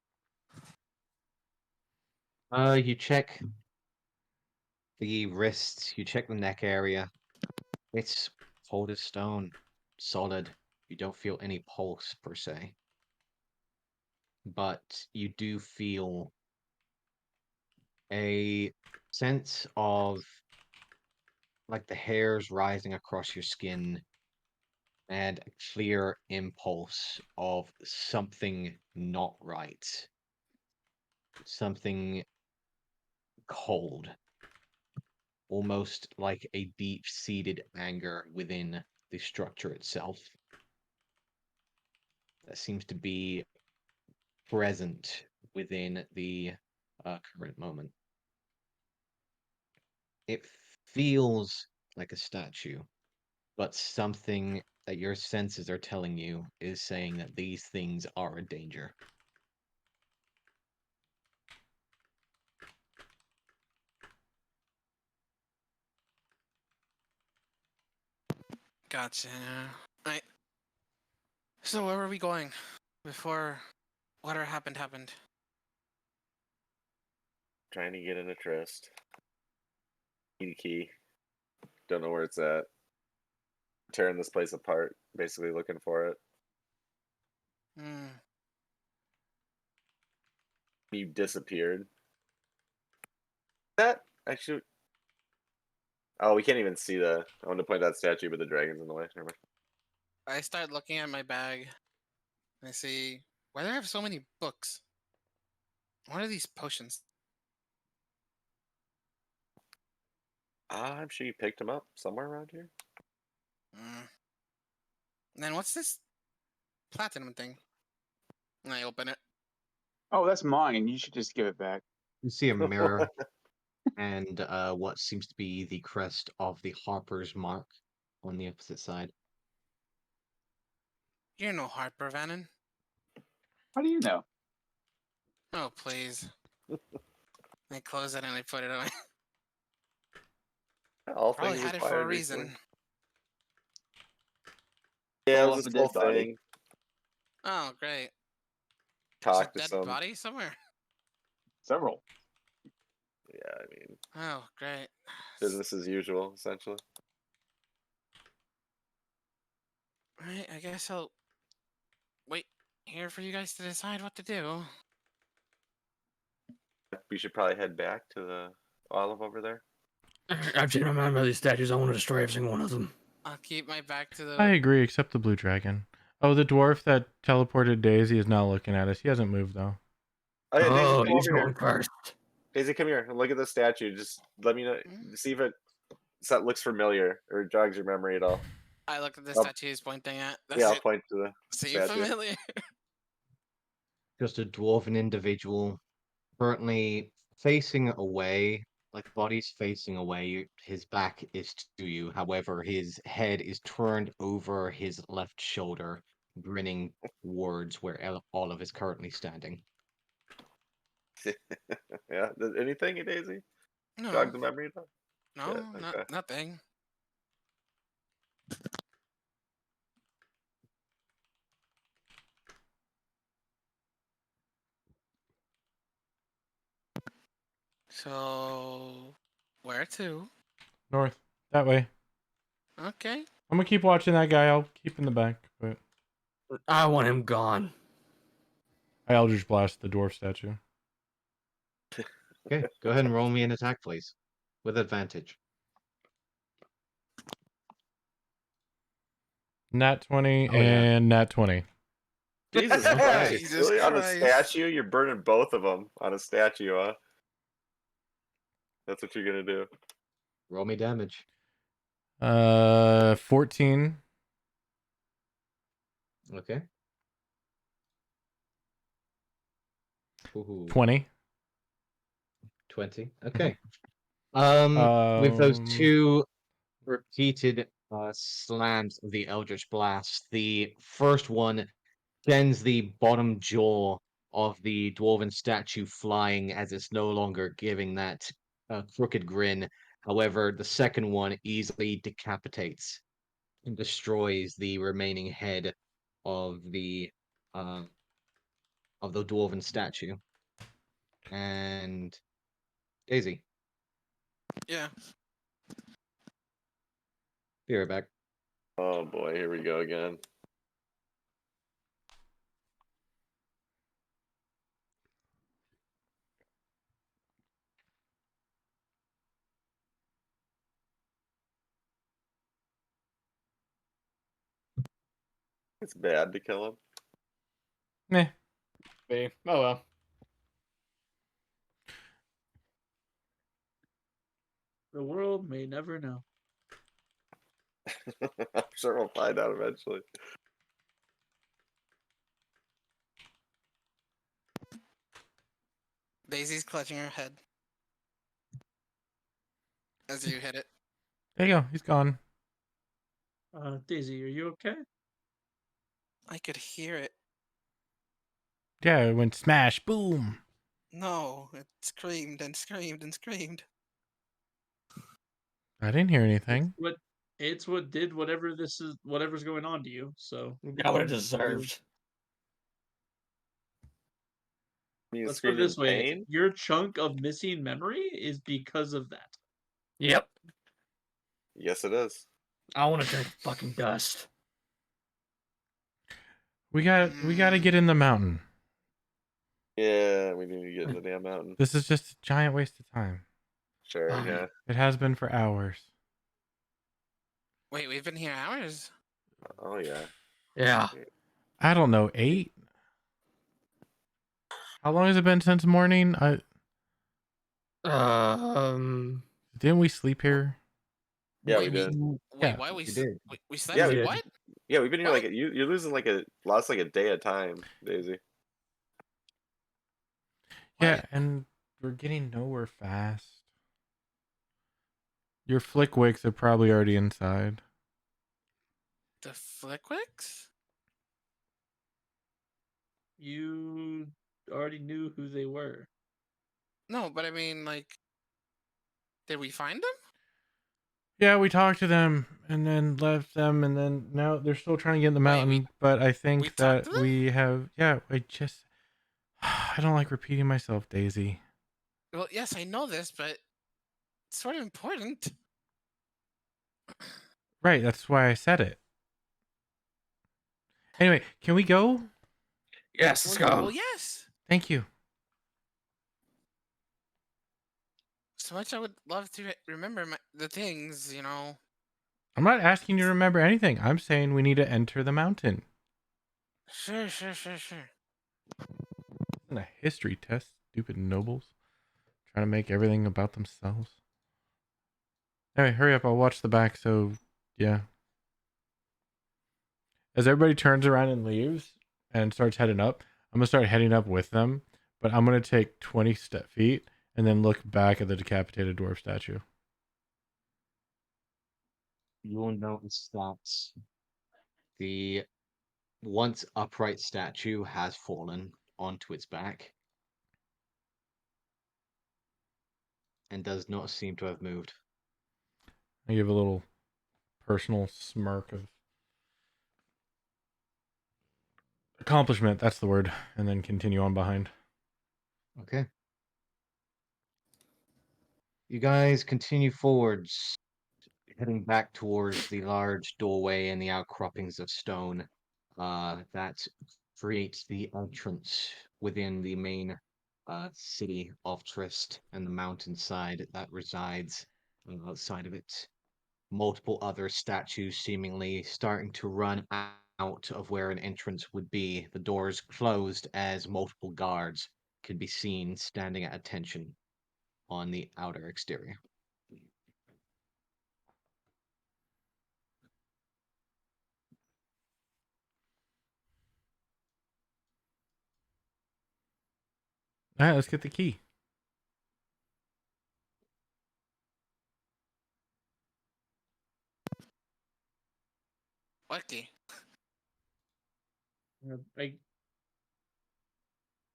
You check the wrists, you check the neck area. It's cold as stone, solid. You don't feel any pulse per se. But you do feel a sense of like the hairs rising across your skin and a clear impulse of something not right. Something cold. Almost like a deep-seated anger within the structure itself. That seems to be present within the current moment. It feels like a statue, but something that your senses are telling you is saying that these things are a danger. Gotcha. Alright. So where were we going before whatever happened? Trying to get in a tryst. Need a key. Don't know where it's at. Tearing this place apart, basically looking for it. Hmm. You disappeared. That actually. Oh, we can't even see the. I wanted to point out statue, but the dragon's in the way. Never mind. I start looking at my bag. I see, why do I have so many books? What are these potions? I'm sure you picked him up somewhere around here. Mm. And then what's this platinum thing? And I open it. Oh, that's mine. You should just give it back. You see a mirror and what seems to be the crest of the Harper's mark on the opposite side. You're no Harper, Vannon. How do you know? Oh, please. I close it and I put it away. All Probably things had it for a acquired recently. reason. Yeah, it Pull was up a this whole dead body. thing. Oh, great. Talk There's to a dead some. body somewhere. Several. Yeah, I mean, Oh, great. business as usual, essentially. Right, I guess I'll wait here for you guys to decide what to do. We should probably head back to the olive over there. I've changed my mind about these statues. I want to destroy every single one of them. I'll keep my back to I the. agree, except the blue dragon. Oh, the dwarf that teleported Daisy is now looking at us. He hasn't moved though. Oh yeah, Daisy, Oh, come he's over going here. first. Daisy, come here and look at the statue. Just let me know. Hmm? See if it looks familiar or jogs your memory at all. I look at the I'll- statue he's pointing at. That's Yeah, I'll it. point to the Seem statue. familiar. Just a dwarven individual currently facing away, like the body's facing away, his back is to you. However, his head is turned over his left shoulder, grinning towards where Olive is currently standing. Yeah. Does anything, Daisy? No, Jog the memory at all? no, Yeah, okay. nothing. So, where to? North. That way. Okay. I'm gonna keep watching that guy. I'll keep in the back, but I want him gone. I Eldritch Blast the dwarf statue. Okay, go ahead and roll me an attack, please, with advantage. Nat 20 Oh, yeah. and Nat 20. Jesus Okay. Christ! Jesus Really? On a Christ. statue? You're burning both of them on a statue, huh? That's what you're gonna do. Roll me damage. 14. Okay. Ooh, 20. 20. Okay. With those Um, two repeated slams of the Eldritch Blast, the first one sends the bottom jaw of the dwarven statue flying as it's no longer giving that crooked grin. However, the second one easily decapitates and destroys the remaining head of uh, the dwarven statue. And Daisy, Yeah. be right back. Oh boy, here we go again. It's bad to kill him. meh. Oh well. The world may never know. I'm sure we'll find out eventually. Daisy's clutching her head as you hit it. There you go. He's gone. Daisy, are you okay? I could hear it. Yeah, it went smash, boom. No, it screamed and screamed and screamed. I didn't hear anything. It's what did whatever's going on to you. So Got what it deserved. You let's put it screamed in this way: pain? your chunk of missing memory is because of that. Yep. Yes, it is. I want to drink fucking dust. We gotta get in the mountain. Yeah, we need to get in the damn mountain. This is just a giant waste of time. Sure, Fine. yeah. It has been for hours. Wait, we've been here hours? Oh, yeah. Yeah. I don't know, 8? How long has it been since morning? Didn't we sleep here? Yeah, Wait, we did. Wait, Yeah, why we did. we slept? Yeah, we we, did. What? yeah, we've been here What? like you're losing lost like a day at a time, Daisy. Yeah, What? and we're getting nowhere fast. Your flickwicks are probably already inside. The Flickwicks? You already knew who they were. No, but I mean, like, did we find them? Yeah, we talked to them and then left them, and then now they're still trying to get in the Wait, mountain. But I we think talked to that them? we have. Yeah, I don't like repeating myself, Daisy. Well, yes, I know this, but it's sort of important. Right, that's why I said it. Anyway, can we go? Yes, let's Well, go. yes. Thank you. So much I would love to remember the things, you know. I'm not asking you to remember anything. I'm saying we need to enter the mountain. Sure. This isn't a history test, stupid nobles. Trying to make everything about themselves. Anyway, hurry up. I'll watch the back. So, yeah. As everybody turns around and leaves and starts heading up, I'm going to start heading up with them. But I'm going to take 20 feet and then look back at the decapitated dwarf statue. You'll notice that the once upright statue has fallen onto its back and does not seem to have moved. I give a little personal smirk of accomplishment. That's the word. And then continue on behind. Okay. You guys continue forwards, heading back towards the large doorway and the outcroppings of stone that creates the entrance within the main city of Trist and the mountainside that resides outside of it. Multiple other statues seemingly starting to run out of where an entrance would be. The doors closed as multiple guards could be seen standing at attention on the outer exterior. All right, let's get the key. What key?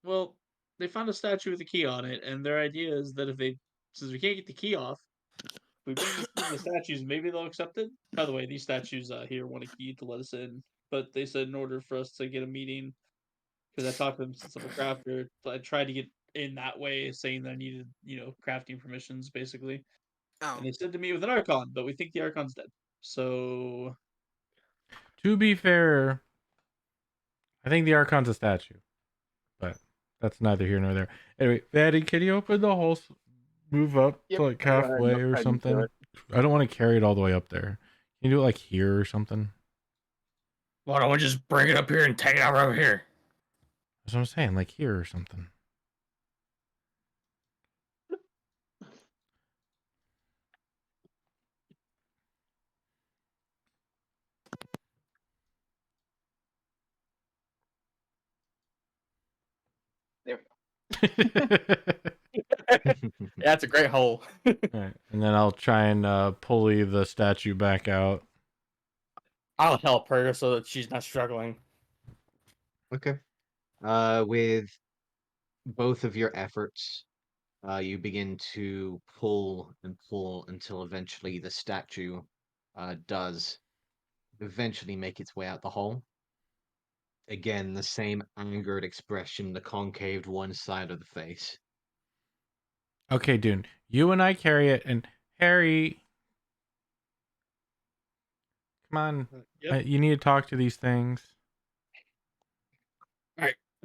Well, they found a statue with a key on it, and their idea is that since we can't get the key off, we bring the key to the statues, maybe they'll accept it. By the way, these statues here want a key to let us in, but they said in order for us to get a meeting, because I talked to them since I'm a crafter, I tried to get in that way, saying that I needed, crafting permissions, basically. Oh, And they said to me with an Archon, but we think the Archon's dead. So To be fair, I think the Archon's a statue. But that's neither here nor there. Anyway, Fatty, can you open the whole move up Yep, to like go ahead, halfway or I can do something? it. I don't want to carry it all the way up there. Can you do it like here or something? Why don't we just bring it up here and take it out right over here? That's what I'm saying, like here or something. There That's a great hole. Alright, and then I'll try and pulley the statue back out. I'll help her so that she's not struggling. Okay. With both of your efforts, you begin to pull and pull until eventually the statue does eventually make its way out the hole. Again, the same angered expression, the concaved one side of the face. Okay, Dune, you and I carry it, and Harry, come on. Yep. You need to talk to these things.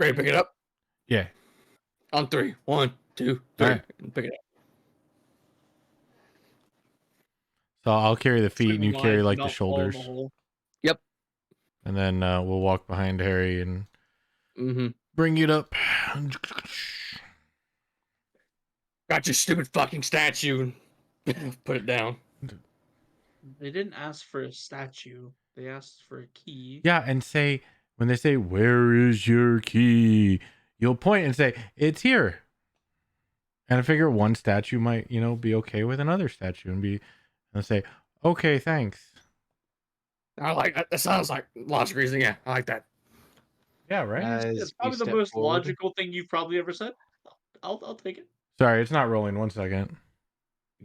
Ready to pick it up? Yeah. On three. 1, 2, 3. Alright. And pick it up. So I'll carry the feet and you Swing wide, carry do like the not fall in shoulders. the hole. Yep. And then we'll walk behind Harry and bring it up. Got your stupid fucking statue. Put it down. They didn't ask for a statue. They asked for a key. Yeah, and say, when they say, "Where is your key?" You'll point and say, "It's here." And I figure one statue might, be okay with another statue and say, "Okay, thanks." I like that. That sounds like logic reasoning. Yeah, I like that. Yeah, right? It's As you probably the step most forward, logical thing you've probably ever said. I'll take it. Sorry, it's not rolling. 1 second.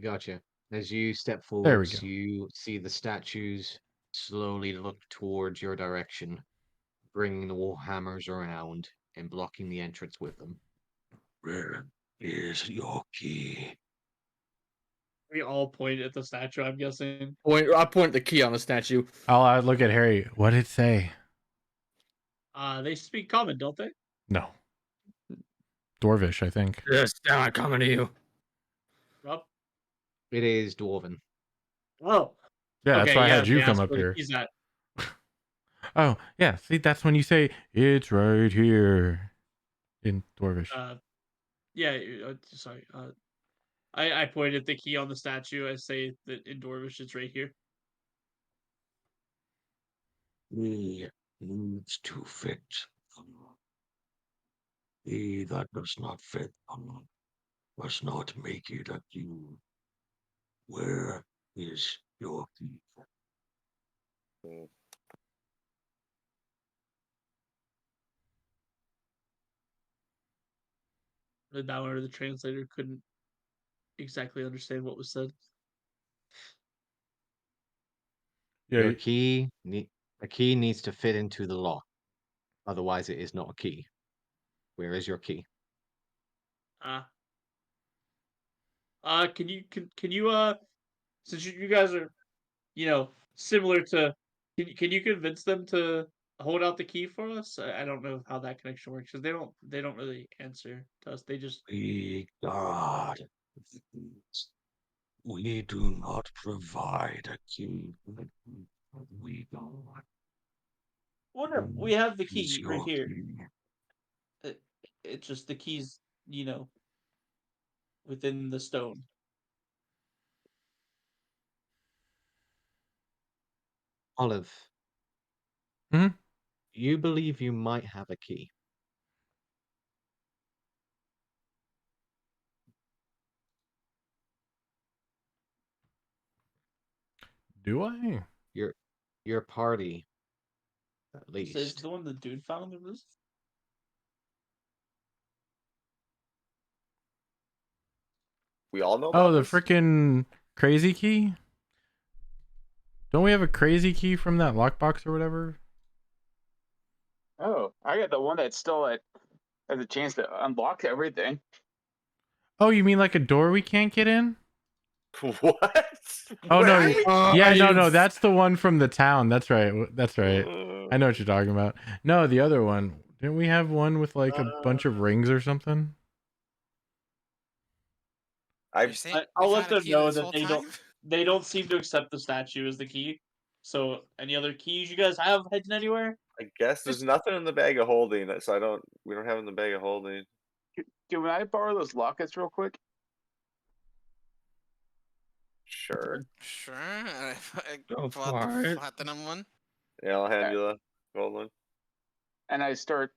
gotcha. As you step There we forwards, go. you see the statues slowly look towards your direction, bringing the warhammers around and blocking the entrance with them. Where is your key? We all point at the statue, I'm guessing. I point the key on the statue. I'll look at Harry. What did it say? They speak common, don't they? No. Dwarvish, I think. Yes, now I'm coming to you. Rob? It is Dwarven. Oh. Yeah, that's why I had they you come asked up where the here. key's at. Oh, yeah. See, that's when you say, "It's right here." In Dwarvish. Sorry. I pointed at the key on the statue. I say that in Dwarvish it's right here. He needs to fit. He that does not fit must not make it a you. Where is your key? The downloader, the translator, couldn't exactly understand what was said. Yeah. Your key, a key needs to fit into the lock. Otherwise, it is not a key. Where is your key? Can you since you guys are, similar to, can you convince them to hold out the key for us? I don't know how that connection works because they don't really answer to us. They just We guard these. We do not provide a key. We guard. wonder. We have the Where is key right your here. key? It's just the keys, within the stone. Olive. Mhm. You believe you might have a key. Do I? Your party, at So is least. the one the dude found on the roof? We all know about Oh, the this? freaking crazy key? Don't we have a crazy key from that lockbox or whatever? Oh, I got the one that's still has a chance to unlock everything. Oh, you mean like a door we can't get in? What? Oh, Where no. are we- Yeah, no, you that's the one from the town. That's right. That's right. Uh, I know what you're talking about. No, the other one. Didn't we have one with like a bunch of rings or something? You're saying I'll we've let had a them key know this that whole they time? don't seem to accept the statue as the key. So any other keys you guys have heading anywhere? I guess there's nothing in the bag of holding, so we don't have in the bag of holding. Can I borrow those lockets real quick? Sure. Sure. I Go pull out the for it. platinum one. Yeah, I'll hand you the gold one. And I start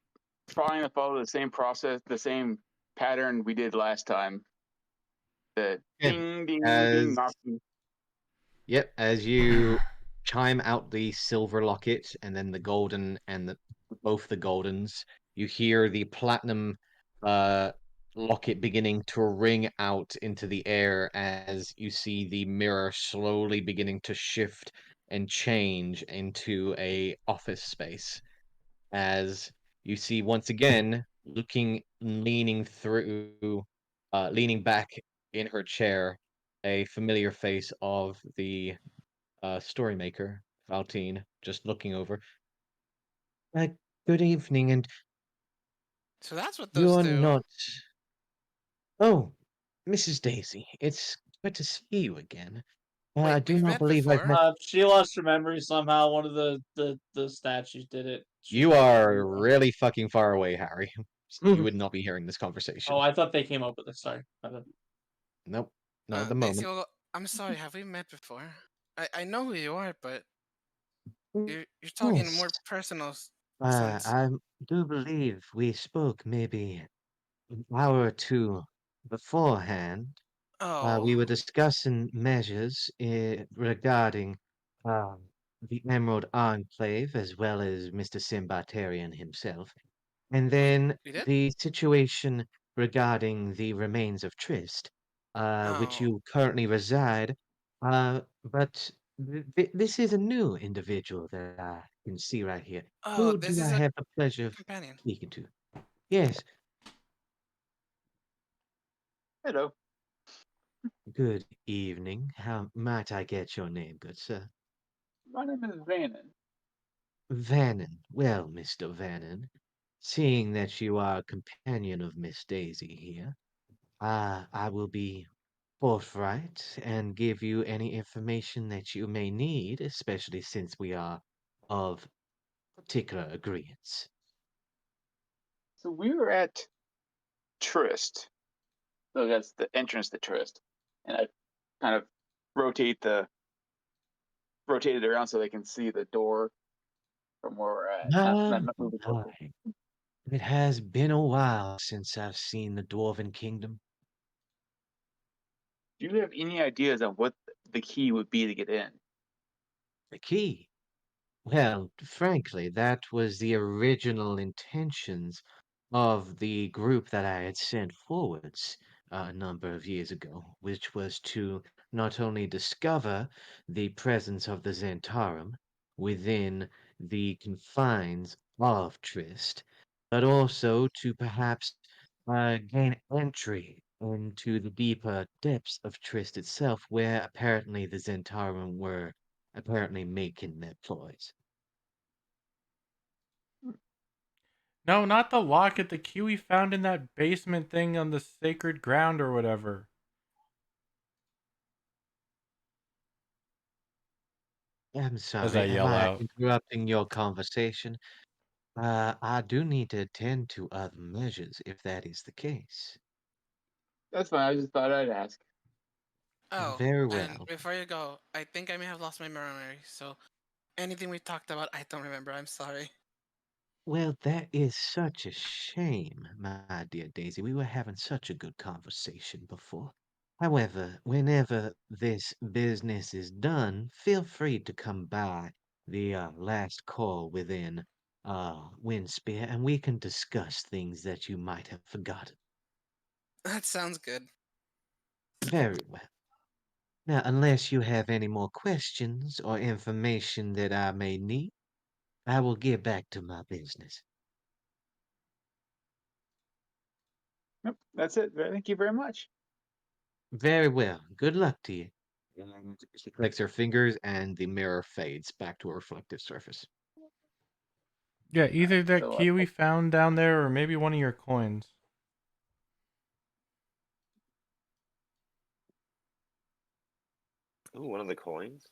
trying to follow the same process, the same pattern we did last time. The Yeah, ding, ding, as- ding, knocking. Yep, as you chime out the silver locket and then the golden and both the goldens, you hear the platinum locket beginning to ring out into the air as you see the mirror slowly beginning to shift and change into a office space. As you see once again, leaning back in her chair, a familiar face of the story maker, Valtine, just looking over. Good evening, and So that's what those You're do. not. Oh, Mrs. Daisy, it's good to see you again. Wait, I do we've not met believe I've before? met. She lost her memory somehow. One of the statues did it. She's You not are remembering. really fucking far away, Harry. You Hmm. would not be hearing this conversation. Oh, I thought they came up with this. Sorry. My bad. Nope, not at the Daisy, moment. I'm sorry, have we met before? I know who you are, but you're talking in a Yes, more personal sense. I do believe we spoke maybe an hour or two beforehand. We Oh, were discussing measures regarding the Emerald Enclave as well as Mr. Simbatarian himself. And we then we did? the situation regarding the remains of Trist, which Oh, you currently reside. But this is a new individual that I can see right here. oh, Who this do I is a have the pleasure of companion. speaking to? Yes, Hello. good evening. How might I get your name, good sir? My name is Vannon. Vannon. Well, Mr. Vannon, seeing that you are a companion of Miss Daisy here, I will be forthright and give you any information that you may need, especially since we are of particular agreements. So we were at Trist. So that's the entrance to Trist. And I kind of rotate the rotate it around so they can see the door from where we're at. My, Not moving my, closer. it has been a while since I've seen the Dwarven Kingdom. Do you have any ideas on what the key would be to get in? The key. Well, frankly, that was the original intentions of the group that I had sent forwards a number of years ago, which was to not only discover the presence of the Zentarum within the confines of Trist, but also to perhaps gain entry into the deeper depths of Trist itself, where apparently the Zentarum were apparently making their ploys. No, not the locket. The key we found in that basement thing on the sacred ground or whatever. I'm As sorry, I am yell I out. interrupting your conversation? I do need to attend to other measures if that is the case. That's fine. I just thought I'd ask. Oh, Very and well. before you go, I think I may have lost my memory. So anything we talked about, I don't remember. I'm sorry. Well, that is such a shame, my dear Daisy. We were having such a good conversation before. However, whenever this business is done, feel free to come by the last call within Windspear, and we can discuss things that you might have forgotten. That sounds good. Very well. Now, unless you have any more questions or information that I may need, I will get back to my business. Nope, that's it. Thank you very much. Very well. Good luck to you. And she clicks her fingers, and the mirror fades back to a reflective surface. Yeah, either that So key we found down there or maybe one of your coins. Ooh, one of the coins.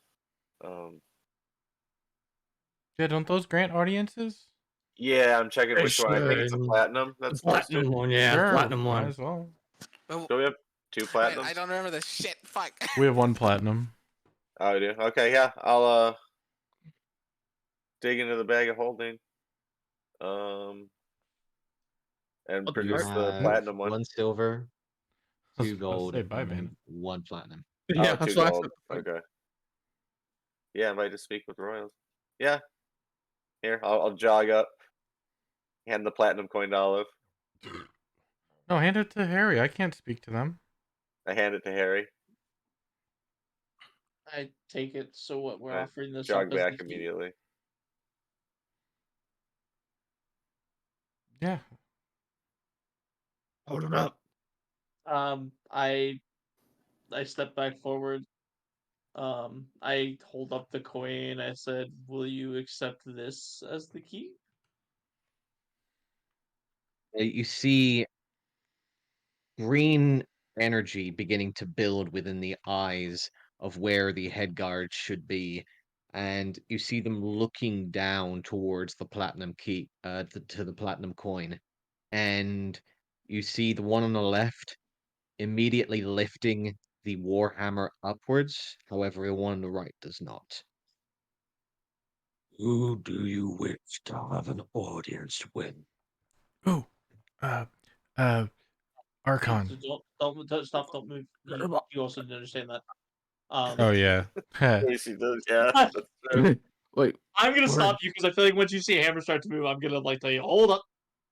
Um, Yeah, don't those grant audiences? yeah, I'm checking which one. I think it's a Sure. platinum The that's supposed to. platinum one, yeah, the Sure, platinum might one. as well. Oh, Do we have two I platinums? don't remember the shit. Fuck. We have one platinum. Oh, we do. Okay, yeah. I'll dig into the bag of holding. And What the You fuck? produce the have platinum one. 1 silver, I was 2 about to gold, say bye, and man. 1 platinum. Oh, Yeah, two that's what I gold. said. Okay. Yeah, invite to speak with royals. Yeah, here I'll jog up, hand the platinum coin to Olive. No, hand it to Harry. I can't speak to them. I hand it to Harry. I take it. So what? We're I offering this up jog as back the key. immediately. Yeah. Hold it up. I step back forward. I hold up the coin. I said, "Will you accept this as the key?" You see green energy beginning to build within the eyes of where the head guards should be, and you see them looking down towards the platinum key, to the platinum coin, and you see the one on the left immediately lifting the warhammer upwards. However, the one on the right does not. Who do you wish to have an audience with? Oh, uh, uh, Archon. Don't stop. Don't move. You also need to understand that. Oh yeah. Casey does, yeah. That's true. Wait, I'm gonna Word. stop you because I feel like once you see a hammer start to move, I'm gonna like tell you, hold up.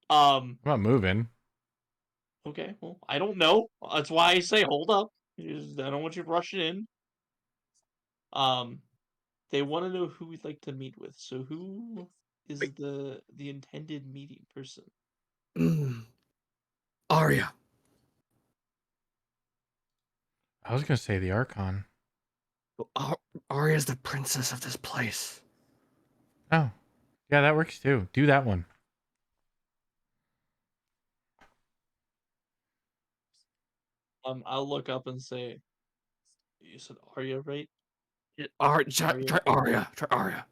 I'm not moving. Okay, well, I don't know. That's why I say hold up. I don't want you rushing in. They want to know who we'd like to meet with. So who is the intended meeting person? Arya. I was gonna say the Archon. Arya's the princess of this place. Oh, yeah, that works too. Do that one. I'll look up and say, you said Arya, right? Try Arya. Try Arya.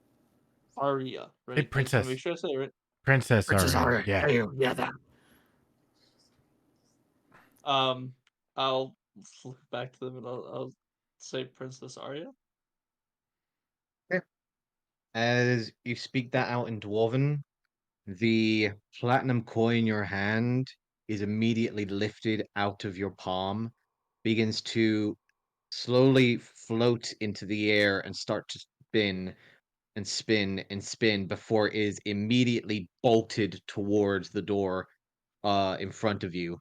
Arya, right? Hey, I just want to princess. make sure I say it right. Princess Princess Arya. Arya. Yeah. Yeah, that. I'll flip back to them and I'll say Princess Arya. As you speak that out in Dwarven, the platinum coin in your hand is immediately lifted out of your palm, begins to slowly float into the air and start to spin and spin and spin before it is immediately bolted towards the door in front of you.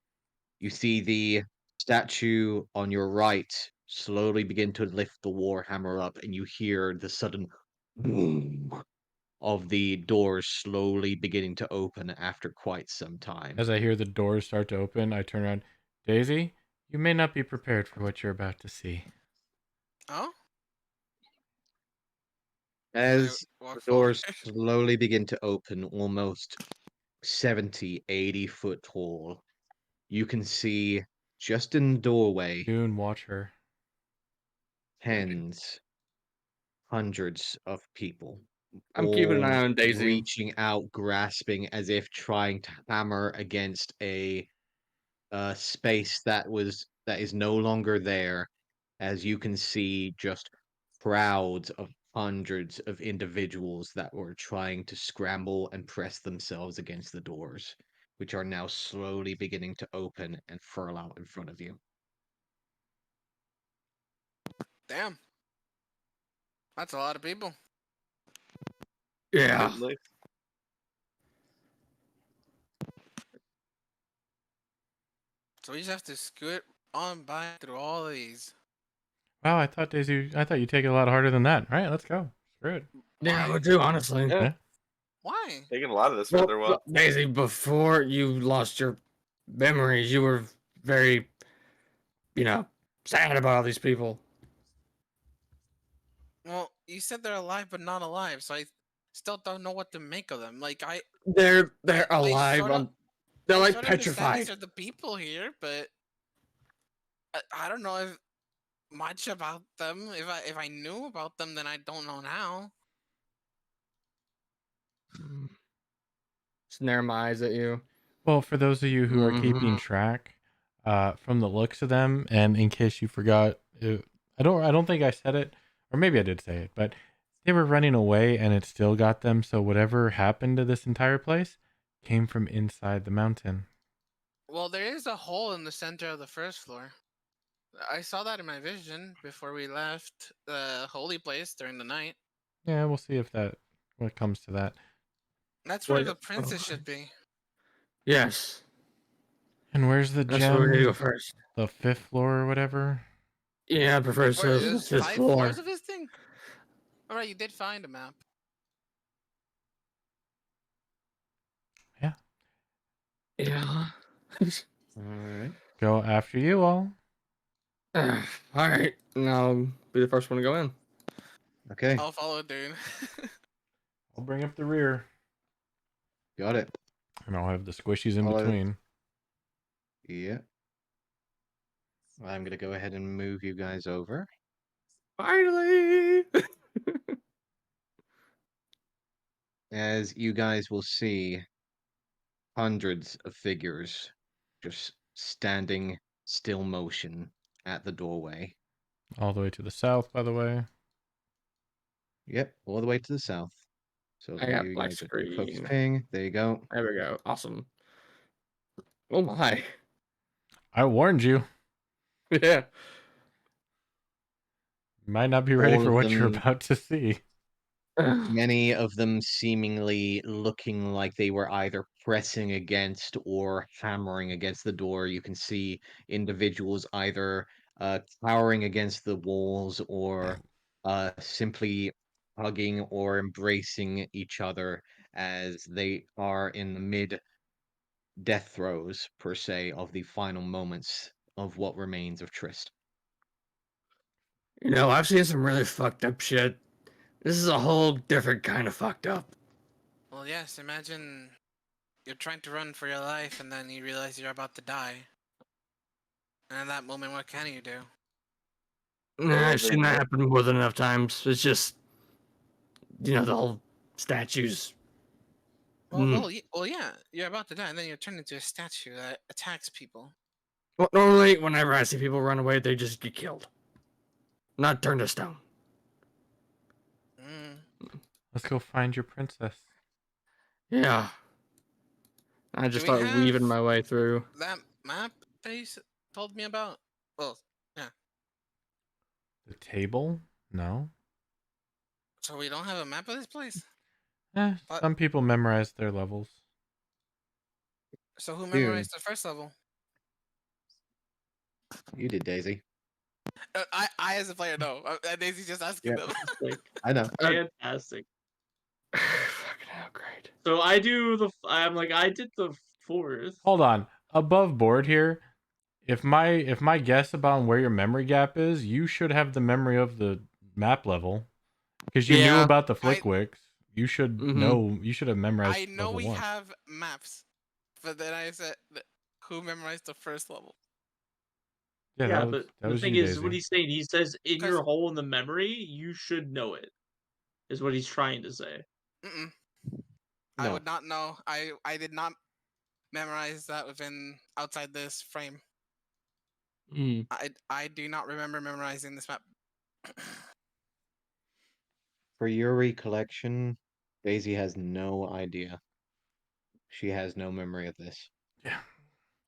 You see the statue on your right slowly begin to lift the warhammer up, and you hear the sudden boom of the doors slowly beginning to open after quite some time. As I hear the doors start to open, I turn around. Daisy, you may not be prepared for what you're about to see. Oh, As I walk the forward. doors slowly begin to open, almost 70, 80 foot tall, you can see just in the doorway Dune, watch her. tens, hundreds of people, I'm keeping an eye all on Daisy. reaching out, grasping as if trying to hammer against a space that is no longer there, as you can see just crowds of hundreds of individuals that were trying to scramble and press themselves against the doors, which are now slowly beginning to open and furl out in front of you. Damn, that's a lot of people. Yeah. Certainly. So we just have to scoot on by through all of these. Wow, I thought you take it a lot harder than that. All right, let's go. Screw it. Yeah, I Why? would do, honestly. Yeah. Yeah. Why? Taking a lot of this Well, further well. Daisy, before you lost your memories, you were very, sad about all these people. Well, you said they're alive but not alive, so I still don't know what to make of them. Like They're I alive. sorta, They're I like sort of understand these petrified. are the people here, but I don't know if much about them. If I knew about them, then I don't know now. Snare my eyes at you. Well, for those of you who are keeping Mhm. track, from the looks of them, and in case you forgot, I don't think I said it, or maybe I did say it, but they were running away, and it still got them. So whatever happened to this entire place came from inside the mountain. Well, there is a hole in the center of the first floor. I saw that in my vision before we left the holy place during the night. Yeah, we'll see if what comes to that. That's where Wait, the princess should be. Yes. And where's the That's where we're gonna gem? go first. The 5th floor or whatever. Yeah, I prefer to Where, the there's 5th 5 floor. floors of this thing? Alright, you did find a map. Yeah. Yeah. All right. Go after you all. Alright. Now I'll be the first one to go in. Okay, I'll follow, dude. I'll bring up the rear. got it. And I'll have the squishies in All of- between. Yeah. I'm gonna go ahead and move you guys over. Finally. As you guys will see, hundreds of figures just standing still motion at the doorway. All the way to the south, by the way. Yep, all the way to the south. So let I me got give you black guys a quick focus screen. ping. There you go. There we go. Awesome. Oh my. I warned you. Yeah. You might not be ready All for of what you're them, about to see. many of them seemingly looking like they were either pressing against or hammering against the door. You can see individuals either cowering against the walls or simply hugging or embracing each other as they are in the mid death throes, per se, of the final moments of what remains of Trist. You know, I've seen some really fucked up shit. This is a whole different kind of fucked up. Well, yes, imagine you're trying to run for your life and then you realize you're about to die. And in that moment, what can you do? Nah, I've seen that Living. happen more than enough times. It's just, you know, the whole statues. Well, yeah, you're about to die, and then you're turned into a statue that attacks people. Well, normally, whenever I see people run away, they just get killed, not turned to stone. Mm. Let's go find your princess. Yeah. I Do just we start have weaving my way through. that map that you told me about? Well, yeah. The table? No. So we don't have a map of this place? But, Some people memorize their levels. so who Dune, memorized the first level? you did, Daisy. I as a player, no. Daisy's just asking Yeah. them. Like, I know. fantastic. Fucking hell, great. So I did the fourth. Hold on. Above board here, if my guess about where your memory gap is, you should have the memory of the map level. Because you knew Yeah. about the Flickwicks. You should Mhm. know, you should have memorized I know level we 1. have maps, but then I said, who memorized the first level? Yeah, Yeah, that but the was thing you, is, what Daisy. he's saying, he says in 'Cause- your hole in the memory, you should know it. Is what he's trying to say. Mm-mm. I No. would not know. I did not memorize that within outside this frame. Mm. I do not remember memorizing this map. For your recollection, Daisy has no idea. She has no memory of this. Yeah.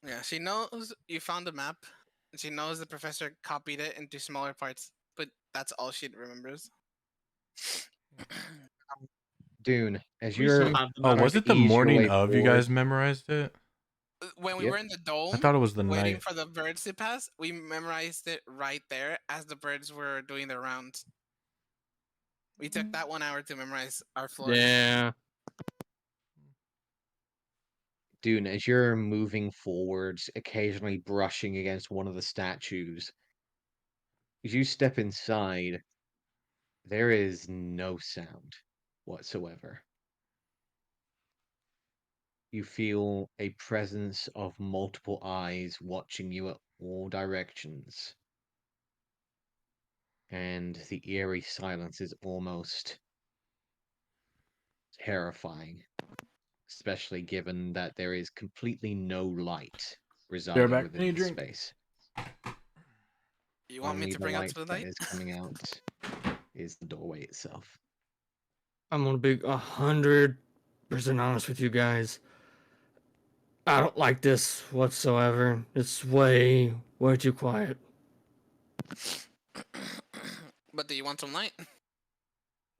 Yeah, she knows you found a map. And she knows the professor copied it into smaller parts, but that's all she remembers. Dune, as We still you're have the Oh, trying was memory. to it the ease your morning way of you forward, guys memorized it? When we Yep. were in the I dome, thought it was the waiting night. for the birds to pass, we memorized it right there as the birds were doing their rounds. We took that 1 hour to memorize our floor. Yeah. Dune, as you're moving forwards, occasionally brushing against one of the statues, as you step inside, there is no sound whatsoever. You feel a presence of multiple eyes watching you at all directions. And the eerie silence is almost terrifying, especially given that there is completely no light residing Bareback, within need a this drink? space. You want me Only to the bring out light to the that light? is coming out is the doorway itself. I'm gonna be 100% honest with you guys. I don't like this whatsoever. It's way too quiet. But do you want some light?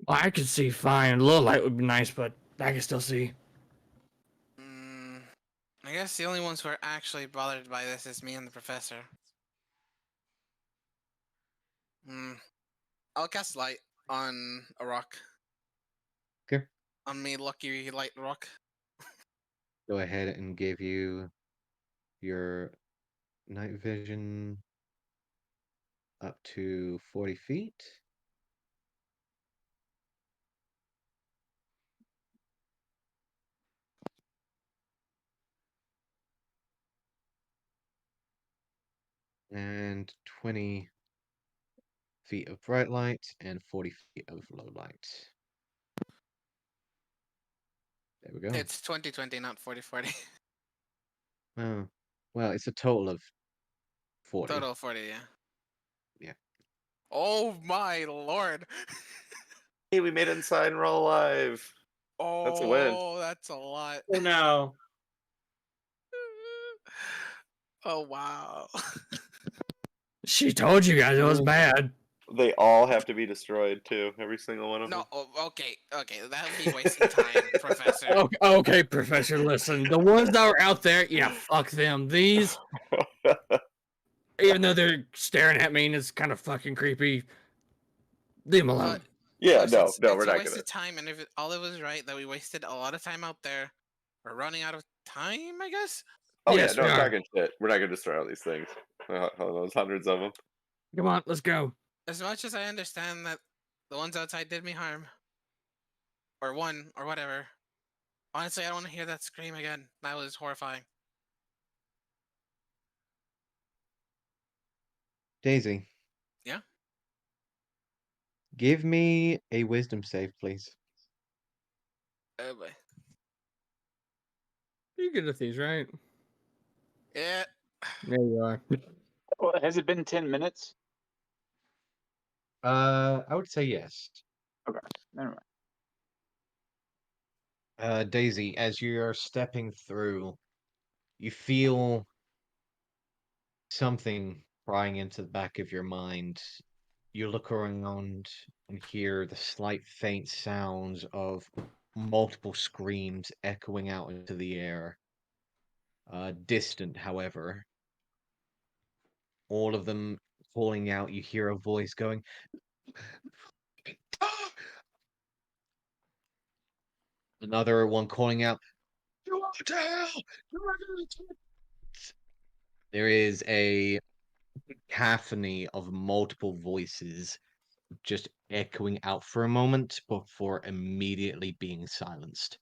I could see fine. A little light would be nice, but I can still see. I guess the only ones who are actually bothered by this is me and the professor. I'll cast light on a rock. Okay. On me, lucky light rock. Go ahead and give you your night vision up to 40 feet. and 20 feet of bright light and 40 feet of low light. There we go. It's 2020, not 4040. Oh, well, it's a total of 40. Total 40, yeah. Yeah. Oh my lord. Hey, we made it inside and we're all alive. That's a win. Oh, that's a lot. Oh no. Oh wow. She told you guys it was Cool. bad. They all have to be destroyed too. Every single one of No, them. okay, that would be wasting time, Professor. Okay, Professor, listen. The ones that were out there, yeah, fuck them. These, even though they're staring at me and it's kind of fucking creepy, leave them alone. But Yeah, Push, no, no, it's we're a not waste gonna. of time, and if all it was right that we wasted a lot of time out there, we're running out of time, I guess. Oh Yes, yeah, we no, are. talking shit. We're not gonna destroy all these things. There's hundreds of them. Come on, let's go. As much as I understand that the ones outside did me harm, or one, or whatever. Honestly, I don't want to hear that scream again. That was horrifying. Daisy. Yeah? Give me a wisdom save, please. Oh boy. You're good at these, right? Yeah. There you are. Well, has it been 10 minutes? I would say yes. Okay, never mind. Daisy, as you're stepping through, you feel something prying into the back of your mind. You look around and hear the slight faint sounds of multiple screams echoing out into the air. Distant, however. All of them calling out, you hear a voice going, "Ah!" Another one calling out, "You are to hell! You are to hell!" There is a cacophony of multiple voices just echoing out for a moment before immediately being silenced.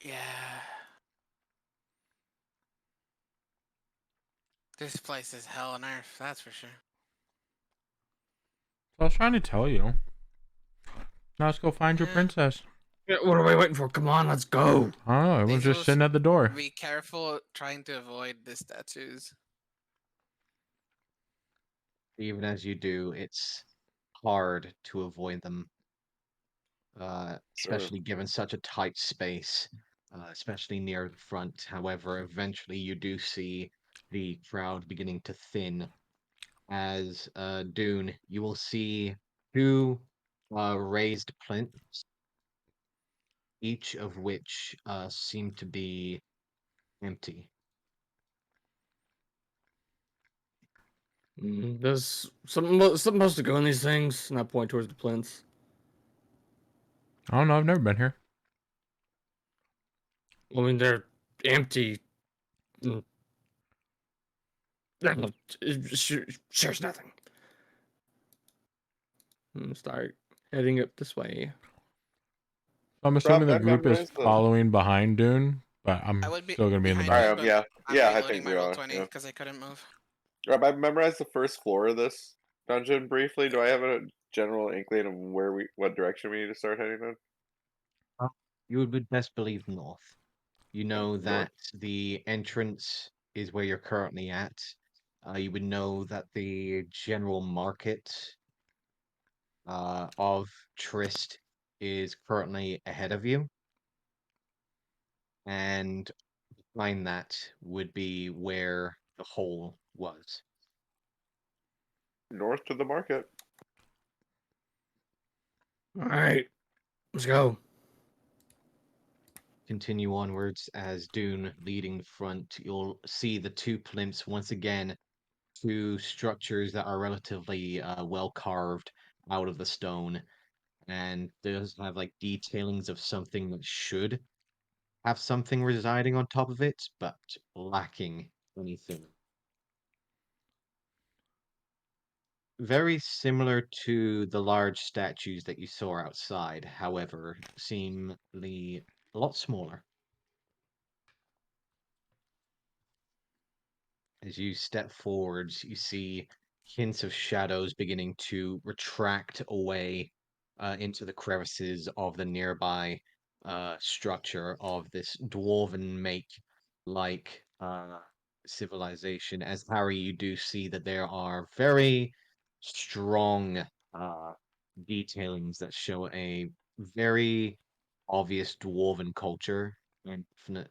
Yeah. This place is hell on earth, that's for sure. So I was trying to tell you. Now let's go find your Yeah. princess. Yeah, what are we waiting for? Come on, let's go. I don't know. Everyone's These just sitting at the door. Be careful trying to avoid the statues. Even as you do, it's hard to avoid them, Sure. especially given such a tight space, especially near the front. However, eventually you do see the crowd beginning to thin. As Dune, you will see two raised plinths, each of which seem to be empty. There's something supposed to go in these things, and I point towards the plinths. I don't know. I've never been here. I mean, they're empty. Mm. Sure, nothing. Start heading up this way. I'm assuming the I group is memorized the. following behind Dune, but I I'm would be still gonna be in the behind dark. him, Alright, but yeah, I'm yeah, I reloading think my we roll are. 20 Yeah. because I couldn't move. Rob, I memorized the first floor of this dungeon briefly. Do I have a general inkling of what direction we need to start heading in? You would best believe north. You know North. that the entrance is where you're currently at. You would know that the general market of Trist is currently ahead of you. And behind that would be where the hole was. North to the market. All right, let's go. Continue onwards as Dune leading the front. You'll see the two plinths once again, two structures that are relatively well carved out of the stone, and does have like detailings of something that should have something residing on top of it, but lacking anything. very similar to the large statues that you saw outside, however, seemingly a lot smaller. As you step forwards, you see hints of shadows beginning to retract away into the crevices of the nearby structure of this dwarven make like civilization. As Harry, you do see that there are very strong detailings that show a very obvious dwarven culture and definite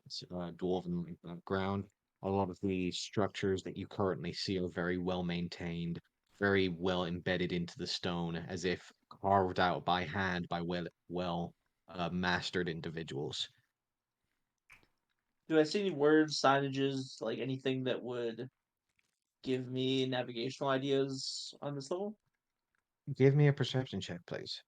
dwarven background. A lot of the structures that you currently see are very well maintained, very well embedded into the stone, as if carved out by hand by well mastered individuals. Do I see any words, signages, like anything that would give me navigational ideas on this level? Give me a perception check, please.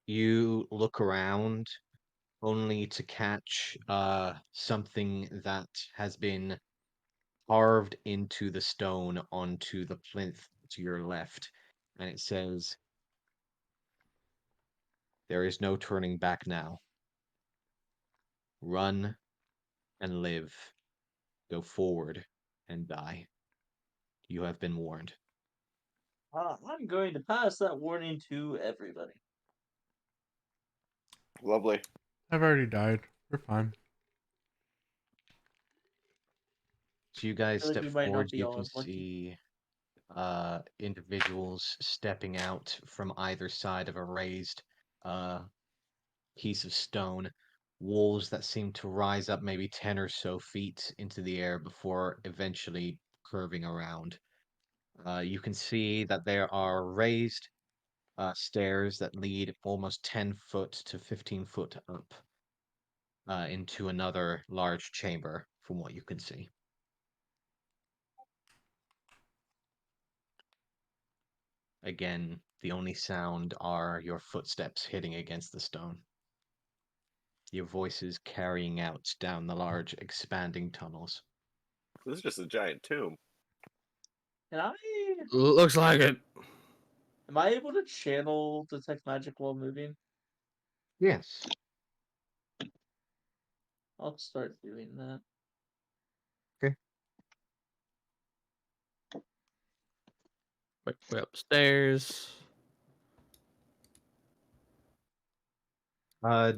You look around only to catch something that has been carved into the stone onto the plinth to your left, and it says, "There is no turning back now. Run and live. Go forward and die. You have been warned." I'm going to pass that warning to everybody. Lovely. I've already died. We're fine. So you I guys feel like step we might not forward, be you all can as lucky. see individuals stepping out from either side of a raised uh, piece of stone, walls that seem to rise up maybe 10 or so feet into the air before eventually curving around. You can see that there are raised stairs that lead almost 10 foot to 15 foot up into another large chamber, from what you can see. Again, the only sound are your footsteps hitting against the stone. Your voices carrying out down the large, expanding tunnels. This is just a giant tomb. Can I? Looks like it. Am I able to channel detect magic while moving? Yes. I'll start doing that. Okay. Way upstairs.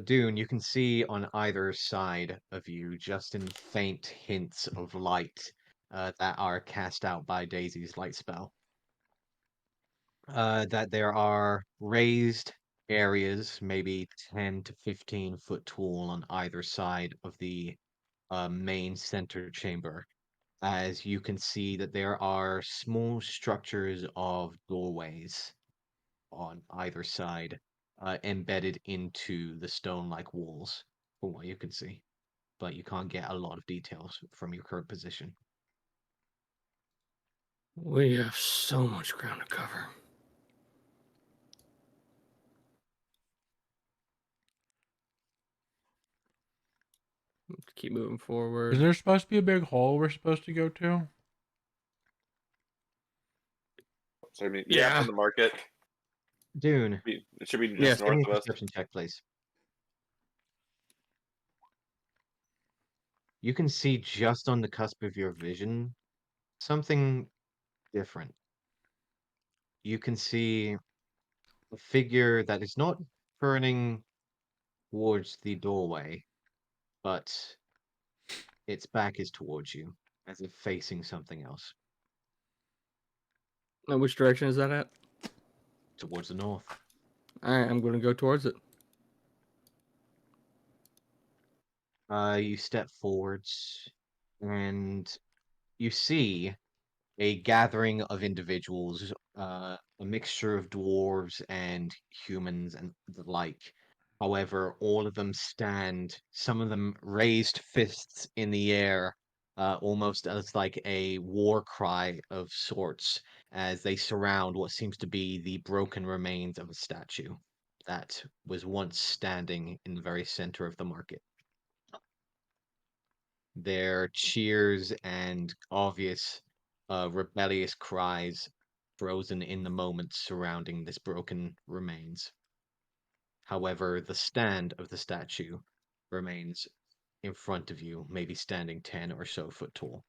Dune, you can see on either side of you, just in faint hints of light that are cast out by Daisy's light spell, that there are raised areas, maybe 10 to 15 foot tall on either side of the main center chamber. As you can see that there are small structures of doorways on either side, embedded into the stone-like walls, from what you can see. But you can't get a lot of details from your current position. We have so much ground to cover. Let's keep moving forward. Is there supposed to be a big hole we're supposed to go to? So I mean, Yeah. in the market. Dune, It should be just Yes, give north me of a us. perception check, please. You can see just on the cusp of your vision something different. You can see a figure that is not turning towards the doorway, but its back is towards you, as if facing something else, Now, which direction is that at? towards the north. All right, I'm going to go towards it. You step forwards, and you see a gathering of individuals, a mixture of dwarves and humans and the like. However, all of them stand, some of them raised fists in the air, almost as like a war cry of sorts, as they surround what seems to be the broken remains of a statue. that was once standing in the very center of the market. Their cheers and obvious rebellious cries frozen in the moments surrounding this broken remains. However, the stand of the statue remains in front of you, maybe standing 10 or so foot tall.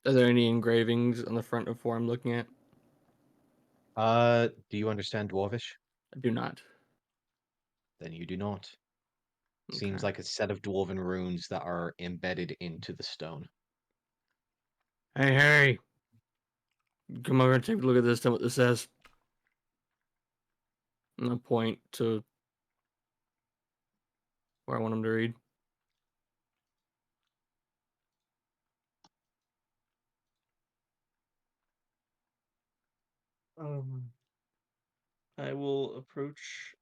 Are there any engravings on the front of what I'm looking at? Do you understand Dwarvish? I do not. Then you do not. Seems Okay. like a set of dwarven runes that are embedded into the stone. Hey, Harry. Come over and take a look at this. Tell me what this says. And I'll point to where I want him to read. I will approach.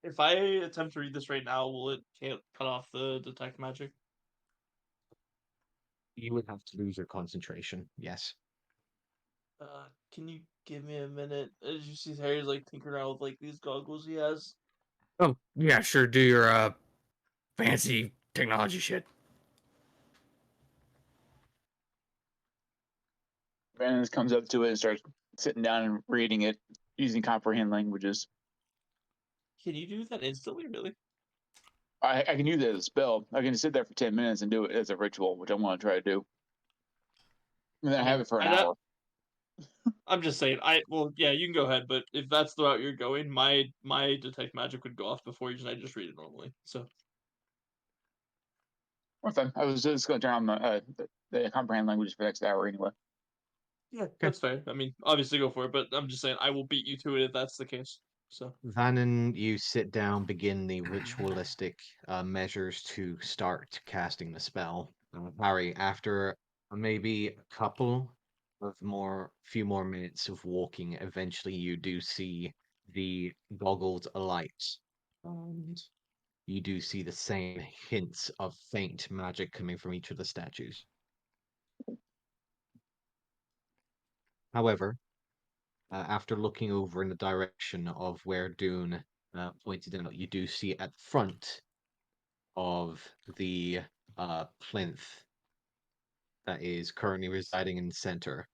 If I attempt to read this right now, will it can't cut off the detect magic? You would have to lose your concentration, yes. Can you give me a minute? As you see, Harry's like tinkering around with like these goggles he has. Oh, yeah, sure. Do your fancy technology shit. Brandon comes up to it and starts sitting down and reading it using comprehend languages. Can you do that instantly? Really? I can use it as a spell. I can sit there for 10 minutes and do it as a ritual, which I want to try to do. And then I have it for an hour. I'm just saying. Yeah, you can go ahead, but if that's the route you're going, my detect magic would go off before you, and I just read it normally. So Okay, I was just going to turn on the comprehend languages for the next hour anyway. yeah, that's fair. I mean, obviously go for it, but I'm just saying I will beat you to it if that's the case. So Vannon, you sit down, begin the ritualistic measures to start casting the spell. Harry, after maybe a couple of few more minutes of walking, eventually you do see the goggles alight. And you do see the same hints of faint magic coming from each of the statues. However, after looking over in the direction of where Dune pointed out, you do see at the front of the plinth that is currently residing in the center,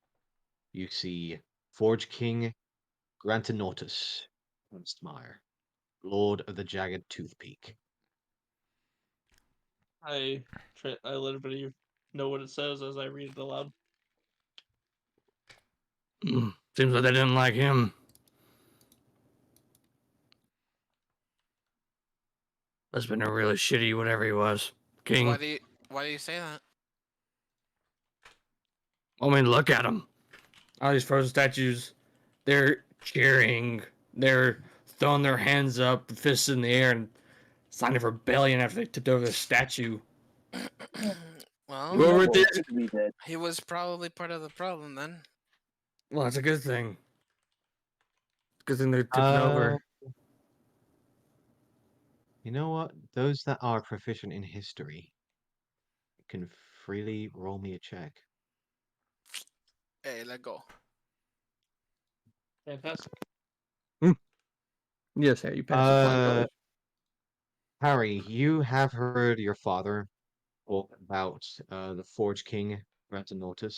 you see Forge King Grantinotus Ernstmeyer, Lord of the Jagged Toothpeak. I let everybody know what it says as I read it aloud. Seems like they didn't like him. Must have been a really shitty whatever he was. King. Why do you say that? I mean, look at him. All these frozen statues, they're cheering. They're throwing their hands up, fists in the air, and sign of rebellion after they tipped over the statue. Well, You over there? he was probably part of the problem then. Well, that's a good thing. Good thing they tipped it over. You know what? Those that are proficient in history can freely roll me a check. Hey, let go. Fantastic. Yes, Harry, you passed with flying colors. Harry, you have heard your father talk about the Forge King, Brantanotus.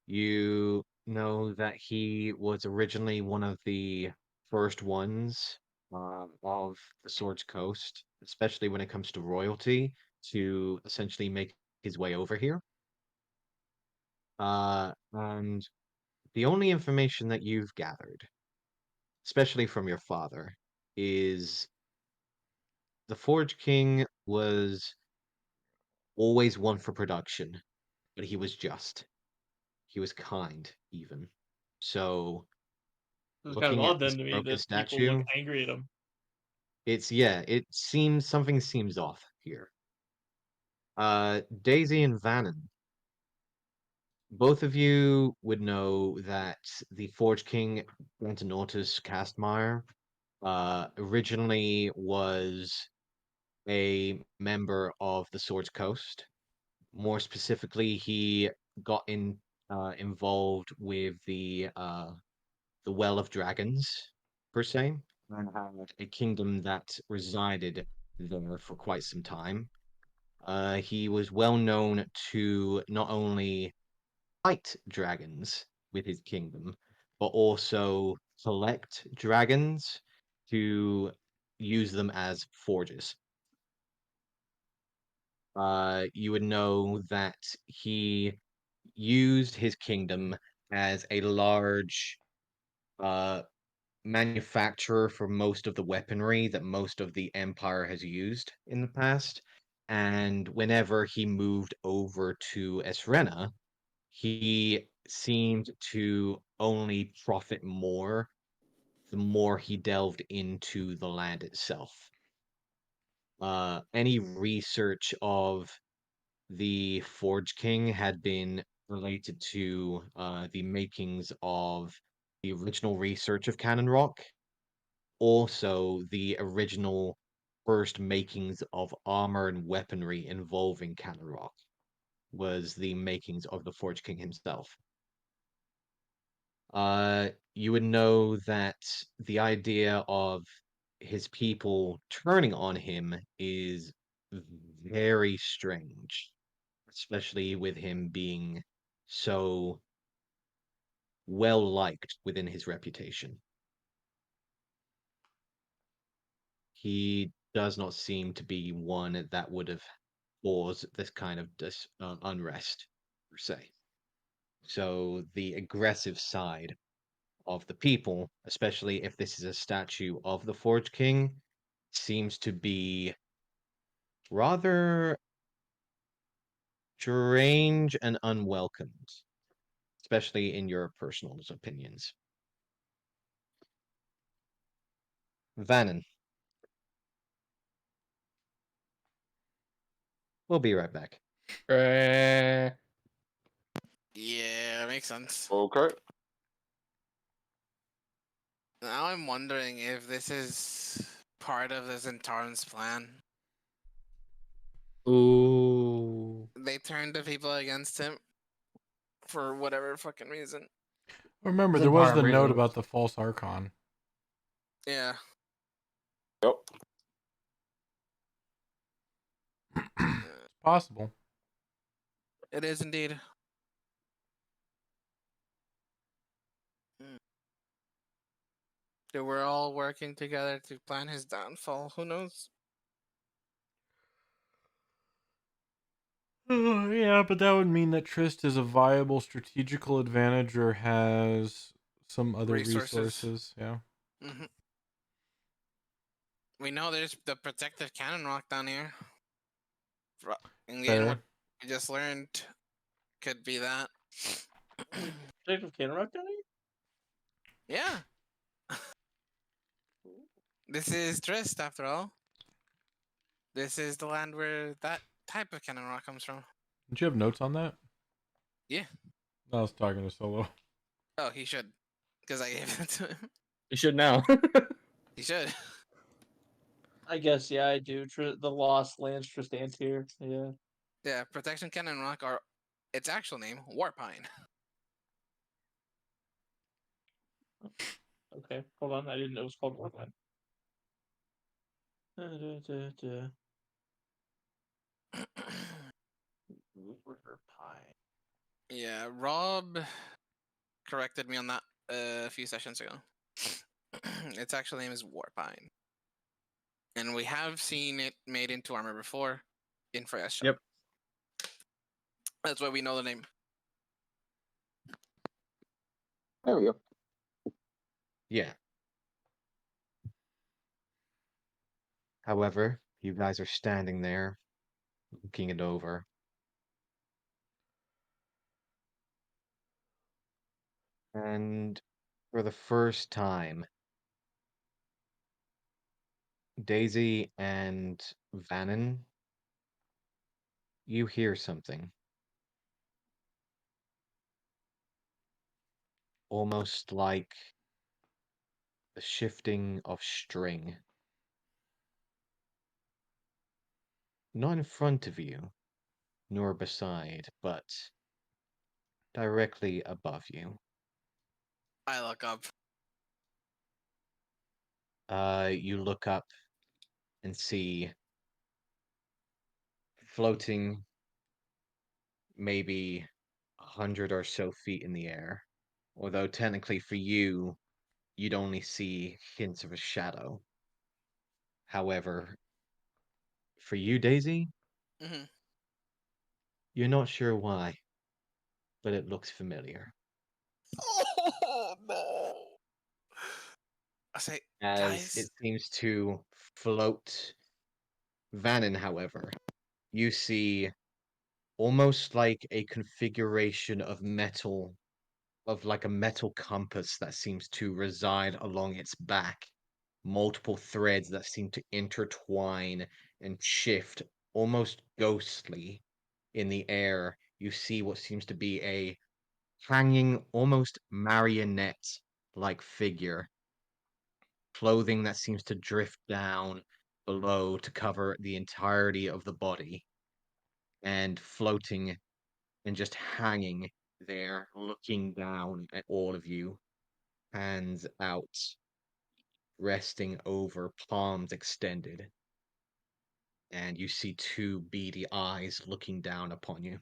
You know that he was originally one of the first ones of the Swords Coast, especially when it comes to royalty, to essentially make his way over here. And the only information that you've gathered, especially from your father, is the Forge King was always one for production, but he was just. He was kind, even. So, It's kind of looking at odd this then to me broken that people look statue, angry at him. it seems something seems off here. Daisy and Vannon, both of you would know that the Forge King Antonotus Castmeyer originally was a member of the Swords Coast. More specifically, he got in involved with the Well of Dragons, per se, and had a kingdom that resided there for quite some time. He was well known to not only fight dragons with his kingdom, but also collect dragons to use them as forges. You would know that he used his kingdom as a large uh, manufacturer for most of the weaponry that most of the Empire has used in the past. And whenever he moved over to Essrena, he seemed to only profit more the more he delved into the land itself. Any research of the Forge King had been related to the makings of the original research of Cannon Rock, also the original first makings of armor and weaponry involving Cannon Rock was the makings of the Forge King himself. You would know that the idea of his people turning on him is very strange, especially with him being so well liked within his reputation. He does not seem to be one that would have caused this kind of unrest, per se. So the aggressive side of the people, especially if this is a statue of the Forge King, seems to be rather strange and unwelcomed, especially in your personal opinions. Vannon, we'll be right back. Yeah, makes sense. Okay. Now I'm wondering if this is part of the Zentaran's plan. Ooh. They turned the people against him for whatever fucking reason. Remember, there was Zentara the note reasons. about the false Archon. Yeah. Yep. It's possible. It is indeed. They were all working together to plan his downfall. Who knows? Yeah, but that would mean that Trist is a viable strategical advantage or has some other resources. Yeah. Hmm. We know there's the protective cannon rock down here. In the end, what Fair. we just learned could be that. Protective cannon rock down Yeah. This is Trist, after all. This is the land where that type of cannon rock comes from. Did you have notes on that? Yeah. I was talking to Solo. Oh, he should. Because I gave it to him. You should now. He should. I guess, yeah, I do. The Lost Lands Tristantier. Yeah. Yeah, protection cannon rock, or its actual name, Warpine. Okay, hold on. I didn't know it was called Warpine. Warpine. Yeah, Rob corrected me on that a few sessions ago. Its actual name is Warpine. And we have seen it made into armor before in Freya's shop. Yep. That's why we know the name. There we go. Yeah. However, you guys are standing there, looking it over. And for the first time, Daisy and Vannon, you hear something. Almost like the shifting of string. Not in front of you, nor beside, but directly above you. I look up. You look up and see floating maybe 100 or so feet in the air. Although technically for you, you'd only see hints of a shadow. However, for you, Daisy, Hmm. you're not sure why, but it looks familiar. Oh no! I say, As it guys. seems to float. Vannon, however, you see almost like a configuration of metal, of like a metal compass that seems to reside along its back. Multiple threads that seem to intertwine and shift almost ghostly in the air. You see what seems to be a hanging, almost marionette like figure, clothing that seems to drift down below to cover the entirety of the body, and floating and just hanging there, looking down at all of you, hands out, resting over, palms extended. And you see two beady eyes looking down upon you.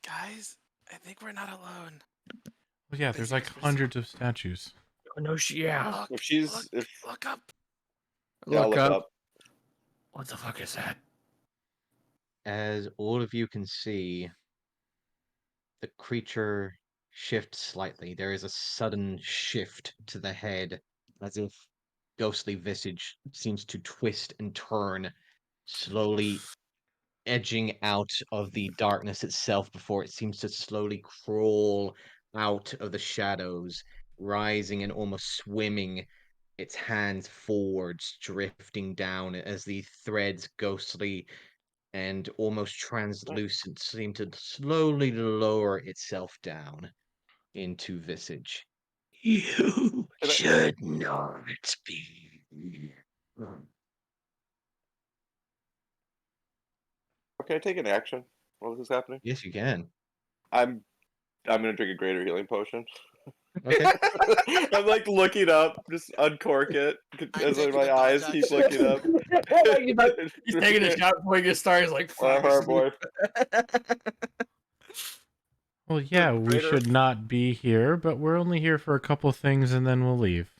Guys, I think we're not alone. Well, yeah, there's Daisy like whispers, hundreds of statues. Oh, no, yeah. Look, If she's look, if look up. yeah, I'll Look look up. up. What the fuck is that? As all of you can see, the creature shifts slightly. There is a sudden shift to the head, as if ghostly visage seems to twist and turn, slowly edging out of the darkness itself before it seems to slowly crawl out of the shadows, rising and almost swimming, its hands forwards, drifting down as the threads, ghostly and almost translucent, seem to slowly lower itself down into visage. You Can I, should not be here. can I take an action while this is happening? Yes, you can. I'm gonna drink a greater healing potion. Okay. I'm like looking up, just uncork it I'm as taking my a dodge eyes keep action. looking up. He's taking a shot before he gets started. He's like, fuck. Hard boy. Well, yeah, we Greater- should not be here, but we're only here for a couple things and then we'll leave.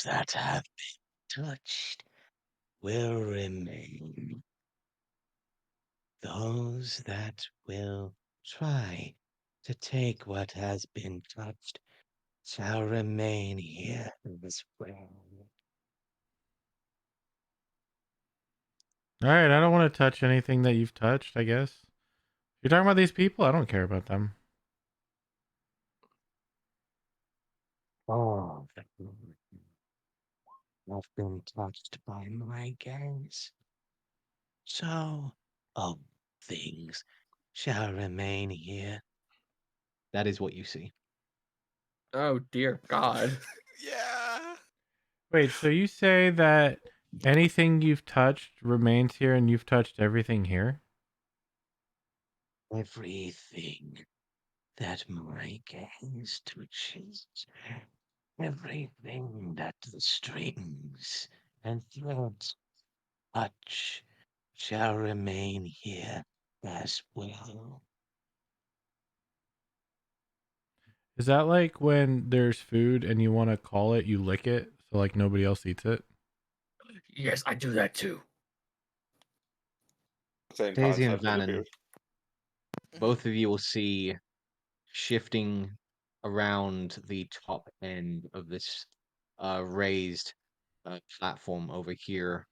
That have been touched will remain. Those that will try to take what has been touched shall remain here as well. All right, I don't want to touch anything that you've touched, I guess. You're talking about these people? I don't care about them. All that have been touched by my gaze. So, all things shall remain here. That is what you see. Oh, dear God. Yeah. Wait, so you say that anything you've touched remains here and you've touched everything here? Everything that my gaze touches, everything that the strings and threads touch, shall remain here as well. Is that like when there's food and you want to call it, you lick it, so like nobody else eats it? Yes, I do that too. Same Daisy and concept, it Vannon, appears. both of you will see shifting around the top end of this raised platform over here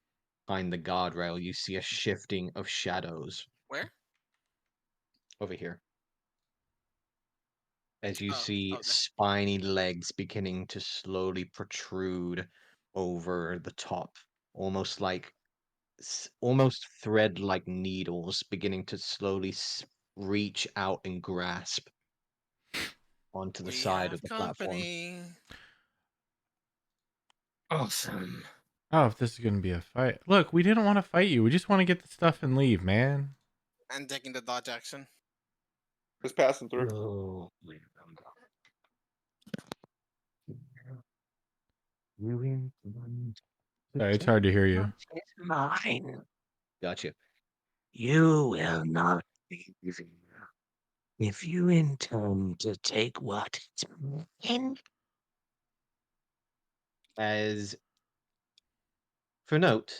behind the guardrail. You see a shifting of shadows Where? over here as you Oh, see okay. spiny legs beginning to slowly protrude over the top, almost like almost thread-like needles beginning to slowly reach out and grasp onto the We side of have the platform. company. Awesome. Oh, if this is gonna be a fight. Look, we didn't want to fight you. We just want to get the stuff and leave, man. And taking the dodge action. Just passing through. Oh, you intend to Sorry, it's take hard to hear you. what is mine. Gotcha. You will not be easy. If you intend to take what is mine, As for note,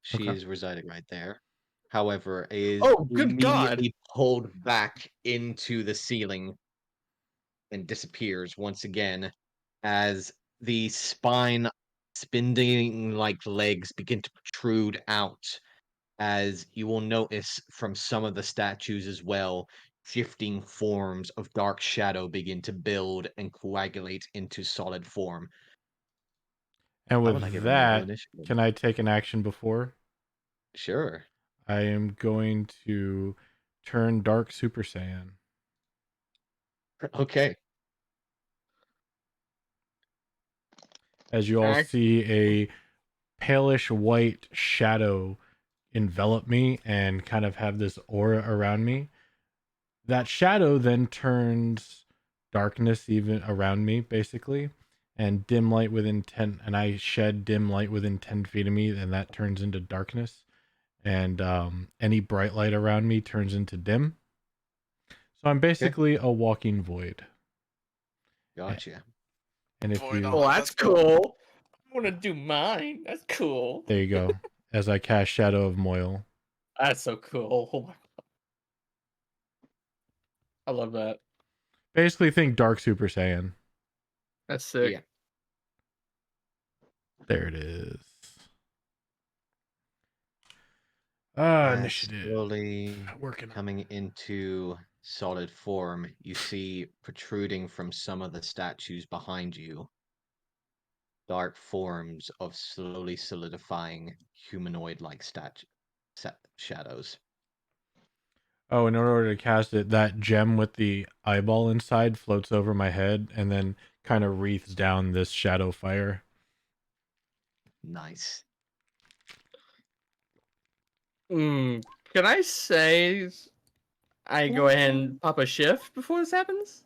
she Okay. is residing right there. However, is Oh, good God. immediately pulled back into the ceiling and disappears once again as the spine spindling like legs begin to protrude out, as you will notice from some of the statues as well, shifting forms of dark shadow begin to build and coagulate into solid form. And I would like with everyone to roll that, initiative. can I take an action before? Sure. I am going to turn Dark Super Saiyan. Okay. As you all Act- see a palish white shadow envelop me and kind of have this aura around me. That shadow then turns darkness even around me, basically, and dim light within 10, and I shed dim light within 10 feet of me, and that turns into darkness. And any bright light around me turns into dim. So I'm basically a walking void. Gotcha. And if Void you, Oh, on. that's cool. I want to do mine. That's cool. there you go. As I cast Shadow of Moil. That's so cool. Oh my God. I love that. Basically, think Dark Super Saiyan. That's sick. Yeah. There it is. As Initiative. slowly Working on coming into solid form, you see protruding from some of the statues behind you dark forms of slowly solidifying humanoid-like shadows. Oh, in order to cast it, that gem with the eyeball inside floats over my head and then kind of wreaths down this shadow fire. Nice. Can I say I go ahead and pop a shift before this happens?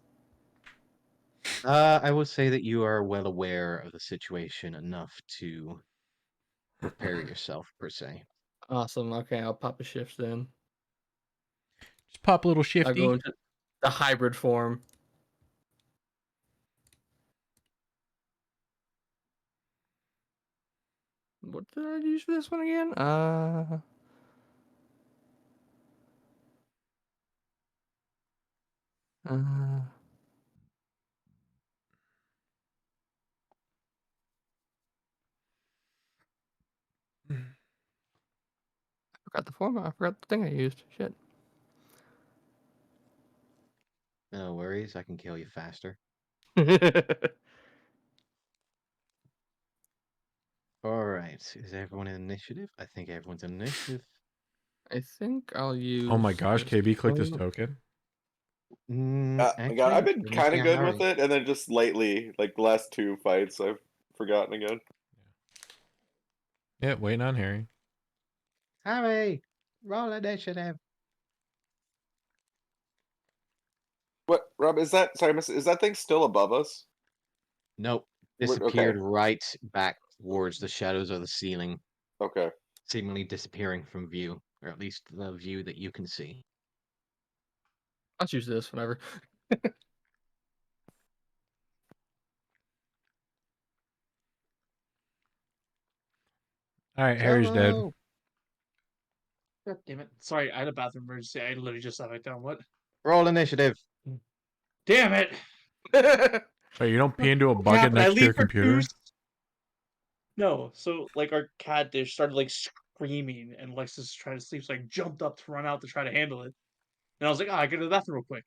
I would say that you are well aware of the situation enough to prepare yourself, per se. Awesome. Okay, I'll pop a shift then. Just pop a little I'll go shifty. into the hybrid form. What did I use for this one again? Uh, I forgot the form. I forgot the thing I used. Shit. No worries, I can kill you faster. Alright, is everyone in initiative? I think everyone's in initiative. I think I'll use. Oh my gosh, this KB, click this one. token. My God, I've been you're kind missing of a good with Harry. it, and then just lately, like the last two fights, I've forgotten again. Yeah, waiting on Harry. Harry, roll initiative. What, Rob? Is that sorry? Is that thing still above us? Nope, Okay, disappeared right back towards the shadows of the ceiling, okay. seemingly disappearing from view, or at least the view that you can see. I'll choose this. Whatever. All right, Harry's dead. Jello! God damn it. Sorry, I had a bathroom emergency. I literally just sat back down. What? Roll initiative. Damn it! Wait, you don't pee into a What bucket happened? I next to your leave for computer? No, so like our cat dish started like screaming, and Lex is trying to sleep, so I jumped up to run out to try to handle it. And I was like, I go to the bathroom real quick.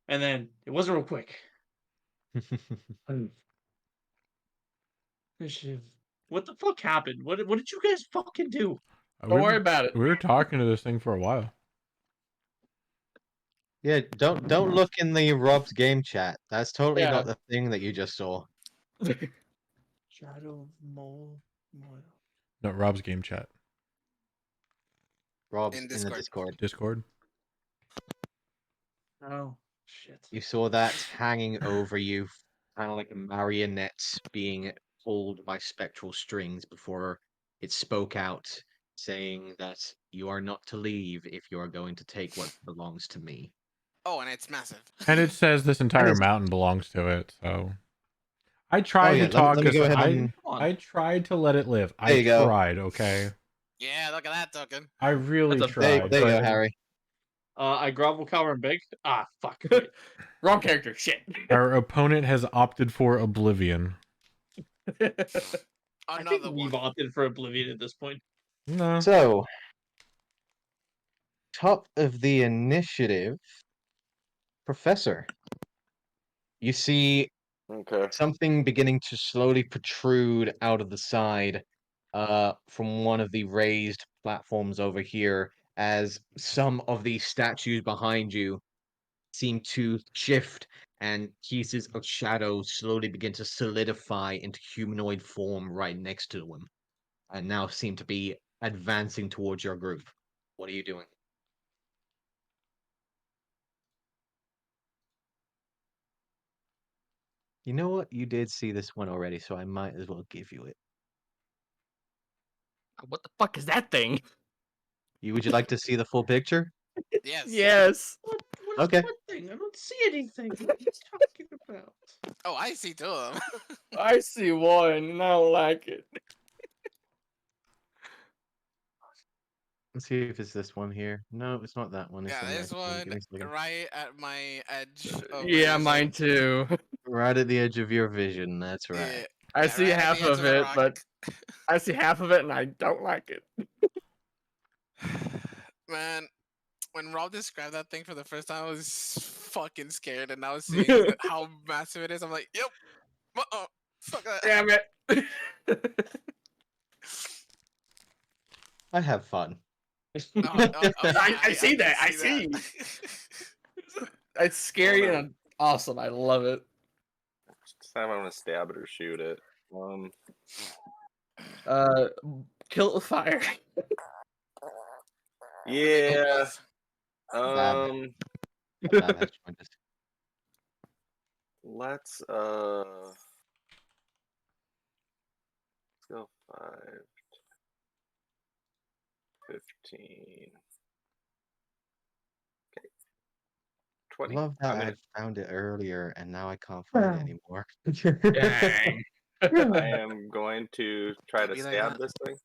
And then it wasn't real quick. What the fuck happened? What did you guys fucking do? Don't worry about it. We were talking to this thing for a while. Yeah, don't look in the Rob's game chat. That's totally Yeah. not the thing that you just saw. Shadow mole. No, Rob's game chat. Rob's In in the Discord. Discord. Discord. Oh shit. You saw that hanging over you, kind of like a marionette being pulled by spectral strings before it spoke out, saying that you are not to leave if you are going to take what belongs to me. Oh, and it's massive. And it says this entire it's- mountain belongs to it, so I Oh tried yeah, to talk let me us. go ahead I and Come on. I tried to let it live. There I you go. tried, okay? Yeah, look at that token. I really That's a there, tried. there you go, Right. Harry. I grovel, cower, and big. Ah, fuck. Wait. Wrong character. Shit. Our opponent has opted for oblivion. I Another think one. we've opted for Oblivion at this point. No. So, top of the initiative, Professor. You see Okay. something beginning to slowly protrude out of the side from one of the raised platforms over here as some of the statues behind you seem to shift and pieces of shadow slowly begin to solidify into humanoid form right next to them and now seem to be advancing towards your group. What are you doing? You know what? You did see this one already, so I might as well give you it. What the fuck is that thing? Would you like to see the full picture? Yes. Yes. What's Okay. what thing? I don't see anything. What are you talking about? Oh, I see two of them. I see one and I don't like it. Let's see if it's this one here. No, it's not that one. It's Yeah, the this next one. Give one me a second. right at my edge of my Yeah, vision. mine too. Right at the edge of your vision. That's right. Yeah, I yeah, see right at half the edge of of the it, rock. but I see half of it and I don't like it. Man, when Rob described that thing for the first time, I was fucking scared, and now seeing how massive it is, I'm like, yep, fuck that. Damn it. I have fun. I see that. I can see. that. It's scary Hold on. and awesome. I love it. This time I'm gonna stab it or shoot it. Uh, kill it with fire. Yeah. Bad. Bad hedge pointers. Let's go 5, 15. Okay. 20. Love that I'm I gonna found it earlier and now I can't find it anymore. Dang. I am going to try to Be like stab that. this thing.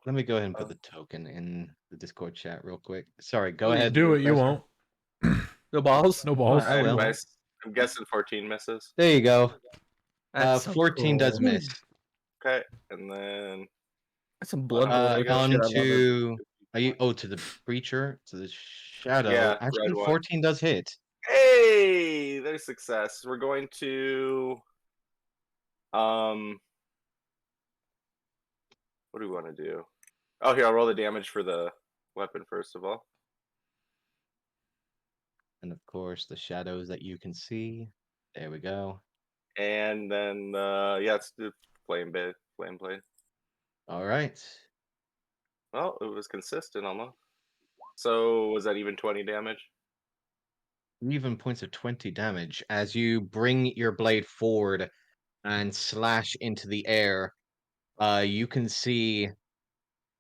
Let me go ahead and put the token in the Discord chat real quick. Sorry, go Please ahead. Do it, you Professor. won't. No balls. No balls. I will. I'm guessing 14 misses. There you go. That's so 14 does cool. miss. Okay, and then That's some blood I related got shit. I love it. to are you to the preacher, to the shadow. Yeah, Actually red one. 14 does hit. Hey, there's success. We're going to what do we want to do? Oh, here, I'll roll the damage for the weapon first of all. And of course the shadows that you can see. There we go. And then yeah, it's the flame blade. All right. Well, it was consistent almost. So was that even 20 damage? Even points of 20 damage as you bring your blade forward and slash into the air. You can see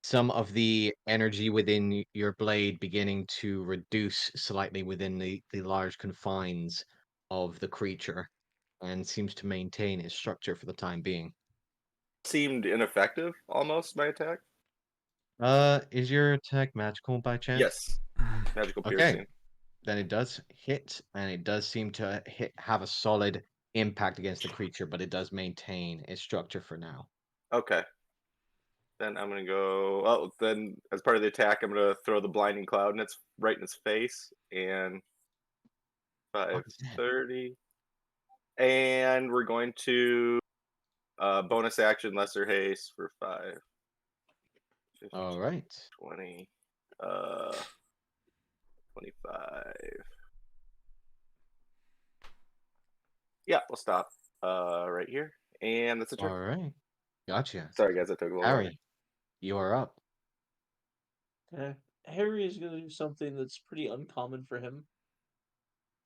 some of the energy within your blade beginning to reduce slightly within the large confines of the creature and seems to maintain its structure for the time being. Seemed ineffective almost, my attack. Is your attack magical by chance? Yes. Magical Okay. piercing. Then it does hit, and it does seem to have a solid impact against the creature, but it does maintain its structure for now. Okay. Then I'm gonna go. Oh, then as part of the attack, I'm gonna throw the blinding cloud, and it's right in its face. And 5:30. And we're going to bonus action lesser haste for 5. 15, All right. 20. 25. Yeah, we'll stop. right here, and that's a turn. All right. Gotcha. Sorry, guys, I took a little while. Harry, you are up. Okay. Harry is gonna do something that's pretty uncommon for him,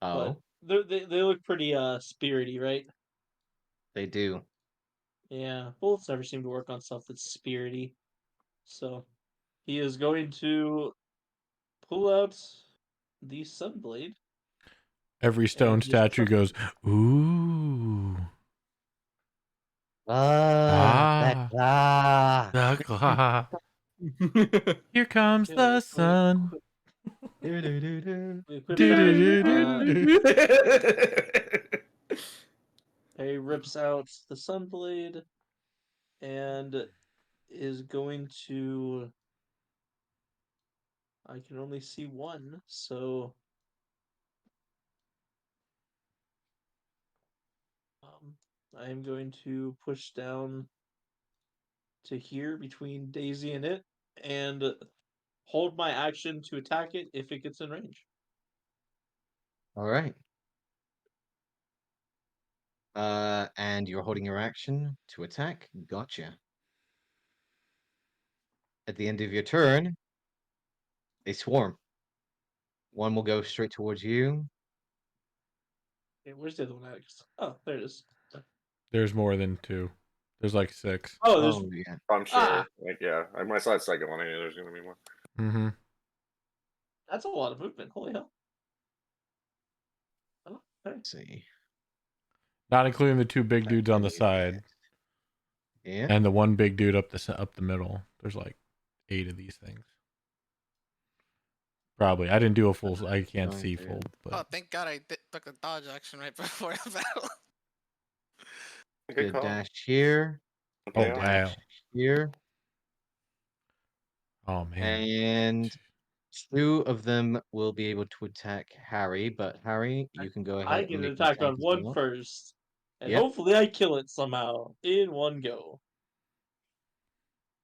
but Oh, they look pretty spirity, right? they do. Yeah, bullets never seem to work on stuff that's spirity. So he is going to pull out the Sunblade. Every stone And just statue chuck goes, ooh. That Ah, the clock. Here comes Okay, the sun. Do-do-do-do. we equip Do, that. do, do, do, do. He rips out the Sunblade and is going to. I can only see one, so. I am going to push down to here between Daisy and it, and hold my action to attack it if it gets in range. All right. And you're holding your action to attack. Gotcha. At the end of your turn, they swarm. One will go straight towards you. Okay, where's the other one at? Oh, there it is. There's more than two. There's like 6. Oh, there's. Oh, yeah. I'm sure. Ah! Like, yeah, I saw the second one. I knew there's gonna be more. Mm-hmm. That's a lot of movement. Holy hell. Oh, okay. Let's see. Not including the 2 big dudes on the side Yeah. and the 1 big dude up the middle. There's like 8 of these things. Probably. I didn't do a full. I can't see full. Oh, But thank God I took a dodge action right before the battle. Good The call. dash here. oh Okay. Dash wow. here. Oh man. And 2 of them will be able to attack Harry, but Harry, you can go I ahead and get an make an attack attack on as one well. first, and Yep. hopefully I kill it somehow in one go.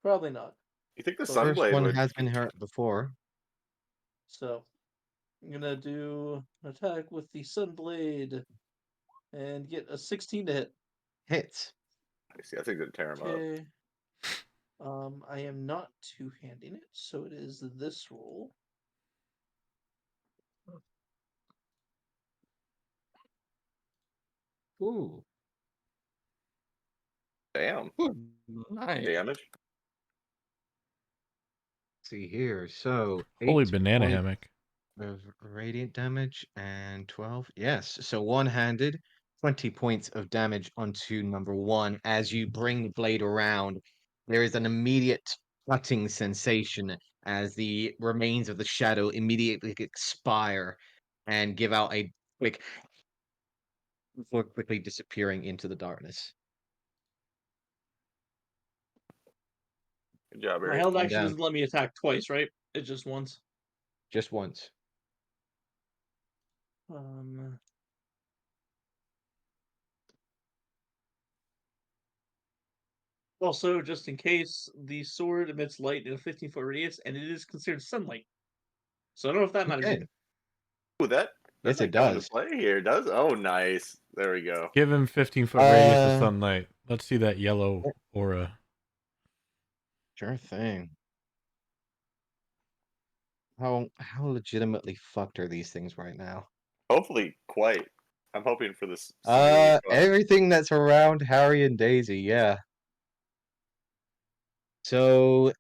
Probably not. You think the The First Sunblade one would? has been hurt before. So I'm gonna do an attack with the Sunblade and get a 16 to hit. Hits. I see. I think it'd tear him up. Okay. I am not two-handing it, so it is this roll. Ooh. Damn. Nice. Damage. See here. So Holy 8 banana points hammock. of radiant damage and 12. Yes. So one-handed, 20 points of damage onto number 1. As you bring the blade around, there is an immediate cutting sensation as the remains of the shadow immediately expire and give out a quick before quickly disappearing into the darkness. Good job, My Eric. held One action down. doesn't let me attack twice, right? It's just once. Just once. Also, just in case, the sword emits light in a 15-foot radius, and it is considered sunlight. So I don't know if that matters Okay. either. Ooh, that Yes, might it come into does. play here. Does? Oh, nice. There we go. Give him 15-foot radius of Uh, sunlight. Let's see that yellow aura. Sure thing. How legitimately fucked are these things right now? Hopefully, quite. I'm hoping for this severely fucked. Everything that's around Harry and Daisy, yeah. So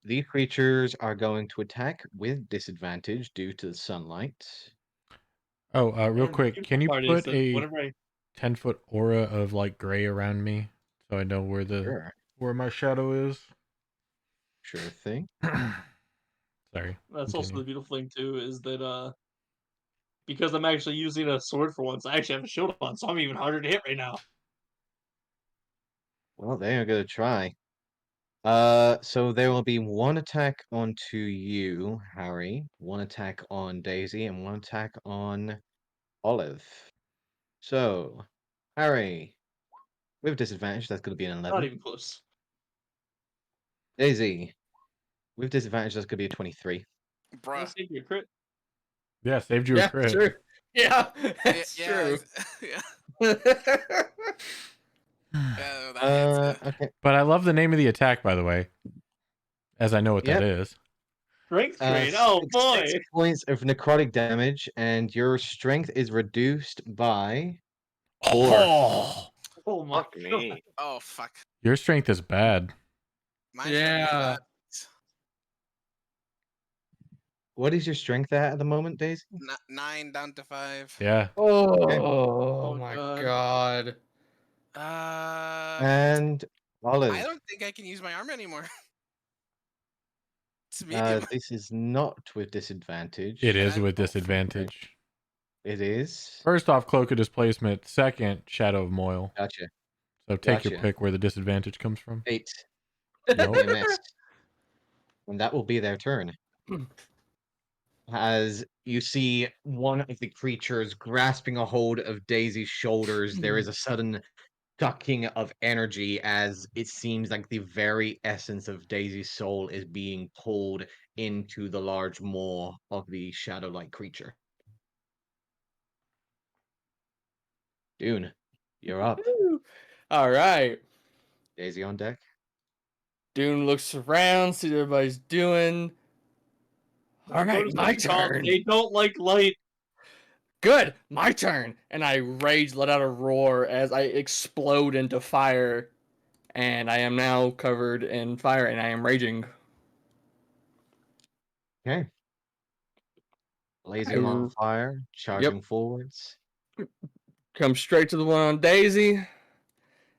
these creatures are going to attack with disadvantage due to the sunlight. Oh, real And the quick, beautiful can you part is put that a whenever I 10-foot aura of like gray around me so I know Sure. where my shadow is? Sure thing. Sorry. that's also Continue. the beautiful thing too, is that because I'm actually using a sword for once, I actually have a shield on, so I'm even harder to hit right now. Well, they are going to try. So there will be one attack onto you, Harry, one attack on Daisy, and one attack on Olive. So, Harry, with disadvantage, that's going to be an Not 11. even close. Daisy, with disadvantage, that's going to be a 23. Bruh. Let's take your crit. Yeah, saved you a Yeah, crit. true. Yeah, Yeah, that's yeah, true. yeah. That hits. Okay. But I love the name of the attack, by the way, as I know what that Yep. is. Strength train. Oh boy. 6 points of necrotic damage, and your strength is reduced by 4. Oh, Oh my Fuck god. me. Oh fuck. your strength is bad. My strength is Yeah. bad. What is your strength at the moment, Daisy? 9 down to 5. Yeah. Oh, Oh my god. god. And I Olive, don't think I can use my armor anymore. It's medium. this is not with disadvantage. It And is I'm with disadvantage. It is. First off, Cloak of Displacement. Second, Shadow of Moil. Gotcha. So take your Gotcha. pick where the disadvantage comes from. 8. Nope. They missed. And that will be their turn. As you see one of the creatures grasping a hold of Daisy's shoulders, there is a sudden sucking of energy as it seems like the very essence of Daisy's soul is being pulled into the large maw of the shadow-like creature. Dune, you're up. All right. Daisy on deck. Dune looks around, sees what everybody's doing. All Go right, to my sleep, Tom. turn. They don't like light. Good, my turn. And I rage, let out a roar as I explode into fire. And I am now covered in fire and I am raging. Okay. Blazing on fire, charging forwards. Come straight to the one on Daisy.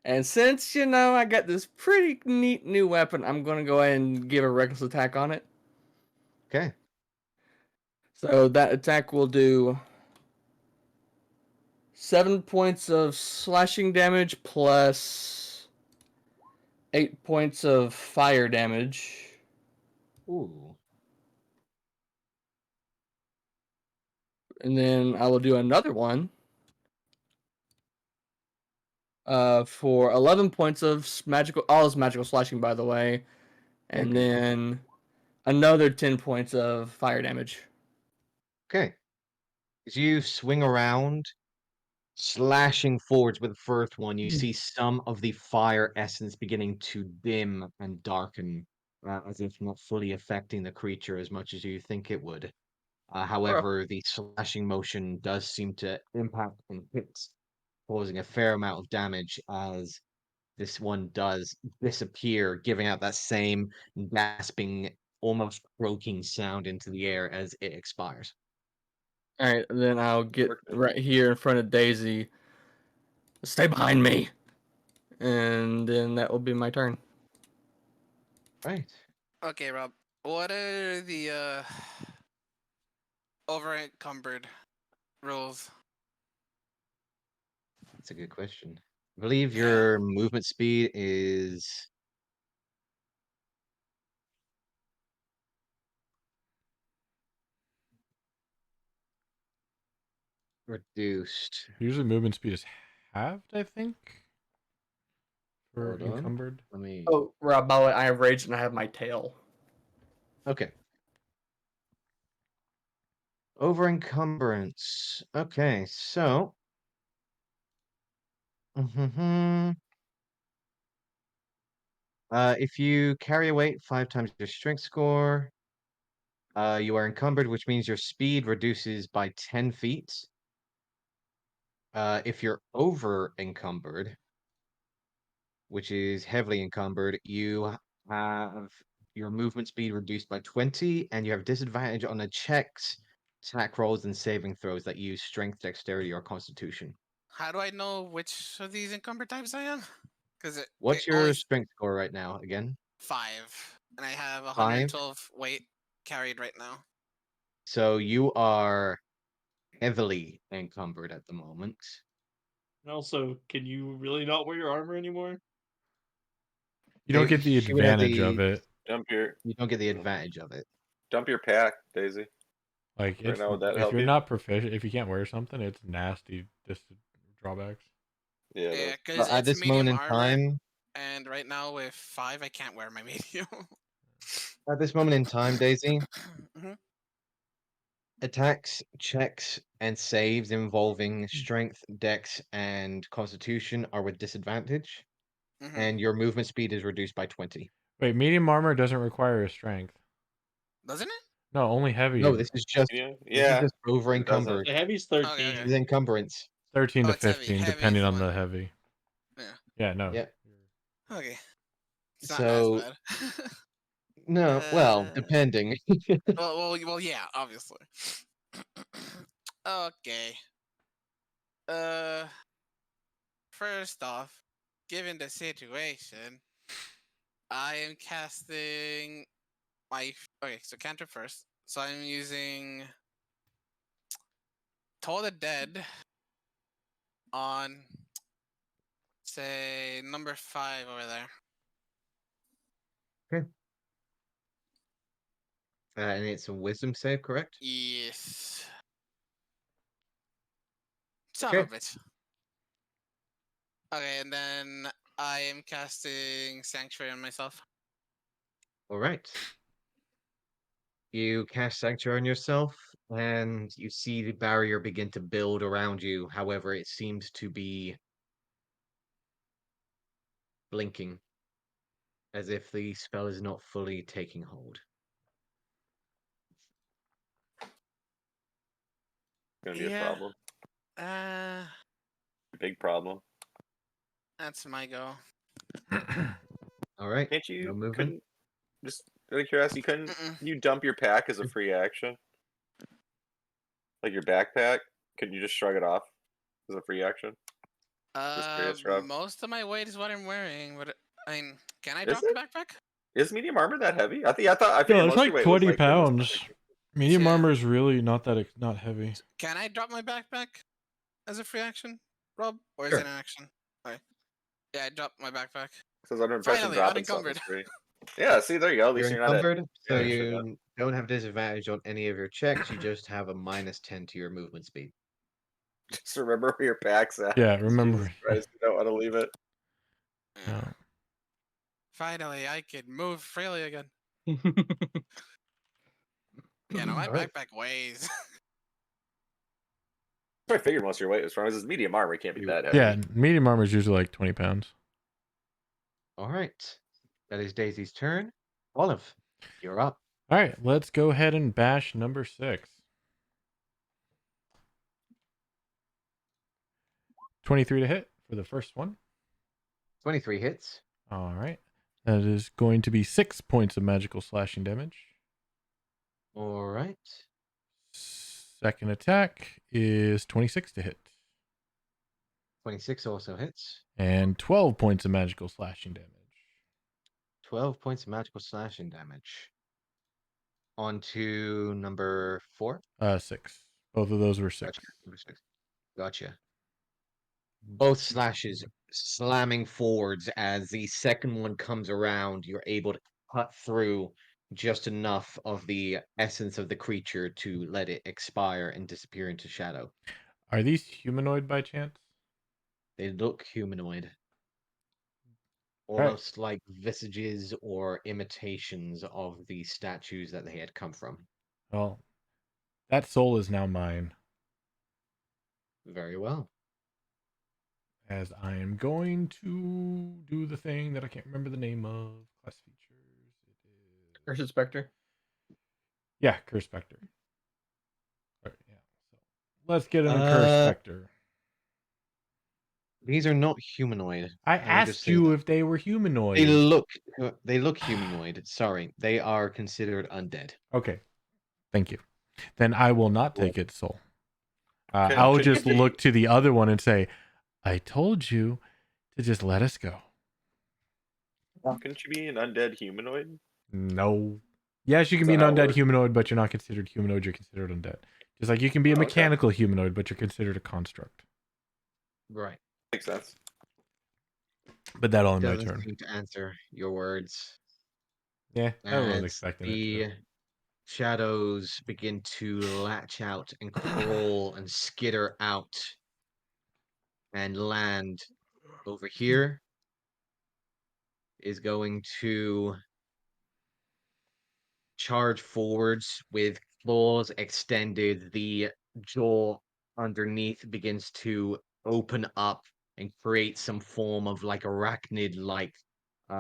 And since, I got this pretty neat new weapon, I'm going to go ahead and give a reckless attack on it. Okay. So that attack will do 7 points of slashing damage plus 8 points of fire damage. Ooh. And then I will do another one for 11 points of magical, all is magical slashing, by the way. And Okay. then another 10 points of fire damage. Okay. As you swing around, slashing forwards with the first one, you see some of the fire essence beginning to dim and darken, as if not fully affecting the creature as much as you think it would. However, the slashing motion does seem to impact and hit, causing a fair amount of damage as this one does disappear, giving out that same gasping, almost croaking sound into the air as it expires. All right, then I'll get right here in front of Daisy. Stay behind me. And then that will be my turn. Right. Okay, Rob. What are the over encumbered rules? That's a good question. I believe Yeah. your movement speed is reduced. Usually movement speed is halved, I think. For Hold on. encumbered. Let me. Oh, Rob, by the way, I have rage and I have my tail. Okay. Over encumbrance. Okay, so. Mhm. If you carry a weight 5 times your strength score, you are encumbered, which means your speed reduces by 10 feet. If you're over encumbered, which is heavily encumbered, you have your movement speed reduced by 20, and you have disadvantage on the checks, attack rolls, and saving throws that use strength, dexterity, or constitution. How do I know which of these encumbered types I am? Because it What's only your strength score right now again? 5, and I have 5? 112 weight carried right now. So you are heavily encumbered at the moment. And also, can you really not wear your armor anymore? You don't get the She would have advantage of it. You don't get the advantage of it. Dump your pack, Daisy. Like Right it's now, would that if help you're you? not proficient, if you can't wear something, it's nasty drawbacks. Yeah. Yeah, But because at it's this medium moment in armor, time, and right now with 5, I can't wear my medium. Daisy, Mhm. Attacks, checks, and saves involving strength, dex, and constitution are with disadvantage, Mm-hmm. and your movement speed is reduced by 20. Wait, medium armor doesn't require a strength. Doesn't it? No, only heavy. No, this is just over it doesn't. encumbered. The heavy's Okay, 13. okay. This is encumbrance. 13 Oh, to it's heavy. 15, Heavy depending is on the the one. heavy. Yeah. Yeah, no. Yep. Okay. It's not So as bad. no, well, Uh, depending. well, yeah, obviously. Okay. Uh, first off, given the situation, I am casting my. Okay, so counter first. So I'm using Toll the Dead on, say, number 5 over there. And it's a wisdom save, correct? Yes. Son Okay. of a bitch. Okay, and then I am casting Sanctuary on myself. All right. You cast Sanctuary on yourself, and you see the barrier begin to build around you. However, it seems to be blinking, as if the spell is not fully taking hold. Gonna be a problem. Uh, Big problem. that's my go. All right. Can't you? No movement. Couldn't just out of curiosity? Couldn't you dump your pack as a free action? Like your backpack? Couldn't you just shrug it off as a free action? Just curious, Rob. Most of my weight is what I'm wearing, but I mean, can I Is drop it? the backpack? Is medium armor that heavy? I figured No, most it's of your like weight was 20 like the most pounds. perfect. Medium Yeah. armor is really not that not heavy. Can I drop my backpack as a free action, Rob, or is Sure. it an action? Okay. Yeah, I dropped my backpack. Says under impression Finally, dropping something unencumbered. is free. Yeah, see, there you go. At least You're you're not at encumbered, so action yet. you don't have disadvantage on any of your checks. You just have a -10 to your movement speed. Just remember where your pack's at. Yeah, remember. Jesus Christ, you don't want to leave it. No. Finally, I can move freely again. Yeah, no, my Alright. backpack weighs. I figured most of your weight was from. This is medium armor. It can't be that heavy. Yeah, medium armor is usually like 20 pounds. All right. That is Daisy's turn. Olive, you're up. All right, let's go ahead and bash number 6. 23 to hit for the first one. 23 hits. All right. That is going to be 6 points of magical slashing damage. All right. Second attack is 26 to hit. 26 also hits. And 12 points of magical slashing damage. 12 points of magical slashing damage. On to number 4. 6. Both of those were 6. Gotcha. Number 6. Gotcha. Both slashes slamming forwards as the second one comes around. You're able to cut through just enough of the essence of the creature to let it expire and disappear into shadow. Are these humanoid by chance? They look humanoid. Right. Almost like visages or imitations of the statues that they had come from. Well, that soul is now mine. Very well. As I am going to do the thing that I can't remember the name of. Class features. It is... Cursed Spectre. Yeah, Curse Spectre. Right, yeah. So let's get in the Curse Spectre. These are not humanoid. I will just asked say you that. if they were humanoid. They look humanoid. Sorry, they are considered undead. Okay, thank you. Then I will not Cool. take its soul. Can- I'll can just you- look to the other one and say, I told you to just let us go. Couldn't you be an undead humanoid? No. Yes, you can Is be an that how it undead works? humanoid, but you're not considered humanoid. You're considered undead. Just like you can be a Okay. mechanical humanoid, but you're considered a construct. Right. Makes sense. But that'll end my Doesn't turn. seem to answer your words. Yeah, I was As expecting it the to. shadows begin to latch out and crawl and skitter out and land over here, is going to charge forwards with claws extended, the jaw underneath begins to open up and create some form of like arachnid-like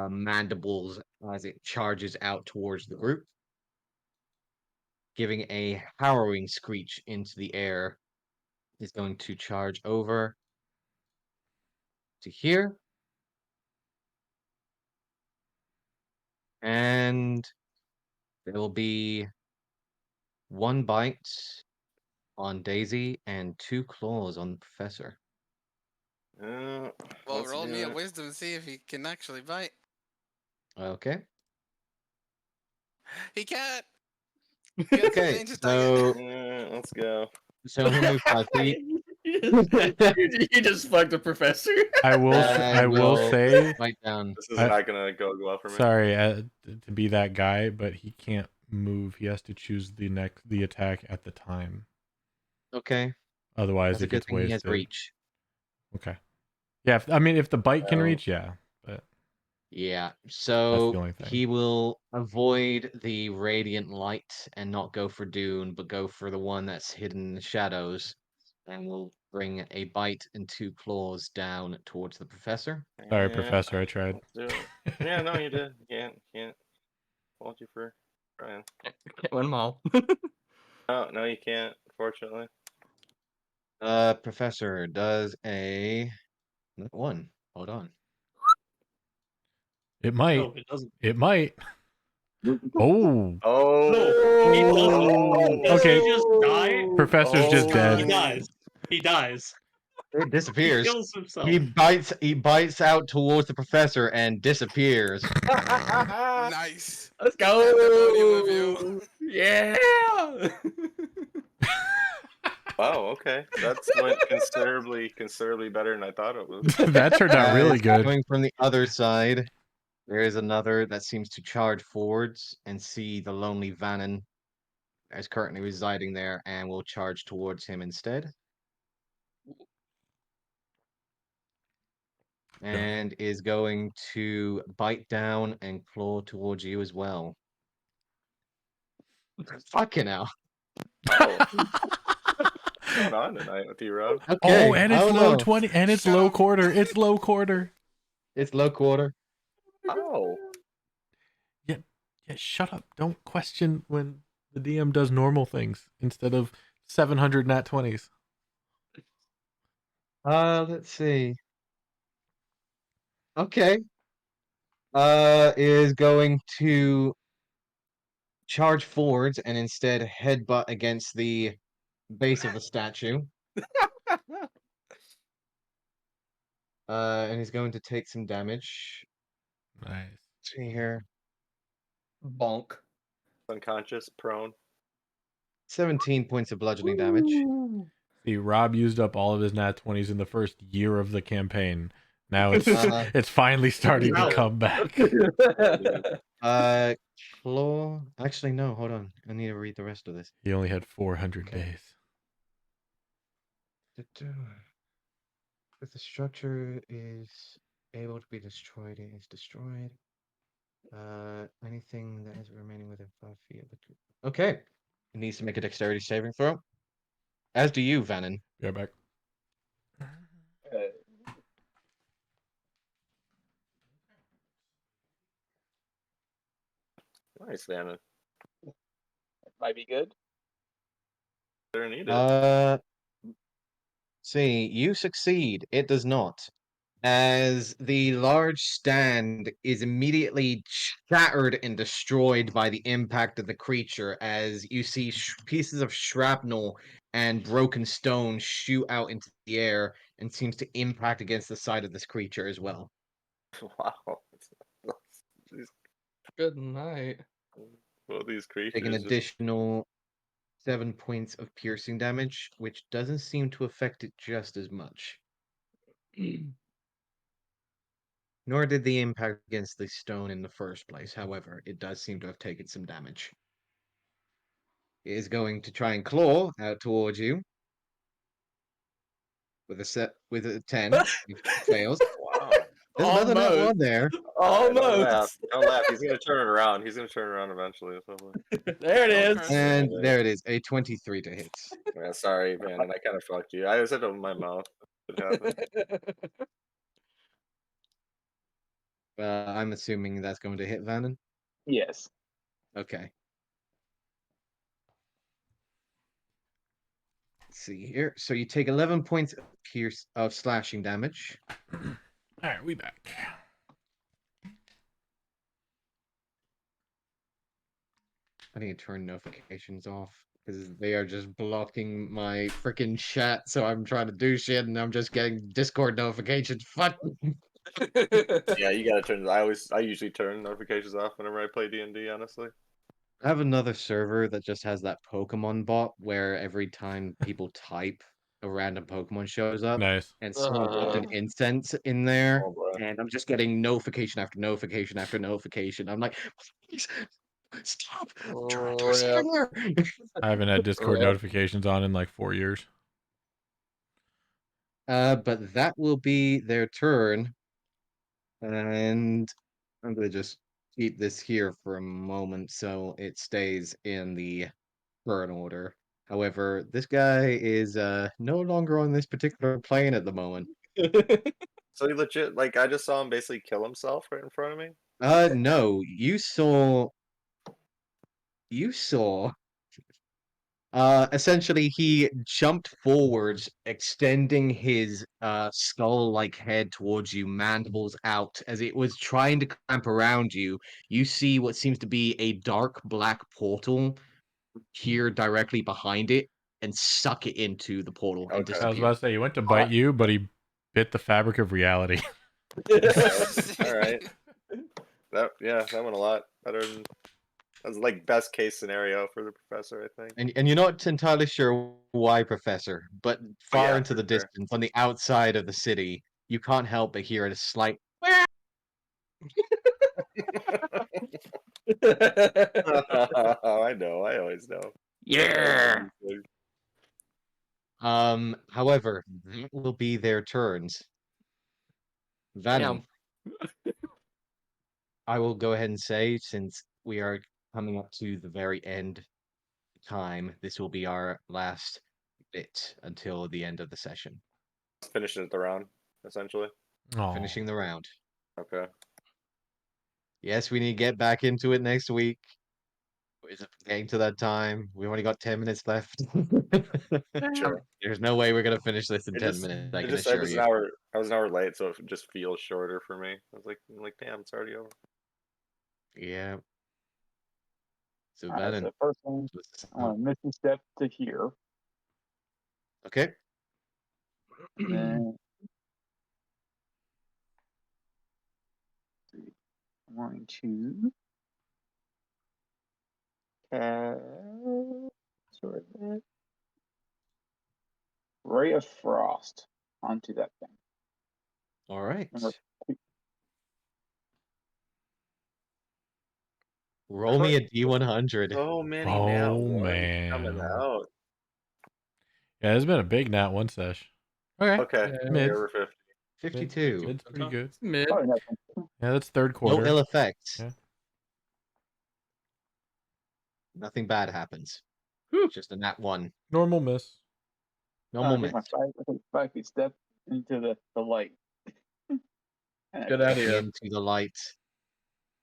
mandibles as it charges out towards the group, giving a harrowing screech into the air. Is going to charge over to here. And there will be one bite on Daisy and 2 claws on the professor. Well, let's roll do me a it. wisdom to see if he can actually bite. Okay. He can't. He gets the Okay, dangerous so Let's go. he'll move 5 feet. You just fucked the professor. I And will will say, bite down. This is I- not gonna go well for me. sorry to be that guy, but he can't move. He has to choose the attack at the time. Okay. Otherwise, That's a it good gets thing he has wasted. reach. Okay. Yeah, if the bite can So- reach, yeah. But Yeah. the So only thing. he will avoid the radiant light and not go for Dune, but go for the one that's hidden in the shadows, and will bring a bite and 2 claws down towards the professor. Sorry, Yeah, Professor, I tried. let's do it. Yeah, no, you did. You can't fault you for trying. Can't win them all. No, you can't. Unfortunately. Professor does a one. Hold on. It might. No, it doesn't. It might. Oh, Oh. No, he doesn't. Does Okay. he just die? Professor's just Oh. dead. He dies. He dies. It He disappears. kills himself. He bites out towards the professor and disappears. Nice. Let's Pandemonium of go. you. Yeah. Wow. Okay, that's went considerably better than I thought it was. That turned out really As good. Coming from the other side, there is another that seems to charge forwards and see the lonely Vannon as currently residing there and will charge towards him instead. And is going to bite down and claw towards you as well. Fucking hell. Oh. What's going on tonight with you, Rob? Okay. Oh, and it's low 20, and it's Shut low up. quarter. It's low quarter. It's low quarter. Oh. Yeah, shut up. Don't question when the DM does normal things instead of 700 nat 20s. Let's see. Okay. Is going to charge forwards and instead headbutt against the base of the statue. And he's going to take some damage. Nice. Let's see here. Bonk. Unconscious, prone. 17 points of bludgeoning damage. See, Rob used up all of his nat 20s in the first year of the campaign. Now it's it's finally starting to Wow. come back. Claw. Actually, no, hold on. I need to read the rest of this. He only had 400 Okay. days. If the structure is able to be destroyed, it is destroyed. Anything that is remaining within 5 feet of the group. Okay. It needs to make a dexterity saving throw. As do you, Vannon. Go back. Nice, Vanna. Might be good. Better need it. See, you succeed. It does not. As the large stand is immediately shattered and destroyed by the impact of the creature, as you see pieces of shrapnel and broken stone shoot out into the air and seems to impact against the side of this creature as well. Wow. Good night. Well, these creatures. Take an just- additional 7 points of piercing damage, which doesn't seem to affect it just as much. Nor did the impact against the stone in the first place. However, it does seem to have taken some damage. It is going to try and claw out towards you with a 10. It fails. Wow. There's another net Almost. one there. Don't laugh. Almost. Don't laugh. He's gonna turn it around. He's gonna turn it around eventually. So. There it Don't is. curse And Yeah. there it is, a 23 to hit. Yeah, sorry, man, and I kind of fucked you. I said it with my mouth. It happened. I'm assuming that's going to hit Vannon. Yes. Okay. Let's see here. So you take 11 points of slashing damage. All right, we back. I need to turn notifications off because they are just blocking my freaking chat. So I'm trying to do shit and I'm just getting Discord notifications. Fuck. Yeah, you gotta turn. I usually turn notifications off whenever I play D&D. Honestly. I have another server that just has that Pokemon bot where every time people type, a random Pokemon shows up. Nice. And someone put an incense in there, Oh boy. and I'm just getting notification after notification after notification. I'm like, please stop! Do Rip. something there. I haven't had Discord Rip. notifications on in like 4 years. But that will be their turn, and I'm gonna just keep this here for a moment so it stays in the current order. However, this guy is no longer on this particular plane at the moment. So he legit, like, I just saw him basically kill himself right in front of me. No, you saw essentially he jumped forwards, extending his skull-like head towards you, mandibles out. As it was trying to clamp around you, you see what seems to be a dark black portal here directly behind it and suck it into the portal and Okay. I was disappear. about to say he went to bite you, but he bit the fabric of reality. All right. That went a lot better than that was like best case scenario for the professor, I think. And you're not entirely sure why, Professor, but far yeah, into the for sure. distance, on the outside of the city, you can't help but hear a slight. I know. I always know. Yeah. However, that will be their turns. Venom, I will go ahead and say, since we are coming up to the very end time, this will be our last bit until the end of the session. Finishing the round, essentially. Oh, Finishing the round. Okay. Yes, we need to get back into it next week. Is it getting to that time? We've only got 10 minutes left. Sure. There's no way we're gonna finish this in It 10 just, minutes, I it can just, I assure was you. an hour. I was an hour late, so it just feels shorter for me. I'm like, damn, it's already over. Yeah. So All right. Venom. So first thing, I want to misty step to here, Okay. and then let's see, I'm going to cast sort of Ray of Frost onto that thing. All right. Number two. Roll me a D100. So many nat oh ones coming man. out. Yeah, there's been a big nat one sesh. Okay, Okay, Yeah. mid. over 50. 52. Mid's pretty good. Mid. Probably nothing. Yeah, that's third No quarter. ill effects. Yeah. Nothing bad happens. Whew. Just a nat 1. Normal miss. Normal Take miss. my 5 feet step into the light. Good Stepping idea. into the light.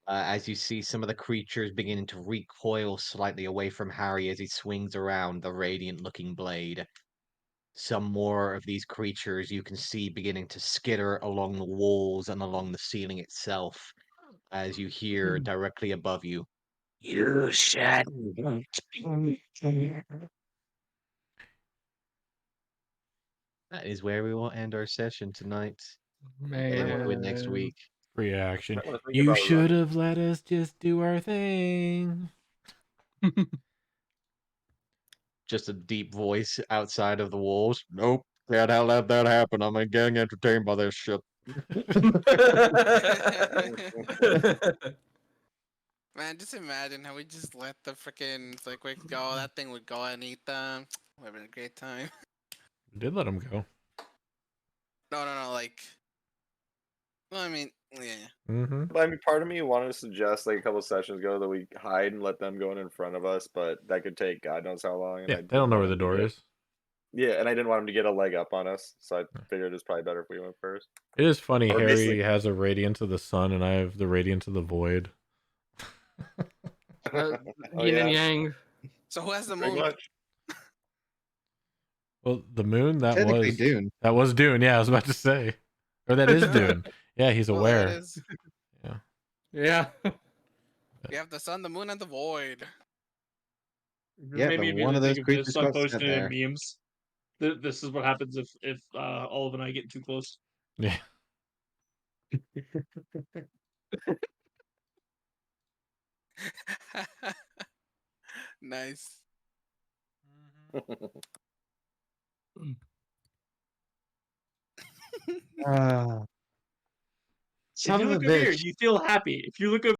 As you see some of the creatures beginning to recoil slightly away from Harry as he swings around the radiant looking blade. Some more of these creatures you can see beginning to skitter along the walls and along the ceiling itself as you hear directly above you. You said. That is where we will end our session tonight. Get into it next Man. week. Reaction. I wanna think You about should running. have let us just do our thing. Just a deep voice outside of the walls. Nope. Can't let that happen. I'm getting entertained by this shit. Man, just imagine how we just let the freaking Slickwick go. That thing would go and eat them. Would have been a great time. Did let him go. No, like Well, I mean, yeah. Mm-hmm. But I mean, part of me wanted to suggest like a couple sessions ago that we hide and let them go in front of us, but that could take God knows how long. And Yeah, I they don't didn't know want where the them to door get- is. Yeah, and I didn't want him to get a leg up on us, so I figured it's probably better if we went first. It is funny. Or Harry basically- has a radiance of the sun, and I have the radiance of the void. Oh, Yin and yeah. yang. So who has the Pretty moon? much. Well, the moon that Technically was Dune. That was Dune. Yeah, I was about to say, or that is Dune. Yeah, he's Well, aware. that is. Yeah. You have the sun, the moon, and the void. Yeah, Maybe but if you one of think those of this, creatures I'm got posting sent it in there. memes. This is what happens if Olive and I get too close. Yeah. Nice. Ah. If Son you of a look over here, bitch. you feel happy. If you look over